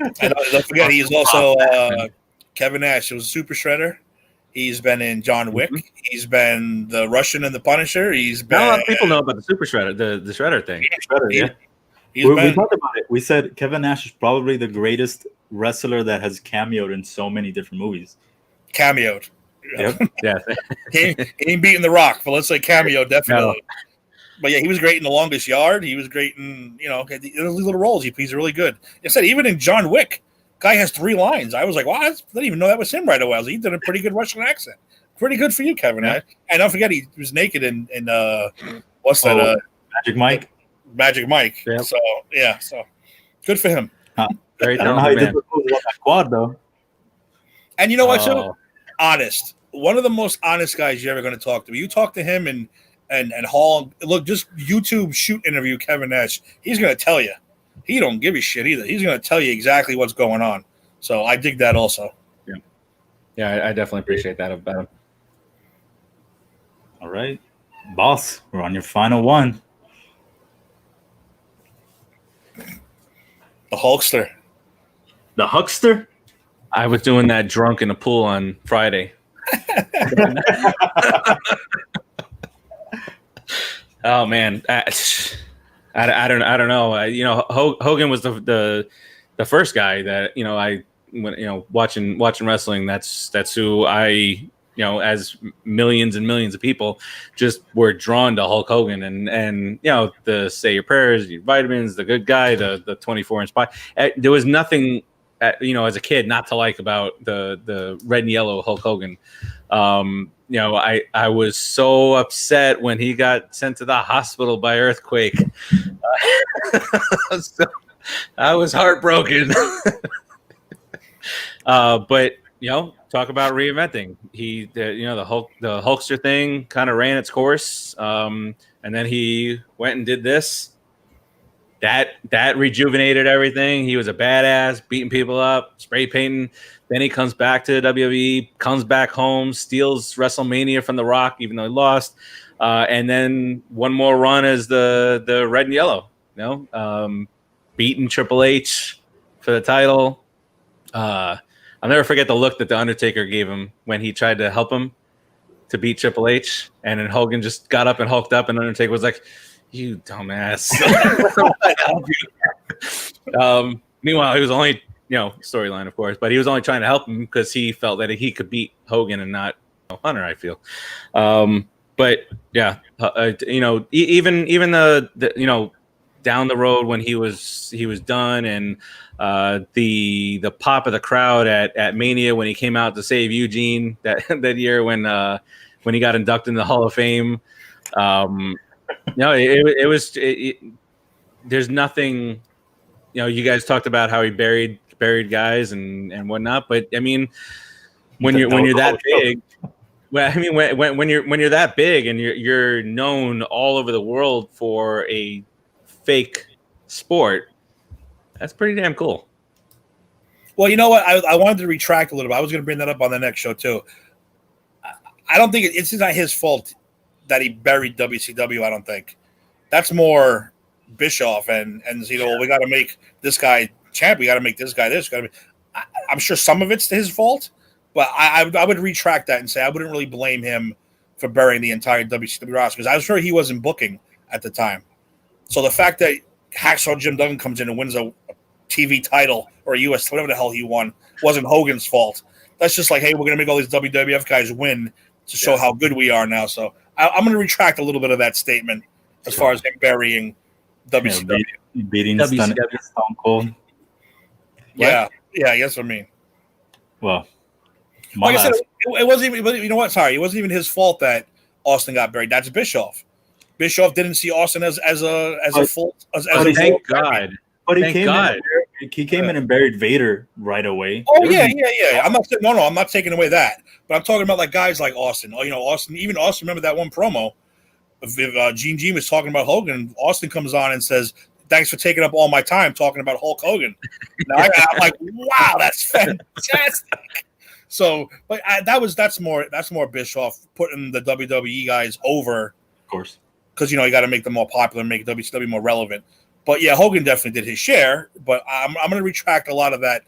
[SPEAKER 3] And don't forget, he's also Kevin Nash. It was Super Shredder. He's been in John Wick. Mm-hmm. He's been the Russian and the Punisher. He's been.
[SPEAKER 2] Not a lot of people know about the Super Shredder, the Shredder thing.
[SPEAKER 1] We talked about it. We said Kevin Nash is probably the greatest wrestler that has cameoed in so many different movies.
[SPEAKER 3] Cameoed.
[SPEAKER 2] Yep. Yeah.
[SPEAKER 3] he ain't beating The Rock, but let's say cameo definitely. No. But yeah, he was great in The Longest Yard. He was great in these little roles. He's really good. I said even in John Wick, guy has 3 lines. I was like, wow, I didn't even know that was him right away. He did a pretty good Russian accent. Pretty good for you, Kevin. Yeah. And don't forget, he was naked in what's that?
[SPEAKER 1] Magic Mike.
[SPEAKER 3] Magic Mike. Yep. So good for him.
[SPEAKER 2] Very
[SPEAKER 1] I don't know how he did that quad though.
[SPEAKER 3] And you know what? So honest. One of the most honest guys you're ever going to talk to. You talk to him and Hall. Look, just YouTube shoot interview Kevin Nash. He's going to tell you. He don't give a shit either. He's going to tell you exactly what's going on. So I dig that also.
[SPEAKER 2] Yeah, I definitely appreciate that about him.
[SPEAKER 1] All right, boss, we're on your final one.
[SPEAKER 3] The Hulkster.
[SPEAKER 1] The Huckster?
[SPEAKER 2] I was doing that drunk in the pool on Friday. Oh man, I don't know. Hogan was the first guy that watching wrestling. That's who I as millions and millions of people just were drawn to Hulk Hogan and the say your prayers, your vitamins, the good guy, the 24-inch pie. There was nothing as a kid not to like about the red and yellow Hulk Hogan. I was so upset when he got sent to the hospital by earthquake. So I was heartbroken. But talk about reinventing. The Hulkster thing kind of ran its course, and then he went and did this. That rejuvenated everything. He was a badass, beating people up, spray painting. Then he comes back to WWE, comes back home, steals WrestleMania from The Rock, even though he lost. And then one more run as the red and yellow, beating Triple H for the title. I'll never forget the look that the Undertaker gave him when he tried to help him to beat Triple H. And then Hogan just got up and hulked up, and Undertaker was like, "You dumbass." Meanwhile, he was only, storyline, of course, but he was only trying to help him because he felt that he could beat Hogan and not Hunter, I feel. But yeah, even the down the road when he was done, and the pop of the crowd at Mania when he came out to save Eugene that year when he got inducted in the Hall of Fame. There's nothing. You guys talked about how he buried guys and whatnot, but I mean, when you're that big. Well, I mean, when you're that big and you're known all over the world for a fake sport, that's pretty damn cool.
[SPEAKER 3] Well, you know what? I wanted to retract a little bit. I was going to bring that up on the next show too. I don't think it's not his fault that he buried WCW. I don't think that's more Bischoff and we got to make this guy champ. We got to make this guy this. I'm sure some of it's his fault. But I would retract that and say I wouldn't really blame him for burying the entire WCW roster because I was sure he wasn't booking at the time. So the fact that Hacksaw Jim Duggan comes in and wins a TV title or a US, whatever the hell he won, wasn't Hogan's fault. That's just like, hey, we're going to make all these WWF guys win to show how good we are now. So I'm going to retract a little bit of that statement as far as him burying WCW.
[SPEAKER 1] Beating Stone Cold.
[SPEAKER 3] Yeah, that's what I mean.
[SPEAKER 1] Well.
[SPEAKER 3] Like I said, it wasn't even. You know what? Sorry, it wasn't even his fault that Austin got buried. That's Bischoff. Bischoff didn't see Austin as a full.
[SPEAKER 2] Thank God.
[SPEAKER 1] But he came in and buried Vader right away.
[SPEAKER 3] Oh yeah. I'm not saying I'm not taking away that. But I'm talking about like guys like Austin. Oh, Austin. Even Austin. Remember that one promo? If Gene was talking about Hogan, Austin comes on and says, "Thanks for taking up all my time talking about Hulk Hogan." Now I'm like, wow, that's fantastic. So, but that's more Bischoff putting the WWE guys over,
[SPEAKER 1] of course,
[SPEAKER 3] because you got to make them more popular, make WCW more relevant. But yeah, Hogan definitely did his share. But I'm going to retract a lot of that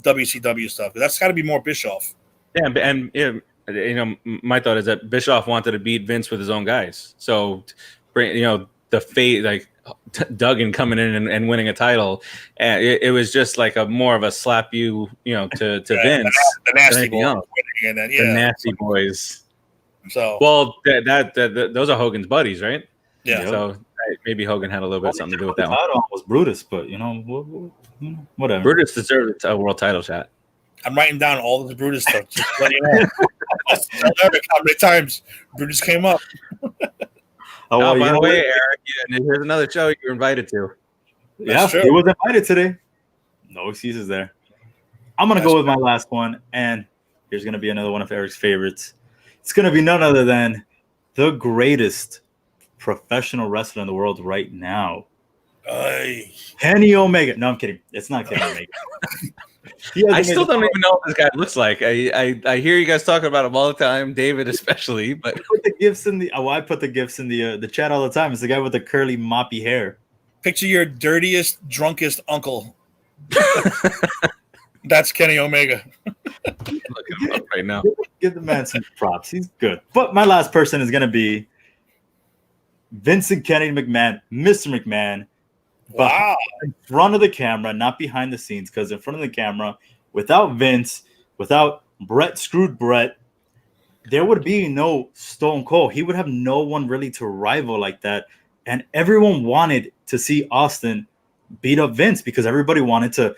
[SPEAKER 3] WCW stuff. That's got to be more Bischoff.
[SPEAKER 2] Yeah, and my thought is that Bischoff wanted to beat Vince with his own guys. So, the fate, like Duggan coming in and winning a title, and it was just like more of a slap to Vince.
[SPEAKER 3] The nasty boys.
[SPEAKER 2] The nasty boys.
[SPEAKER 3] So,
[SPEAKER 2] well, that those are Hogan's buddies, right?
[SPEAKER 3] Yeah.
[SPEAKER 2] So maybe Hogan had a little bit something to do with that one.
[SPEAKER 1] Was Brutus, but whatever.
[SPEAKER 2] Brutus deserved a world title shot.
[SPEAKER 3] I'm writing down all of the Brutus stuff. Just let you know. Tell Eric how many times Brutus came up.
[SPEAKER 2] By the way, Eric, here's another show you're invited to.
[SPEAKER 1] Yeah, he was invited today. No excuses there. I'm going to go with my last one, and here's going to be another one of Eric's favorites. It's going to be none other than the greatest professional wrestler in the world right now. Kenny Omega. No, I'm kidding. It's not Kenny Omega.
[SPEAKER 2] I still don't even know what this guy looks like. I hear you guys talking about him all the time, David especially. But
[SPEAKER 1] I put the gifs in the chat all the time. It's the guy with the curly moppy hair.
[SPEAKER 3] Picture your dirtiest, drunkest uncle. That's Kenny Omega.
[SPEAKER 2] Look him up right now.
[SPEAKER 1] Give the man some props. He's good. But my last person is gonna be Vincent Kennedy McMahon, Mr. McMahon.
[SPEAKER 3] Wow.
[SPEAKER 1] In front of the camera, not behind the scenes, because in front of the camera, without Vince, without Screwed Brett, there would be no Stone Cold. He would have no one really to rival like that. And everyone wanted to see Austin beat up Vince because everybody wanted to,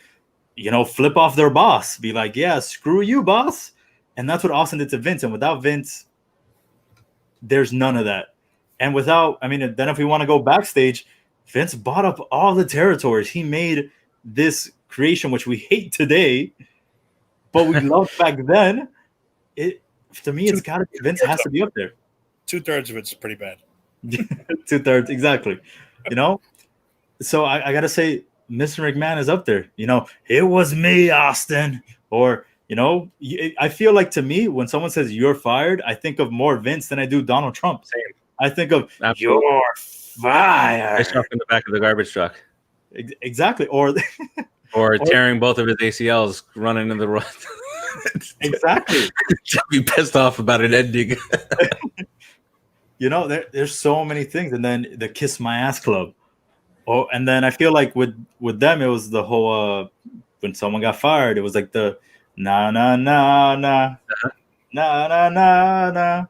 [SPEAKER 1] flip off their boss, be like, yeah, screw you, boss. And that's what Austin did to Vince. And without Vince, there's none of that. And then if we want to go backstage, Vince bought up all the territories. He made this creation, which we hate today, but we loved back then. To me, it's got to be Vince has to be up there.
[SPEAKER 3] 2/3 of it's pretty bad.
[SPEAKER 1] 2/3, exactly. So I got to say, Mr. McMahon is up there. It was me, Austin. Or, I feel like to me, when someone says you're fired, I think of more Vince than I do Donald Trump.
[SPEAKER 2] Same.
[SPEAKER 1] I think of you're fired.
[SPEAKER 2] Bishop in the back of the garbage truck.
[SPEAKER 1] Exactly. Or
[SPEAKER 2] tearing both of his ACLs running in the road.
[SPEAKER 1] Exactly.
[SPEAKER 2] To be pissed off about an ending.
[SPEAKER 1] There's so many things. And then the Kiss My Ass Club. Oh, and then I feel like with them, it was the whole when someone got fired, it was like the na na na na na na na na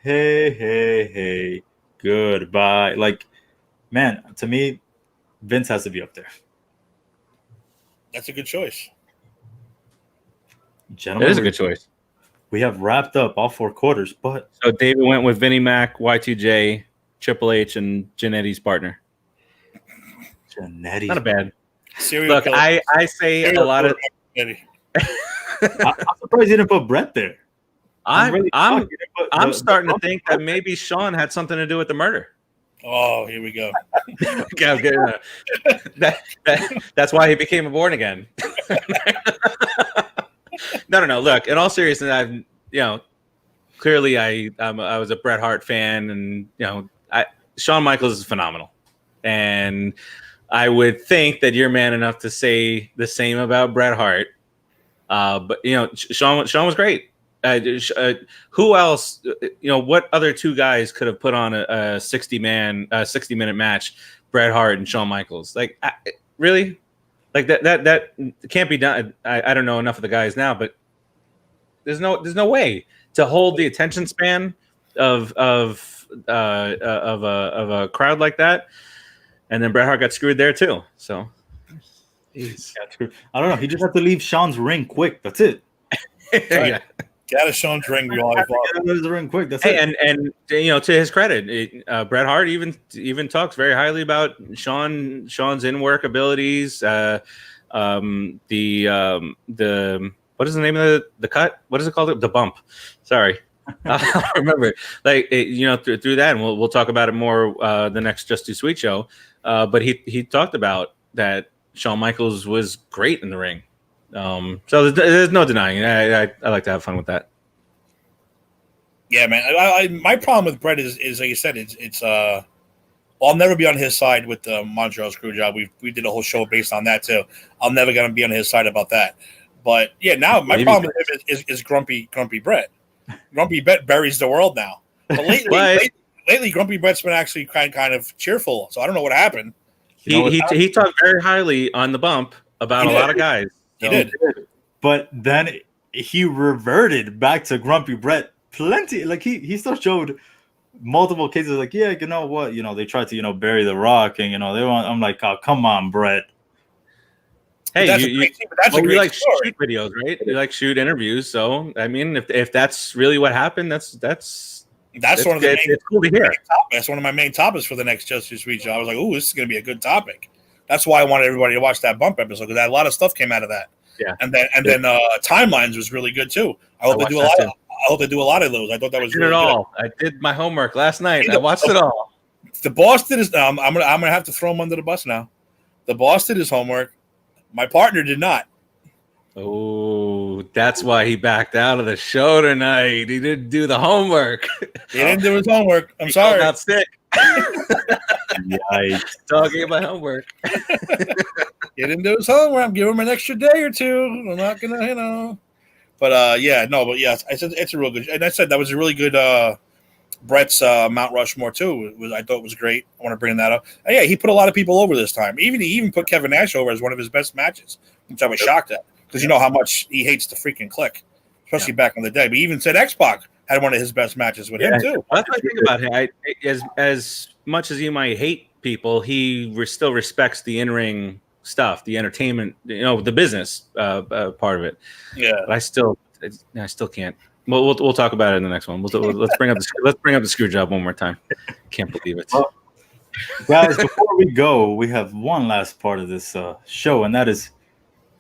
[SPEAKER 1] hey hey hey goodbye. Like, man, to me, Vince has to be up there.
[SPEAKER 3] That's a good choice.
[SPEAKER 1] Gentlemen,
[SPEAKER 2] it is a good choice.
[SPEAKER 1] We have wrapped up all 4 quarters, but
[SPEAKER 2] so David went with Vinnie Mac, Y2J, Triple H, and Jannetty's partner.
[SPEAKER 1] Jannetty,
[SPEAKER 2] not a bad.
[SPEAKER 3] Look,
[SPEAKER 2] I say a lot of.
[SPEAKER 3] I'm
[SPEAKER 1] surprised you didn't put Brett there.
[SPEAKER 2] I'm starting to think that maybe Sean had something to do with the murder.
[SPEAKER 3] Oh, here we go.
[SPEAKER 2] That's why he became a born again. No. Look, in all seriousness, I've clearly I was a Bret Hart fan, and Shawn Michaels is phenomenal, and I would think that you're man enough to say the same about Bret Hart. But Shawn was great. Who else? What other 2 guys could have put on a 60-minute match? Bret Hart and Shawn Michaels. Like, really? Like that can't be done. I don't know enough of the guys now, but there's no way to hold the attention span of a crowd like that. And then Bret Hart got screwed there too. So,
[SPEAKER 1] I don't know. He just had to leave Sean's ring quick. That's it.
[SPEAKER 3] Yeah. Get out of Sean's ring. We all
[SPEAKER 1] get out of his ring quick. That's it.
[SPEAKER 2] And to his credit, Bret Hart even talks very highly about Sean's in-work abilities. The what is the name of the cut? What is it called? The bump. Sorry. I remember. Like through that, and we'll talk about it more the next Just Too Sweet show. But he talked about that Shawn Michaels was great in the ring. So there's no denying it. I like to have fun with that.
[SPEAKER 3] Yeah, man. My problem with Brett is like you said, I'll never be on his side with the Montreal Screwjob. We did a whole show based on that too. I'm never gonna be on his side about that. But yeah, now my problem with him is Grumpy Brett. Grumpy Brett buries the world now. But lately, Grumpy Brett's been actually kind of cheerful. So I don't know what happened.
[SPEAKER 2] He talked very highly on the bump about a lot of guys.
[SPEAKER 3] He did.
[SPEAKER 1] But then he reverted back to Grumpy Brett. Plenty, like he still showed multiple cases. Like, yeah, you know what? They tried to bury the Rock, and they want. I'm like, oh, come on, Brett.
[SPEAKER 2] Hey,
[SPEAKER 3] that's a great
[SPEAKER 2] you like
[SPEAKER 3] story.
[SPEAKER 2] Shoot videos, right? You like Shoot interviews. So I mean, if that's really what happened, that's
[SPEAKER 3] one of the
[SPEAKER 2] it's cool to hear.
[SPEAKER 3] That's one of my main topics for the next Justice Week. I was like, oh, this is going to be a good topic. That's why I wanted everybody to watch that bump episode, because a lot of stuff came out of that.
[SPEAKER 2] Yeah,
[SPEAKER 3] and then Timelines was really good too. I hope they do a lot of those. I thought that was really good.
[SPEAKER 2] I did my homework last night. I watched it all.
[SPEAKER 3] The boss did his. I'm gonna have to throw him under the bus now. The boss did his homework. My partner did not.
[SPEAKER 2] Oh, that's why he backed out of the show tonight. He didn't do the homework.
[SPEAKER 3] He didn't do his homework. I'm sorry.
[SPEAKER 2] Not sick.
[SPEAKER 1] Yikes.
[SPEAKER 2] Talking about homework.
[SPEAKER 3] He didn't do his homework. I'm giving him an extra day or two. I'm not gonna, But I said it's a real good. And I said that was a really good. Brett's Mount Rushmore too. I thought it was great. I want to bring that up. And yeah, he put a lot of people over this time. He even put Kevin Nash over as one of his best matches, which I was shocked at, because you know how much he hates the freaking Click, especially back in the day. But he even said X-Pac had one of his best matches with him too.
[SPEAKER 2] That's what I think about him. As much as you might hate people, he still respects the in-ring stuff, the entertainment, the business part of it.
[SPEAKER 3] Yeah,
[SPEAKER 2] but I still can't. We'll talk about it in the next one. Let's bring up the screw job one more time. Can't believe it.
[SPEAKER 1] Well, guys, before we go, we have one last part of this show, and that is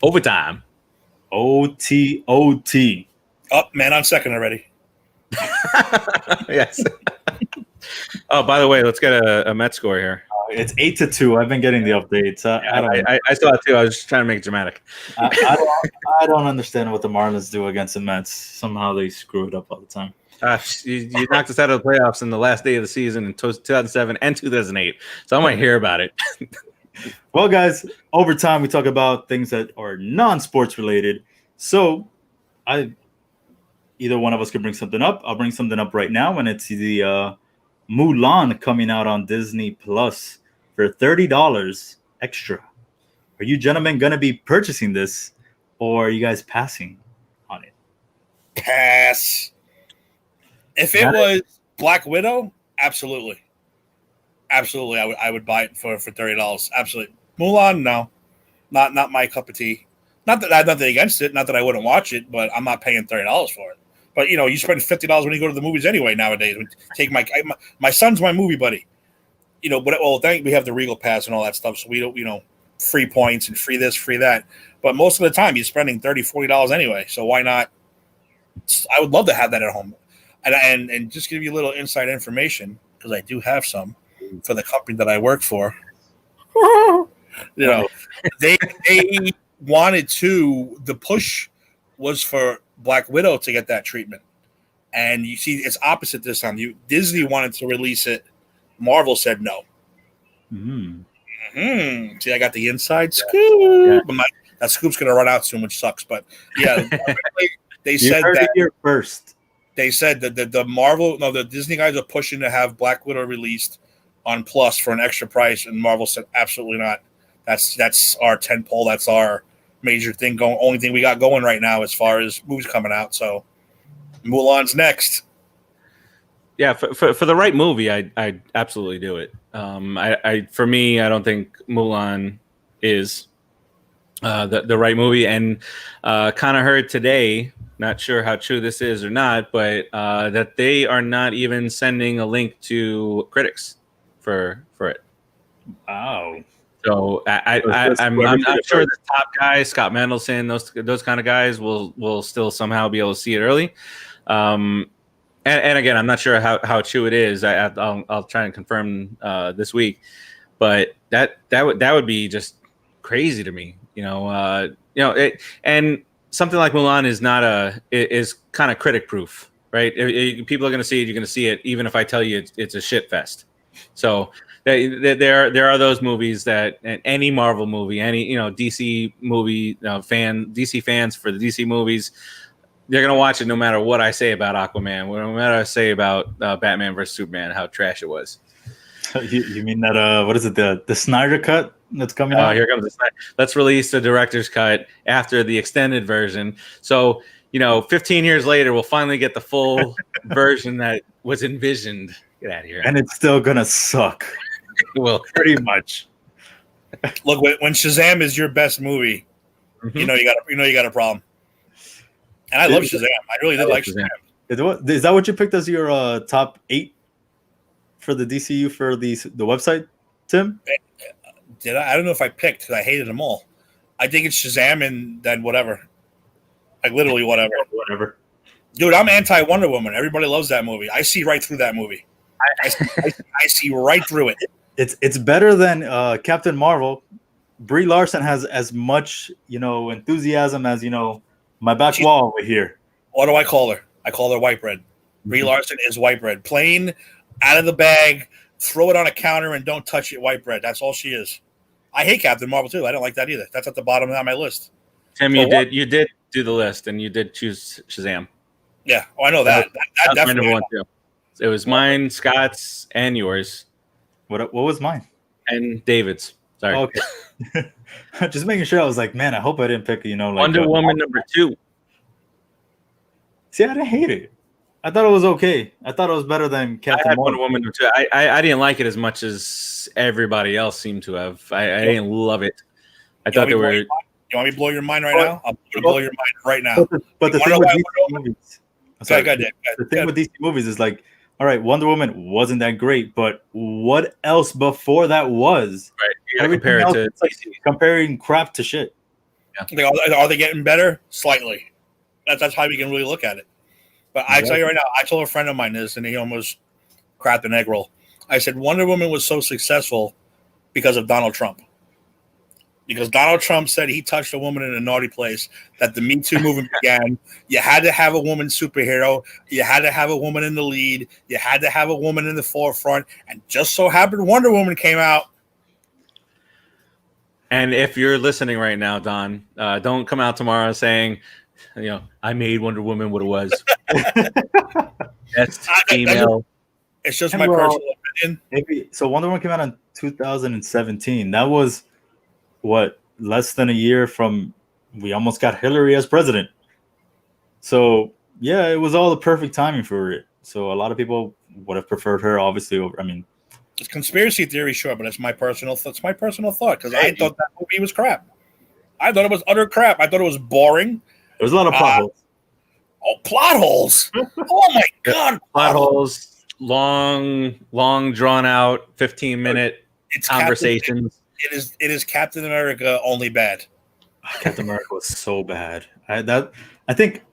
[SPEAKER 2] overtime.
[SPEAKER 1] OTOT.
[SPEAKER 3] Oh, man, I'm second already.
[SPEAKER 2] Yes. Oh, by the way, let's get a Met score here.
[SPEAKER 1] It's 8-2. I've been getting the updates.
[SPEAKER 2] I saw it too. I was just trying to make it dramatic.
[SPEAKER 1] I don't understand what the Marlins do against the Mets. Somehow they screw it up all the time.
[SPEAKER 2] You knocked us out of the playoffs in the last day of the season in 2007 and 2008. So I might hear about it.
[SPEAKER 1] Well, guys, overtime we talk about things that are non-sports related. So either one of us can bring something up. I'll bring something up right now, and it's the Mulan coming out on Disney Plus for $30 extra. Are you gentlemen going to be purchasing this, or are you guys passing on it?
[SPEAKER 3] Pass. If it was Black Widow, absolutely. Absolutely, I would buy it for $30. Absolutely. Mulan, no. Not my cup of tea. Not that I have nothing against it, not that I wouldn't watch it, but I'm not paying $30 for it. But you spend $50 when you go to the movies anyway nowadays. Take my son's my movie buddy. But we have the Regal Pass and all that stuff, so we don't free points and free this, free that. But most of the time you're spending $30, $40 anyway. So why not? I would love to have that at home. And just give you a little inside information, because I do have some for the company that I work for. They wanted to. The push was for Black Widow to get that treatment, and you see it's opposite this time. Disney wanted to release it. Marvel said no. See, I got the inside scoop. But that scoop's going to run out soon, which sucks. But yeah, they said that
[SPEAKER 1] here first.
[SPEAKER 3] They said that the Disney guys are pushing to have Black Widow released on Plus for an extra price, and Marvel said absolutely not. That's our tentpole. That's our major thing going. Only thing we got going right now as far as movies coming out. So Mulan's next.
[SPEAKER 2] Yeah, for the right movie, I'd absolutely do it. For me, I don't think Mulan is the right movie, and kind of heard today. Not sure how true this is or not, but that they are not even sending a link to critics for it.
[SPEAKER 1] Wow.
[SPEAKER 2] So I'm not sure the top guys, Scott Mendelson, those kind of guys will still somehow be able to see it early. And again, I'm not sure how true it is. I'll try and confirm this week, but that would be just crazy to me. and something like Mulan is kind of critic proof, right? People are going to see it. You're going to see it, even if I tell you it's a shit fest. So there are those movies that any Marvel movie, any DC movie DC fans for the DC movies, they're going to watch it no matter what I say about Aquaman, no matter what I say about Batman versus Superman, how trash it was.
[SPEAKER 1] You mean that what is it, the Snyder cut that's coming out?
[SPEAKER 2] Here comes the Snyder. Let's release the director's cut after the extended version. So 15 years later, we'll finally get the full version that was envisioned. Get out of here.
[SPEAKER 1] And it's still gonna suck.
[SPEAKER 2] Well,
[SPEAKER 1] pretty much.
[SPEAKER 3] Look, when Shazam is your best movie, you know you got a problem. And I love Shazam. I really did like Shazam.
[SPEAKER 1] Is that what you picked as your top 8 for the DCU for the website, Tim?
[SPEAKER 3] Did I don't know if I picked because I hated them all. I think it's Shazam and then whatever. Like literally whatever.
[SPEAKER 1] Whatever.
[SPEAKER 3] Dude, I'm anti Wonder Woman. Everybody loves that movie. I see right through that movie. I see right through it.
[SPEAKER 1] It's better than Captain Marvel. Brie Larson has as much enthusiasm as my back wall over here.
[SPEAKER 3] What do I call her? I call her white bread. Brie Larson is white bread. Plain, out of the bag, throw it on a counter and don't touch it, white bread. That's all she is. I hate Captain Marvel too. I don't like that either. That's at the bottom of my list.
[SPEAKER 2] Tim, you did do the list and you did choose Shazam.
[SPEAKER 3] Yeah. Oh, I know that. That
[SPEAKER 2] definitely my number one too. It was mine, Scott's, and yours.
[SPEAKER 1] What was mine?
[SPEAKER 2] And David's. Sorry.
[SPEAKER 1] Okay. Just making sure. I was like, man, I hope I didn't pick
[SPEAKER 2] Wonder Woman number 2.
[SPEAKER 1] See, I didn't hate it. I thought it was okay. I thought it was better than Captain Marvel.
[SPEAKER 2] Wonder Woman number 2. I didn't like it as much as everybody else seemed to have. I didn't love it. I thought they were.
[SPEAKER 3] You want me to blow your mind right now? I'm going to blow your mind right now.
[SPEAKER 1] But the thing with DC movies,
[SPEAKER 3] the
[SPEAKER 1] thing with DC movies is like, all right, Wonder Woman wasn't that great, but what else before that was?
[SPEAKER 2] Right. You gotta compare it to
[SPEAKER 1] like comparing crap to shit.
[SPEAKER 3] Yeah. Are they getting better? Slightly. That's how we can really look at it. But I tell you right now, I told a friend of mine this, and he almost cracked an egg roll. I said Wonder Woman was so successful because of Donald Trump. Because Donald Trump said he touched a woman in a naughty place, that the Me Too movement began. You had to have a woman superhero. You had to have a woman in the lead. You had to have a woman in the forefront. And just so happened Wonder Woman came out.
[SPEAKER 2] And if you're listening right now, Don, don't come out tomorrow saying, I made Wonder Woman what it was. That's email.
[SPEAKER 3] It's just my personal opinion.
[SPEAKER 1] Maybe so. Wonder Woman came out in 2017. That was what, less than a year from we almost got Hillary as president. So yeah, it was all the perfect timing for it. So a lot of people would have preferred her, obviously. Over,
[SPEAKER 3] it's conspiracy theory, sure, but it's my personal thought. Because I thought that movie was crap. I thought it was utter crap. I thought it was boring.
[SPEAKER 1] There was a lot of plot holes.
[SPEAKER 3] Oh, plot holes! Oh my god,
[SPEAKER 2] plot holes! Long, drawn out, 15-minute conversations.
[SPEAKER 3] It is Captain America only bad.
[SPEAKER 1] Captain America was so bad. I think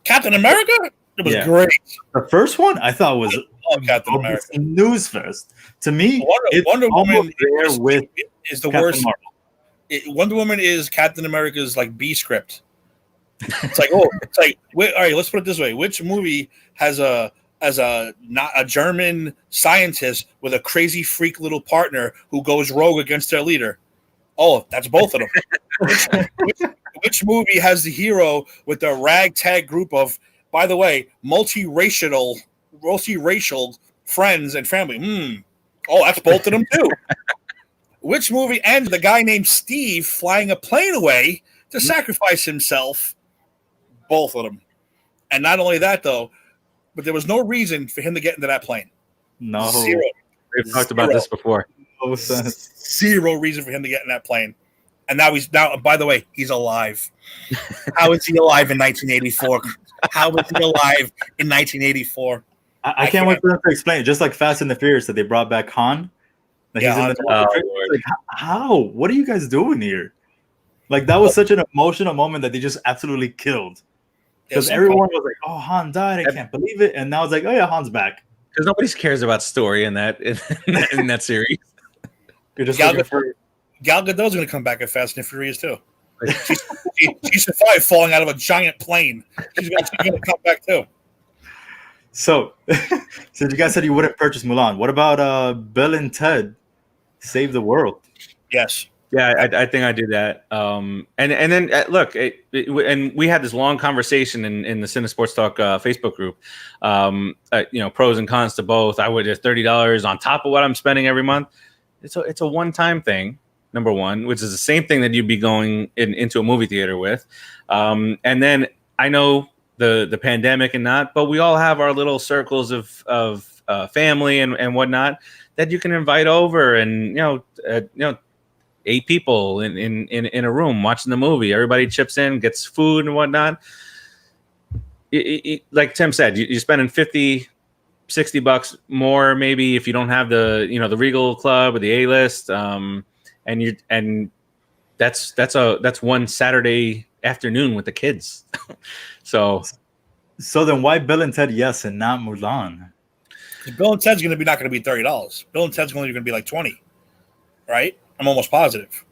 [SPEAKER 3] Captain America. It was great.
[SPEAKER 1] The first one I thought was
[SPEAKER 3] Captain America
[SPEAKER 1] news fest. To me,
[SPEAKER 3] Wonder Woman
[SPEAKER 1] is
[SPEAKER 3] the
[SPEAKER 1] Captain
[SPEAKER 3] worst.
[SPEAKER 1] Marvel.
[SPEAKER 3] Wonder Woman is Captain America's like B script. It's like, all right, let's put it this way: which movie has not a German scientist with a crazy freak little partner who goes rogue against their leader? Oh, that's both of them. which movie has the hero with a ragtag group of, by the way, multiracial friends and family? Oh, that's both of them too. Which movie ends the guy named Steve flying a plane away to sacrifice himself? Both of them. And not only that, though, but there was no reason for him to get into that plane.
[SPEAKER 1] No.
[SPEAKER 3] Zero.
[SPEAKER 2] We've talked about this before.
[SPEAKER 3] Zero reason for him to get in that plane. And now by the way, he's alive. How is he alive in 1984? How was he alive in 1984?
[SPEAKER 1] I can't wait for them to explain it. Just like Fast and the Furious, that they brought back Han. He's in the like, how? What are you guys doing here? Like, that was such an emotional moment that they just absolutely killed. Because everyone was like, "Oh, Han died! I can't believe it!" And now it's like, "Oh yeah, Han's back."
[SPEAKER 2] Because nobody cares about story in that series.
[SPEAKER 1] You're just
[SPEAKER 3] Gal Gadot's going to come back at Fast and Furious too. She survived falling out of a giant plane. She's gonna come back too.
[SPEAKER 1] So, since you guys said you wouldn't purchase Mulan, what about Bill and Ted Save the World?
[SPEAKER 3] Yes.
[SPEAKER 2] Yeah, I think I do that. And then look, and we had this long conversation in the Cinesports Talk Facebook group. Pros and cons to both. I would just $30 on top of what I'm spending every month. It's a one-time thing. Number one, which is the same thing that you'd be going into a movie theater with. And then I know the pandemic and not, but we all have our little circles of family and whatnot that you can invite over, and 8 people in a room watching the movie. Everybody chips in, gets food and whatnot. Like Tim said, you're spending $50-$60 more maybe if you don't have the Regal Club or the A-list, and that's one Saturday afternoon with the kids. So
[SPEAKER 1] then why Bill and Ted yes and not Mulan?
[SPEAKER 3] Bill and Ted's not going to be $30. Bill and Ted's only going to be like 20, right? I'm almost positive.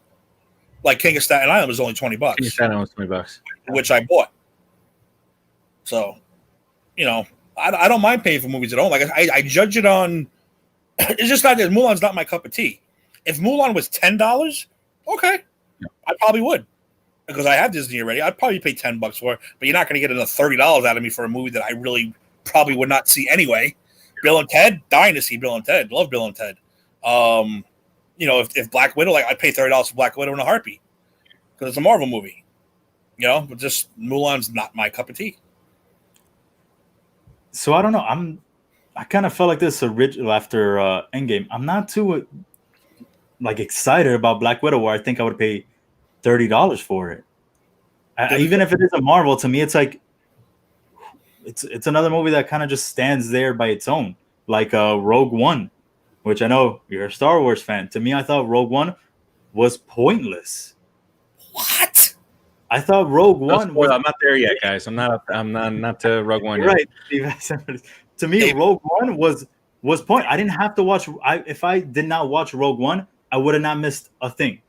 [SPEAKER 3] Like King of Staten Island was only $20.
[SPEAKER 2] King of Staten Island was $20,
[SPEAKER 3] which I bought. So, I don't mind paying for movies at all. Like I judge it on. It's just not that Mulan's not my cup of tea. If Mulan was $10, okay, I probably would, because I have Disney already. I'd probably pay $10 for it. But you're not going to get another $30 out of me for a movie that I really probably would not see anyway. Bill and Ted, dying to see Bill and Ted. Love Bill and Ted. If Black Widow, I'd pay $30 for Black Widow in a heartbeat because it's a Marvel movie. But just Mulan's not my cup of tea.
[SPEAKER 1] So I don't know. I kind of felt like this original after Endgame. I'm not too excited about Black Widow, where I think I would pay $30 for it. Even if it is a Marvel, to me, it's like it's another movie that kind of just stands there by its own, like Rogue One, which I know you're a Star Wars fan. To me, I thought Rogue One was pointless.
[SPEAKER 3] What?
[SPEAKER 1] I thought Rogue One was.
[SPEAKER 2] I'm not there yet, guys. I'm not to Rogue One yet.
[SPEAKER 1] Right. To me, Rogue One was point. I didn't have to watch. If I did not watch Rogue One, I would have not missed a thing.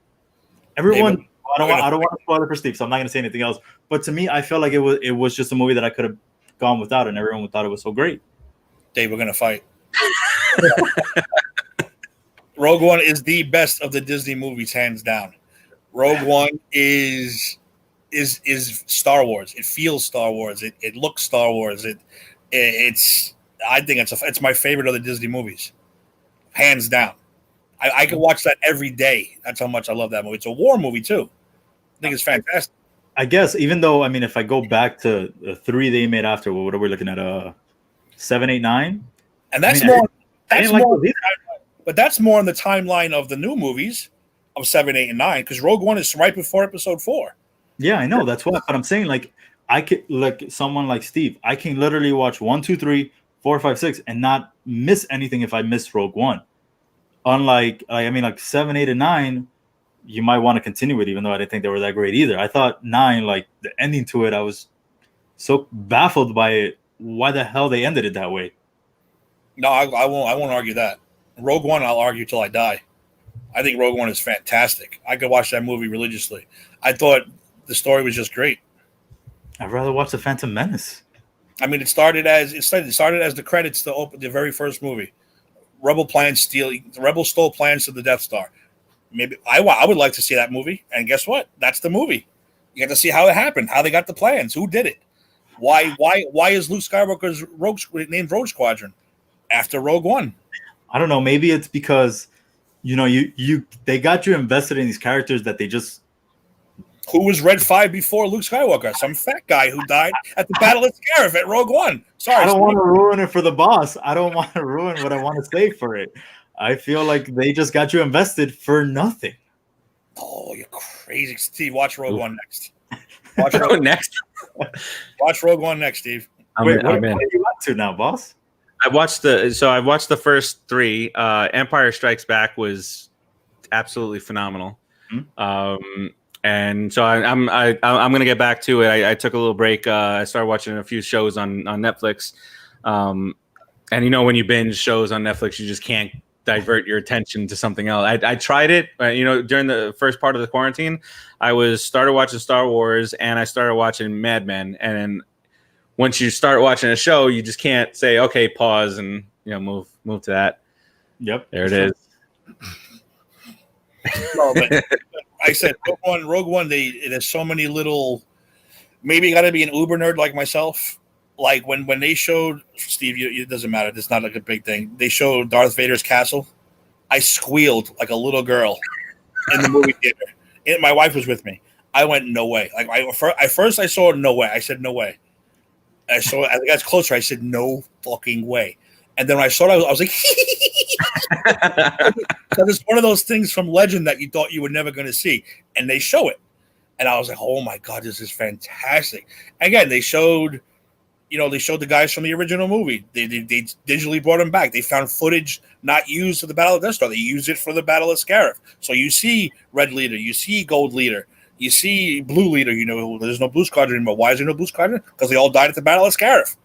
[SPEAKER 1] Everyone, I don't want to spoil it for Steve, so I'm not going to say anything else. But to me, I felt like it was just a movie that I could have gone without, and everyone thought it was so great.
[SPEAKER 3] Dave, we're going to fight. Rogue One is the best of the Disney movies, hands down. Rogue One is Star Wars. It feels Star Wars. It looks Star Wars. I think it's my favorite of the Disney movies, hands down. I could watch that every day. That's how much I love that movie. It's a war movie too. I think it's fantastic.
[SPEAKER 1] I guess, even though, if I go back to the 3 they made after, what are we looking at? 7, 8, 9?
[SPEAKER 3] And that's more. But that's more in the timeline of the new movies of 7, 8, and 9, because Rogue One is right before Episode 4.
[SPEAKER 1] Yeah, I know. That's what. But I'm saying, I could, someone like Steve, I can literally watch 1, 2, 3, 4, 5, 6, and not miss anything if I miss Rogue One. Unlike, 7, 8, and 9, you might want to continue it, even though I didn't think they were that great either. I thought 9, the ending to it, I was so baffled by it. Why the hell they ended it that way?
[SPEAKER 3] No, I won't argue that. Rogue One, I'll argue till I die. I think Rogue One is fantastic. I could watch that movie religiously. I thought the story was just great.
[SPEAKER 1] I'd rather watch The Phantom Menace.
[SPEAKER 3] It started as the credits to open the very first movie. The Rebels stole plans to the Death Star. Maybe I would like to see that movie. And guess what? That's the movie. You get to see how it happened, how they got the plans, who did it. Why is Luke Skywalker's named Rogue Squadron after Rogue One?
[SPEAKER 1] I don't know. Maybe it's because, they got you invested in these characters that they just.
[SPEAKER 3] Who was Red 5 before Luke Skywalker? Some fat guy who died at the Battle of Scarif at Rogue One. Sorry,
[SPEAKER 1] I don't want to ruin it for the boss. I don't want to ruin what I want to say for it. I feel like they just got you invested for nothing.
[SPEAKER 3] Oh, you're crazy, Steve. Watch Rogue One next.
[SPEAKER 2] Watch Rogue One next.
[SPEAKER 3] Watch Rogue One next, Steve.
[SPEAKER 1] What are you up to now, boss?
[SPEAKER 2] I watched the first 3. Empire Strikes Back was absolutely phenomenal. Mm-hmm. And so I'm gonna get back to it. I took a little break. I started watching a few shows on Netflix. And when you binge shows on Netflix, you just can't divert your attention to something else. I tried it, during the first part of the quarantine. I started watching Star Wars and I started watching Mad Men. And then once you start watching a show, you just can't say, okay, pause and move to that.
[SPEAKER 1] Yep,
[SPEAKER 2] there it is.
[SPEAKER 3] No, but I said Rogue One. There's so many little. Maybe you got to be an Uber nerd like myself. Like when they showed Steve, it doesn't matter. It's not like a big thing. They showed Darth Vader's castle. I squealed like a little girl in the movie theater. And my wife was with me. I went, no way. Like first I saw no way. I said no way. As I got closer, I said no fucking way. And then when I saw it, I was like, so it's one of those things from Legend that you thought you were never going to see, and they show it, and I was like, oh my god, this is fantastic. Again, they showed the guys from the original movie. They digitally brought them back. They found footage not used for the Battle of Death Star. They used it for the Battle of Scarif. So you see Red Leader, you see Gold Leader, you see Blue Leader. There's no Blue Squadron anymore. Why is there no Blue Squadron? Because they all died at the Battle of Scarif.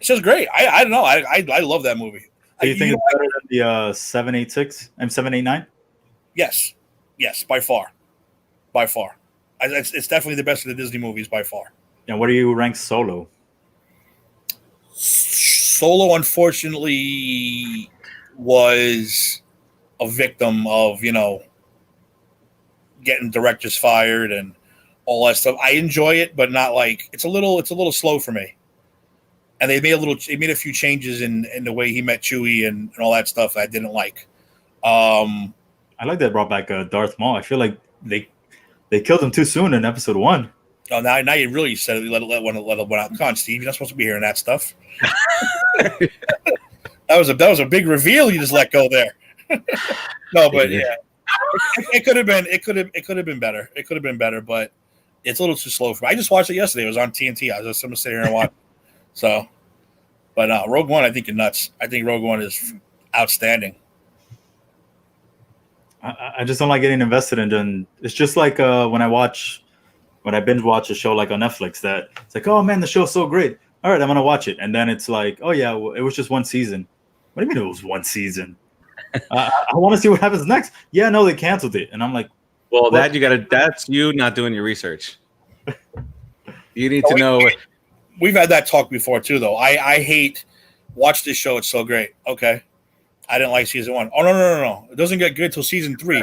[SPEAKER 3] It's just great. I don't know. I love that movie.
[SPEAKER 1] Do you think it's better than the 786 and 789?
[SPEAKER 3] Yes, by far. It's definitely the best of the Disney movies by far.
[SPEAKER 1] And what do you rank Solo?
[SPEAKER 3] Solo, unfortunately, was a victim of getting directors fired and all that stuff. I enjoy it, but not like it's a little slow for me. And they made a few changes in the way he met Chewie and all that stuff I didn't like.
[SPEAKER 1] I like that brought back Darth Maul. I feel like they killed him too soon in episode 1.
[SPEAKER 3] Oh, now you really said it. Let one out. Come on, Steve. You're not supposed to be hearing that stuff. that was a big reveal you just let go there. No, but yeah, it could have been better. It could have been better, but it's a little too slow for me. I just watched it yesterday. It was on TNT. I was just going to sit here and watch. So, but Rogue One, I think you're nuts. I think Rogue One is outstanding.
[SPEAKER 1] I just don't like getting invested in it. It's just like when I binge watch a show like on Netflix that it's like, oh man, the show's so great. All right, I'm going to watch it. And then it's like, oh yeah, well, it was just one season. What do you mean it was one season? I want to see what happens next. Yeah, no, they canceled it. And I'm like,
[SPEAKER 2] well, that's you not doing your research. You need to know.
[SPEAKER 3] We've had that talk before too, though. I hate watch this show. It's so great. Okay. I didn't like season 1. Oh, no. It doesn't get good till season 3.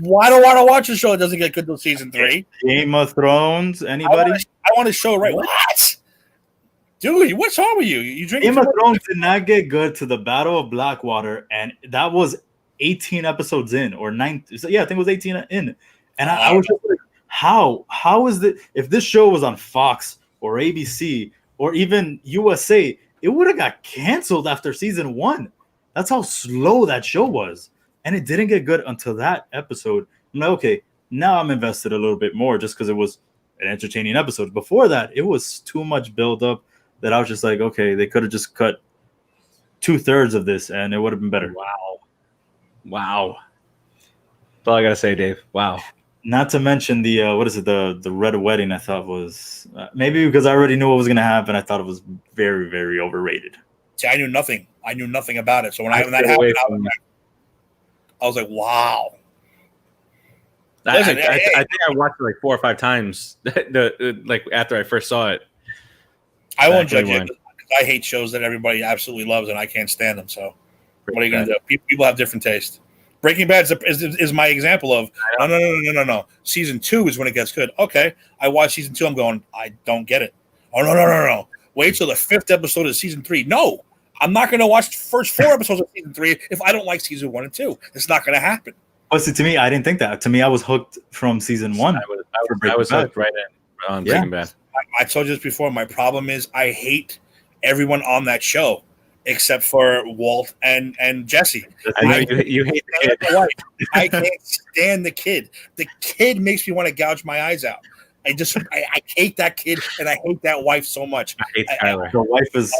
[SPEAKER 3] Why do I want to watch a show that doesn't get good till season 3?
[SPEAKER 1] Game of Thrones, anybody?
[SPEAKER 3] I want a show right. What? Dude, what's wrong with you? You drink
[SPEAKER 1] Game of Thrones did not get good to the Battle of Blackwater, and that was 18 episodes in, or 9. Yeah, I think it was 18 in. And I was just like, how is it? If this show was on Fox or ABC or even USA, it would have got canceled after season 1. That's how slow that show was. And it didn't get good until that episode. I'm like, okay, now I'm invested a little bit more just because it was an entertaining episode. Before that, it was too much build-up that I was just like, okay, they could have just cut 2/3 of this and it would have been better.
[SPEAKER 2] Wow. That's all I got to say, Dave. Wow.
[SPEAKER 1] Not to mention the, the Red Wedding I thought was, maybe because I already knew what was going to happen, I thought it was very, very overrated.
[SPEAKER 3] See, I knew nothing about it. So when that happened, I was like, wow.
[SPEAKER 2] I think I watched it like 4 or 5 times like after I first saw it.
[SPEAKER 3] I won't judge it. I hate shows that everybody absolutely loves and I can't stand them. So what are you going to do? People have different taste. Breaking Bad is my example of no. Season 2 is when it gets good. Okay, I watched season 2. I'm going, I don't get it. Oh no. Wait till the 5th episode of season 3. No, I'm not going to watch the first 4 episodes of season 3 if I don't like season 1 and 2. It's not going to happen.
[SPEAKER 1] Oh, see, to me, I didn't think that. To me, I was hooked from season 1.
[SPEAKER 2] I was hooked right on Breaking Bad.
[SPEAKER 3] I told you this before. My problem is I hate everyone on that show except for Walt and Jesse.
[SPEAKER 2] I know you hate the kid.
[SPEAKER 3] I can't stand the kid. The kid makes me want to gouge my eyes out. I hate that kid, and I hate that wife so much.
[SPEAKER 2] I hate Tyler.
[SPEAKER 1] The wife is.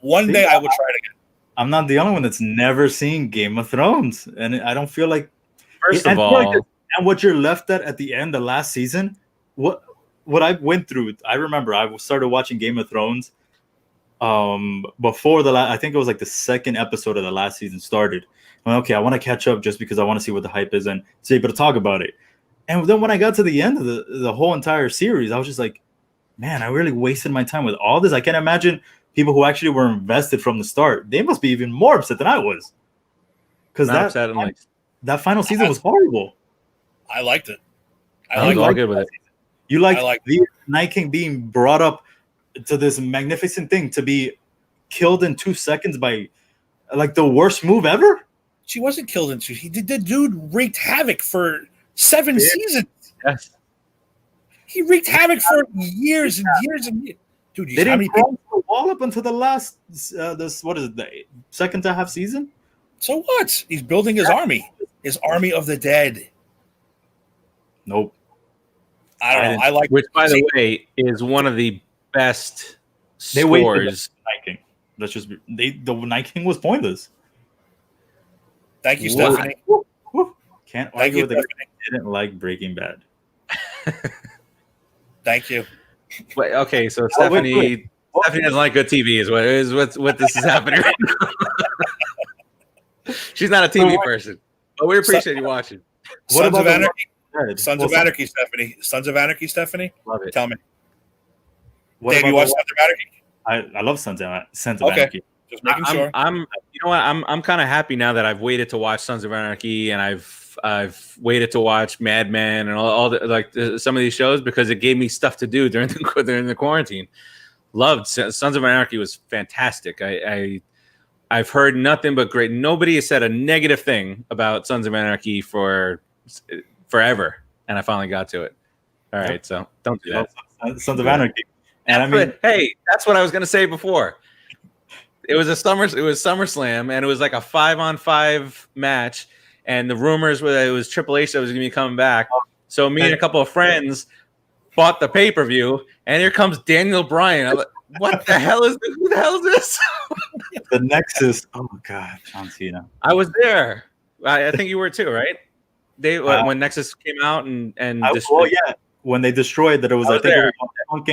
[SPEAKER 3] One day I will try it again.
[SPEAKER 1] I'm not the only one that's never seen Game of Thrones, and I don't feel like.
[SPEAKER 2] First of all,
[SPEAKER 1] and what you're left at the end, the last season, what I went through. I remember I started watching Game of Thrones before I think it was like the second episode of the last season started. I'm like, okay, I want to catch up just because I want to see what the hype is and to be able to talk about it. And then when I got to the end of the whole entire series, I was just like, man, I really wasted my time with all this. I can't imagine people who actually were invested from the start. They must be even more upset than I was. Because that final season was horrible.
[SPEAKER 3] I liked it.
[SPEAKER 2] I was all good with it.
[SPEAKER 1] You liked the Night King being brought up to this magnificent thing to be killed in 2 seconds by like the worst move ever?
[SPEAKER 3] She wasn't killed in 2. The dude wreaked havoc for 7 seasons.
[SPEAKER 2] Yes.
[SPEAKER 3] He wreaked havoc for years and years and years. Dude,
[SPEAKER 1] they didn't cross the wall up until the last what is it, the second to half season?
[SPEAKER 3] So what? He's building his army of the dead.
[SPEAKER 1] Nope.
[SPEAKER 3] I don't know. I like,
[SPEAKER 2] which, by the way, is one of the best scores.
[SPEAKER 1] Night King. The Night King was pointless.
[SPEAKER 3] Thank you, Stephanie.
[SPEAKER 1] Can't argue with the guy that didn't like Breaking Bad.
[SPEAKER 3] Thank you.
[SPEAKER 2] Wait, okay, so Stephanie doesn't like good TV, is what this is happening right now. She's not a TV person, but we appreciate you watching.
[SPEAKER 3] Sons of Anarchy. Sons of Anarchy, Stephanie. Sons of Anarchy, Stephanie.
[SPEAKER 1] Love it.
[SPEAKER 3] Tell me. Dave, you watch Sons of Anarchy?
[SPEAKER 1] I love Sons of Anarchy.
[SPEAKER 3] Just making sure.
[SPEAKER 2] I'm kind of happy now that I've waited to watch Sons of Anarchy, and I've waited to watch Mad Men and all the some of these shows because it gave me stuff to do during the quarantine. Loved Sons of Anarchy, was fantastic. I've heard nothing but great. Nobody has said a negative thing about Sons of Anarchy for forever, and I finally got to it. All right, so don't do that.
[SPEAKER 1] Sons of Anarchy. And
[SPEAKER 2] hey, that's what I was going to say before. It was SummerSlam, and it was like a 5-on-5 match, and the rumors were that it was Triple H that was going to be coming back. So me and a couple of friends bought the pay-per-view, and here comes Daniel Bryan. I'm like, what the hell is this? Who the hell is this?
[SPEAKER 1] The Nexus. Oh God, John Cena.
[SPEAKER 2] I was there. I think you were too, right? When Nexus came out and
[SPEAKER 1] when they destroyed that, it was Punk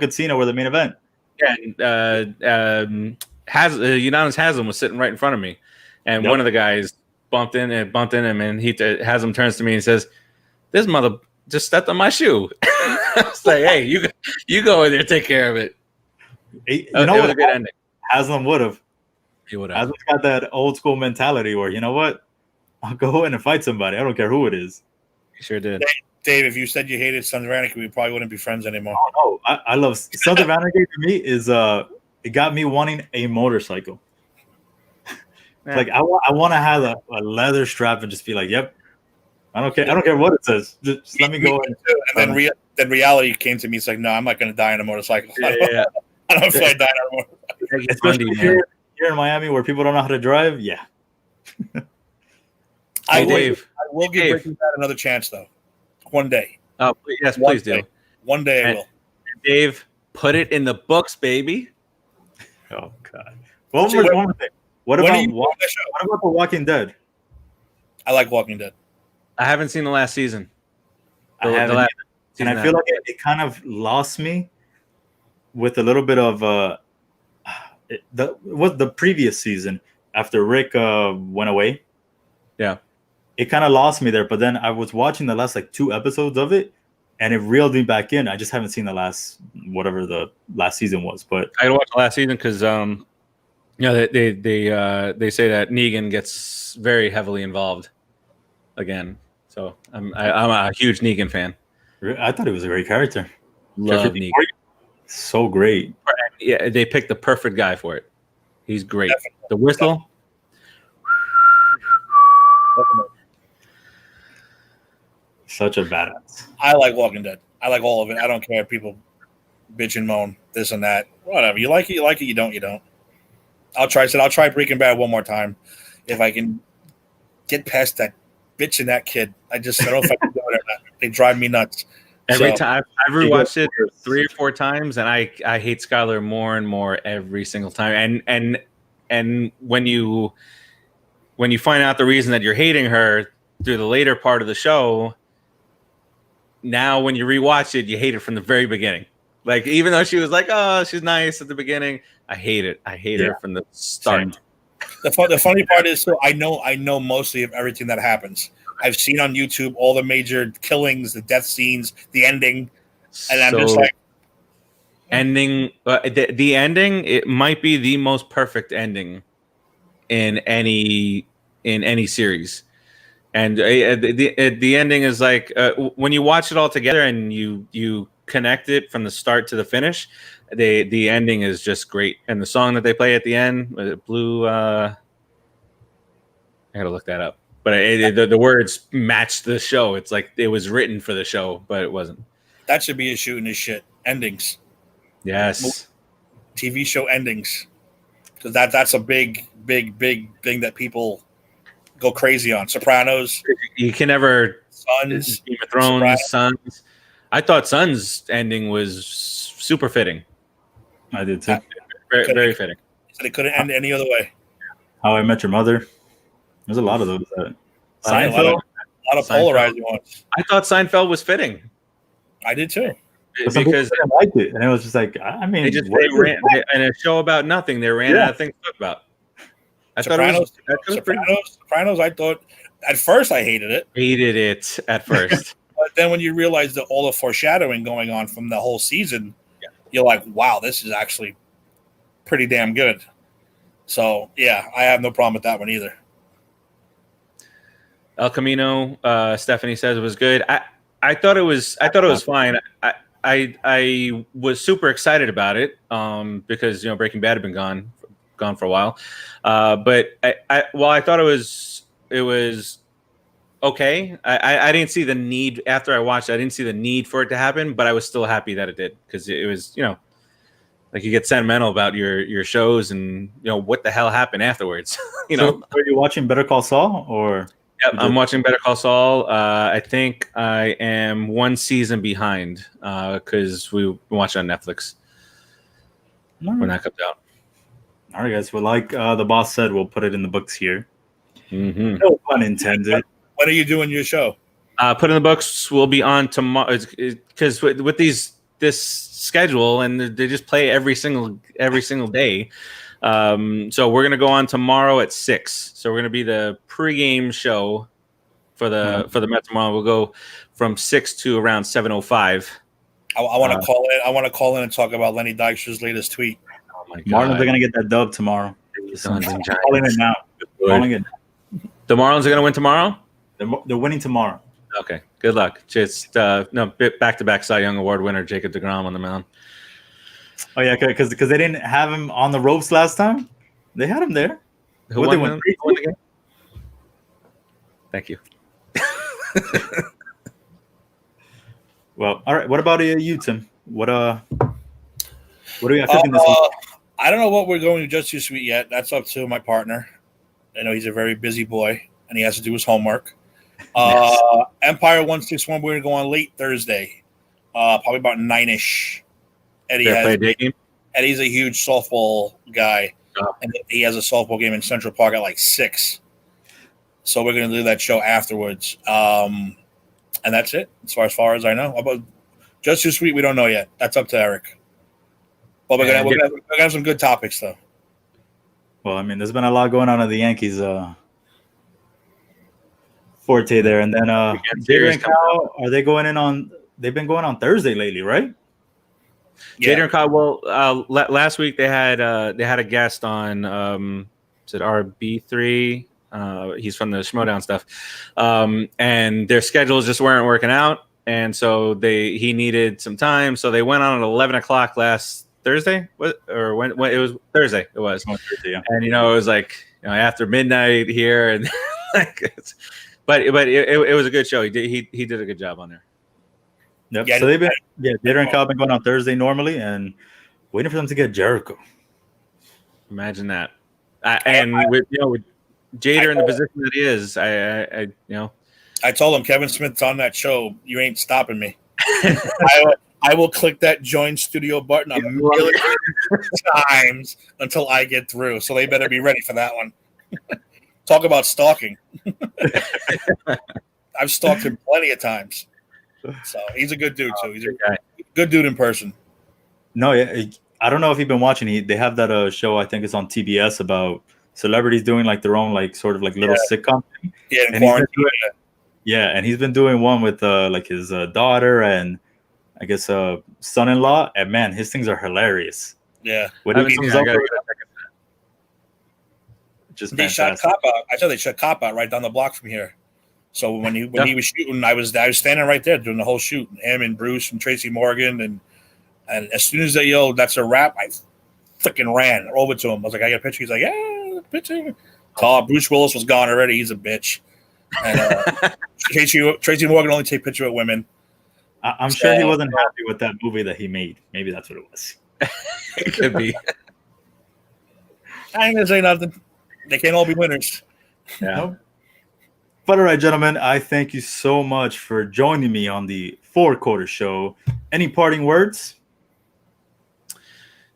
[SPEAKER 1] and Cena were the main event.
[SPEAKER 2] Yeah, and Udonis Haslam was sitting right in front of me, and one of the guys bumped in him, and Haslam turns to me and says, "This mother just stepped on my shoe." I was like, "Hey, you go in there, take care of it."
[SPEAKER 1] You know what?
[SPEAKER 2] A good ending.
[SPEAKER 1] Haslam would have.
[SPEAKER 2] He would have.
[SPEAKER 1] Haslam's got that old school mentality where, you know what? I'll go in and fight somebody. I don't care who it is.
[SPEAKER 2] He sure did.
[SPEAKER 3] Dave, if you said you hated Sons of Anarchy, we probably wouldn't be friends anymore.
[SPEAKER 1] Oh, no. I love Sons of Anarchy. To me, is it got me wanting a motorcycle. Like I want to have a leather strap and just be like, "Yep, I don't care what it says. Just let me go."
[SPEAKER 3] And then reality came to me. It's like, no, I'm not going to die on a motorcycle.
[SPEAKER 2] Yeah.
[SPEAKER 3] I don't feel like dying on a motorcycle.
[SPEAKER 1] Especially here in Miami, where people don't know how to drive. Yeah.
[SPEAKER 3] I will give Breaking Bad another chance, though. One day.
[SPEAKER 2] Oh, yes, please do.
[SPEAKER 3] One day I will.
[SPEAKER 2] Dave, put it in the books, baby.
[SPEAKER 1] Oh God. One more thing. What about The Walking Dead?
[SPEAKER 3] I like Walking Dead.
[SPEAKER 2] I haven't seen the last season.
[SPEAKER 1] I haven't. And I feel like it kind of lost me with a little bit of the previous season after Rick went away.
[SPEAKER 2] Yeah.
[SPEAKER 1] It kind of lost me there, but then I was watching the last 2 episodes of it, and it reeled me back in. I just haven't seen the last whatever the last season was, but
[SPEAKER 2] I watched the last season because they say that Negan gets very heavily involved again. So I'm a huge Negan fan.
[SPEAKER 1] I thought he was a great character.
[SPEAKER 2] Love Negan.
[SPEAKER 1] So great.
[SPEAKER 2] Yeah, they picked the perfect guy for it. He's great. Definitely. The whistle.
[SPEAKER 3] Definitely.
[SPEAKER 1] Such a badass.
[SPEAKER 3] I like Walking Dead. I like all of it. I don't care if people bitch and moan, this and that. Whatever. You like it, you like it. You don't, you don't. I'll try Breaking Bad one more time if I can get past that bitch and that kid. I don't know if I can do it or not. They drive me nuts.
[SPEAKER 2] Every time I've rewatched it 3 or 4 times, and I hate Skylar more and more every single time. And when you find out the reason that you're hating her through the later part of the show, now when you rewatch it, you hate it from the very beginning. Like, even though she was like, oh, she's nice at the beginning, I hate it. I hate her from the start.
[SPEAKER 3] The funny part is, so I know mostly of everything that happens. I've seen on YouTube all the major killings, the death scenes, the ending, and I'm just like,
[SPEAKER 2] ending. The ending, it might be the most perfect ending in any series. And the ending is like when you watch it all together and you connect it from the start to the finish, the ending is just great. And the song that they play at the end, Blue. I gotta look that up. But the words match the show. It's like it was written for the show, but it wasn't.
[SPEAKER 3] That should be a shooting his shit. Endings.
[SPEAKER 2] Yes.
[SPEAKER 3] TV show endings. Because that's a big thing that people go crazy on. Sopranos.
[SPEAKER 2] You can never.
[SPEAKER 3] Sons.
[SPEAKER 2] Game of Thrones. Sons. I thought Sons ending was super fitting.
[SPEAKER 1] I did too.
[SPEAKER 2] Very fitting.
[SPEAKER 3] So they couldn't end any other way.
[SPEAKER 1] How I Met Your Mother. There's a lot of those.
[SPEAKER 3] Seinfeld. A lot of polarizing ones.
[SPEAKER 2] I thought Seinfeld was fitting.
[SPEAKER 3] I did too.
[SPEAKER 1] Because I liked it, and it was just like, I mean,
[SPEAKER 2] they ran in a show about nothing. They ran out of things to talk about.
[SPEAKER 3] Sopranos. I thought at first I hated it.
[SPEAKER 2] Hated it at first,
[SPEAKER 3] but then when you realize that all the foreshadowing going on from the whole season, you're like, wow, this is actually pretty damn good. So yeah, I have no problem with that one either.
[SPEAKER 2] El Camino, Stephanie says it was good. I thought it was fine. I was super excited about it because Breaking Bad had been gone for a while. But I thought it was okay. I didn't see the need after I watched it. I didn't see the need for it to happen, but I was still happy that it did because it was like you get sentimental about your shows and what the hell happened afterwards.
[SPEAKER 1] So, are you watching Better Call Saul or?
[SPEAKER 2] Yep, I'm watching Better Call Saul. I think I am one season behind because we watch it on Netflix when that comes out.
[SPEAKER 1] All right, guys. Well, like the boss said, we'll put it in the books here.
[SPEAKER 2] Mm-hmm.
[SPEAKER 1] No pun intended.
[SPEAKER 3] When are you doing your show?
[SPEAKER 2] Put in the books. We'll be on tomorrow because with this schedule and they just play every single day. So we're gonna go on tomorrow at 6. So we're gonna be the pregame show for the Mets tomorrow. We'll go from 6 to around 7:05.
[SPEAKER 3] I want to call in. I want to call in and talk about Lenny Dykstra's latest tweet.
[SPEAKER 2] Oh my God!
[SPEAKER 1] Marlins are gonna get that dub tomorrow. Calling it now. Calling it.
[SPEAKER 2] The Marlins are gonna win tomorrow.
[SPEAKER 1] They're winning tomorrow.
[SPEAKER 2] Okay. Good luck. Just back-to-back Cy Young Award winner Jacob deGrom on the mound.
[SPEAKER 1] Oh yeah, because they didn't have him on the ropes last time. They had him there.
[SPEAKER 2] Who won again? Thank you.
[SPEAKER 1] Well, all right. What about you, Tim? What do we got cooking this week?
[SPEAKER 3] I don't know what we're going to Just Too Sweet yet. That's up to my partner. I know he's a very busy boy and he has to do his homework. Yes. Empire 161. We're going to go on late Thursday, probably about 9ish. Eddie's a huge softball guy, and he has a softball game in Central Park at like 6. So we're going to do that show afterwards, and that's it as far as I know. About Just Too Sweet, we don't know yet. That's up to Eric. But we're gonna have some good topics though.
[SPEAKER 1] Well, I mean, there's been a lot going on at the Yankees forte there, and then Jader and Kyle, are they going in on? They've been going on Thursday lately, right?
[SPEAKER 2] Yeah. Jader and Kyle. Well, last week they had a guest on. Is it RB3? He's from the Schmodown stuff, and their schedules just weren't working out, and so he needed some time, so they went on at 11:00 last Thursday. When it was Thursday, it was.
[SPEAKER 1] Thursday, yeah.
[SPEAKER 2] And it was like after midnight here, and but it was a good show. He did a good job on there.
[SPEAKER 1] Yep. Yeah, so they've been Jader and Kyle been going on Thursday normally, and waiting for them to get Jericho.
[SPEAKER 2] Imagine that, with Jader in the position that he is,
[SPEAKER 3] I told him Kevin Smith's on that show. You ain't stopping me. I will click that join studio button a million times until I get through. So they better be ready for that one. Talk about stalking. I've stalked him plenty of times. So he's a good dude too. He's a good dude in person.
[SPEAKER 1] No, yeah, I don't know if you've been watching. They have that show. I think it's on TBS about celebrities doing like their own like sort of like little sitcom thing.
[SPEAKER 3] Yeah, in
[SPEAKER 1] And he's been
[SPEAKER 3] quarantine.
[SPEAKER 1] doing, yeah, and he's been doing one with like his daughter and I guess son-in-law. And man, his things are hilarious.
[SPEAKER 3] Yeah.
[SPEAKER 1] What
[SPEAKER 2] I
[SPEAKER 1] he
[SPEAKER 2] haven't seen
[SPEAKER 1] comes
[SPEAKER 2] it. I
[SPEAKER 1] up
[SPEAKER 2] gotta
[SPEAKER 1] with,
[SPEAKER 2] get it.
[SPEAKER 1] just
[SPEAKER 3] They shot
[SPEAKER 1] fantastic.
[SPEAKER 3] Cop Out. I saw they shot Cop Out right down the block from here. So when he was shooting, I was standing right there doing the whole shoot. Him and Bruce and Tracy Morgan, and as soon as they yelled, "That's a wrap," I freaking ran over to him. I was like, "I got a picture." He's like, "Yeah, picture." Tall Bruce Willis was gone already. He's a bitch. And Tracy Morgan only take picture of women.
[SPEAKER 1] I'm sure he wasn't happy with that movie that he made. Maybe that's what it was.
[SPEAKER 2] It could be.
[SPEAKER 3] I ain't gonna say nothing. They can't all be winners.
[SPEAKER 1] Yeah. Nope. But all right, gentlemen, I thank you so much for joining me on the 4-quarter show. Any parting words?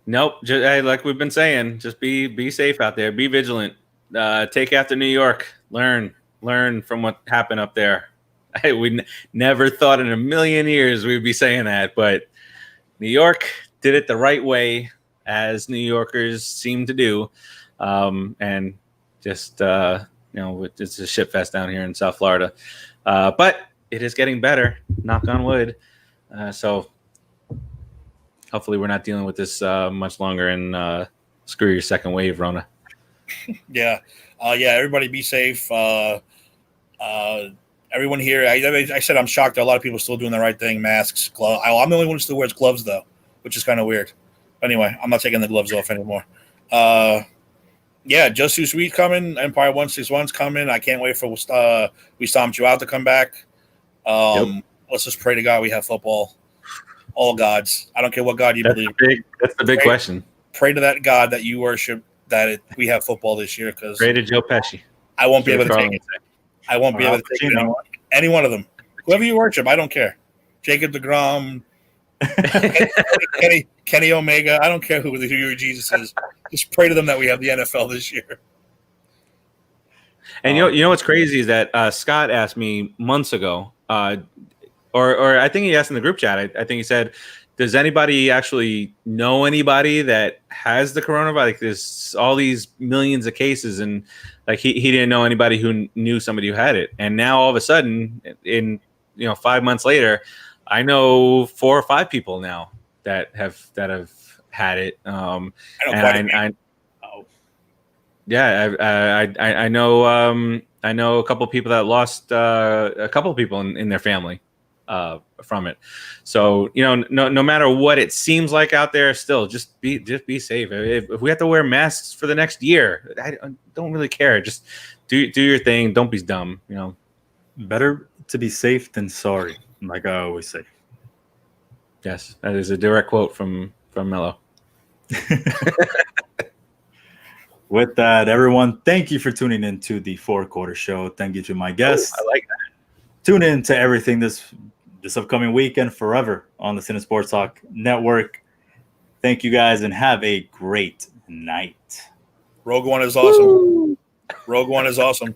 [SPEAKER 2] Nope. Just, like we've been saying, just be safe out there. Be vigilant. Take after New York. Learn from what happened up there. We never thought in a million years we'd be saying that, but New York did it the right way, as New Yorkers seem to do, and just it's a shit fest down here in South Florida. But it is getting better. Knock on wood. So hopefully we're not dealing with this much longer, and screw your second wave, Rona.
[SPEAKER 3] Yeah. Everybody be safe. Everyone here, I said I'm shocked that a lot of people are still doing the right thing. Masks, gloves. I'm the only one who still wears gloves, though, which is kind of weird. Anyway, I'm not taking the gloves off anymore. Just Too Sweet coming. Empire 161's coming. I can't wait for We Stomped You Out to come back. Let's just pray to God we have football. All gods. I don't care what God you believe.
[SPEAKER 2] That's the big question.
[SPEAKER 3] Pray to that God that you worship that we have football this year, because
[SPEAKER 2] pray to Joe Pesci.
[SPEAKER 3] I won't be able to take it. I won't be able to take it. Any one of them. Whoever you worship, I don't care. Jacob DeGrom, Kenny Omega. I don't care who your Jesus is. Just pray to them that we have the NFL this year.
[SPEAKER 2] And you know what's crazy is that Scott asked me months ago, or I think he asked in the group chat. I think he said, "Does anybody actually know anybody that has the coronavirus? Like, there's all these millions of cases, and like he didn't know anybody who knew somebody who had it. And now all of a sudden, in 5 months later, I know 4 or 5 people now that have had it. I know a couple of people that lost a couple of people in their family from it. So no matter what it seems like out there, still just be safe. If we have to wear masks for the next year, I don't really care. Just do your thing. Don't be dumb.
[SPEAKER 1] Better to be safe than sorry, like I always say.
[SPEAKER 2] Yes, that is a direct quote from Mello.
[SPEAKER 1] With that, everyone, thank you for tuning in to the 4-quarter show. Thank you to my guests.
[SPEAKER 2] I like that.
[SPEAKER 1] Tune in to everything this upcoming weekend, forever on the Cine Sports Talk Network. Thank you guys, and have a great night.
[SPEAKER 3] Rogue One is awesome. Rogue One is awesome.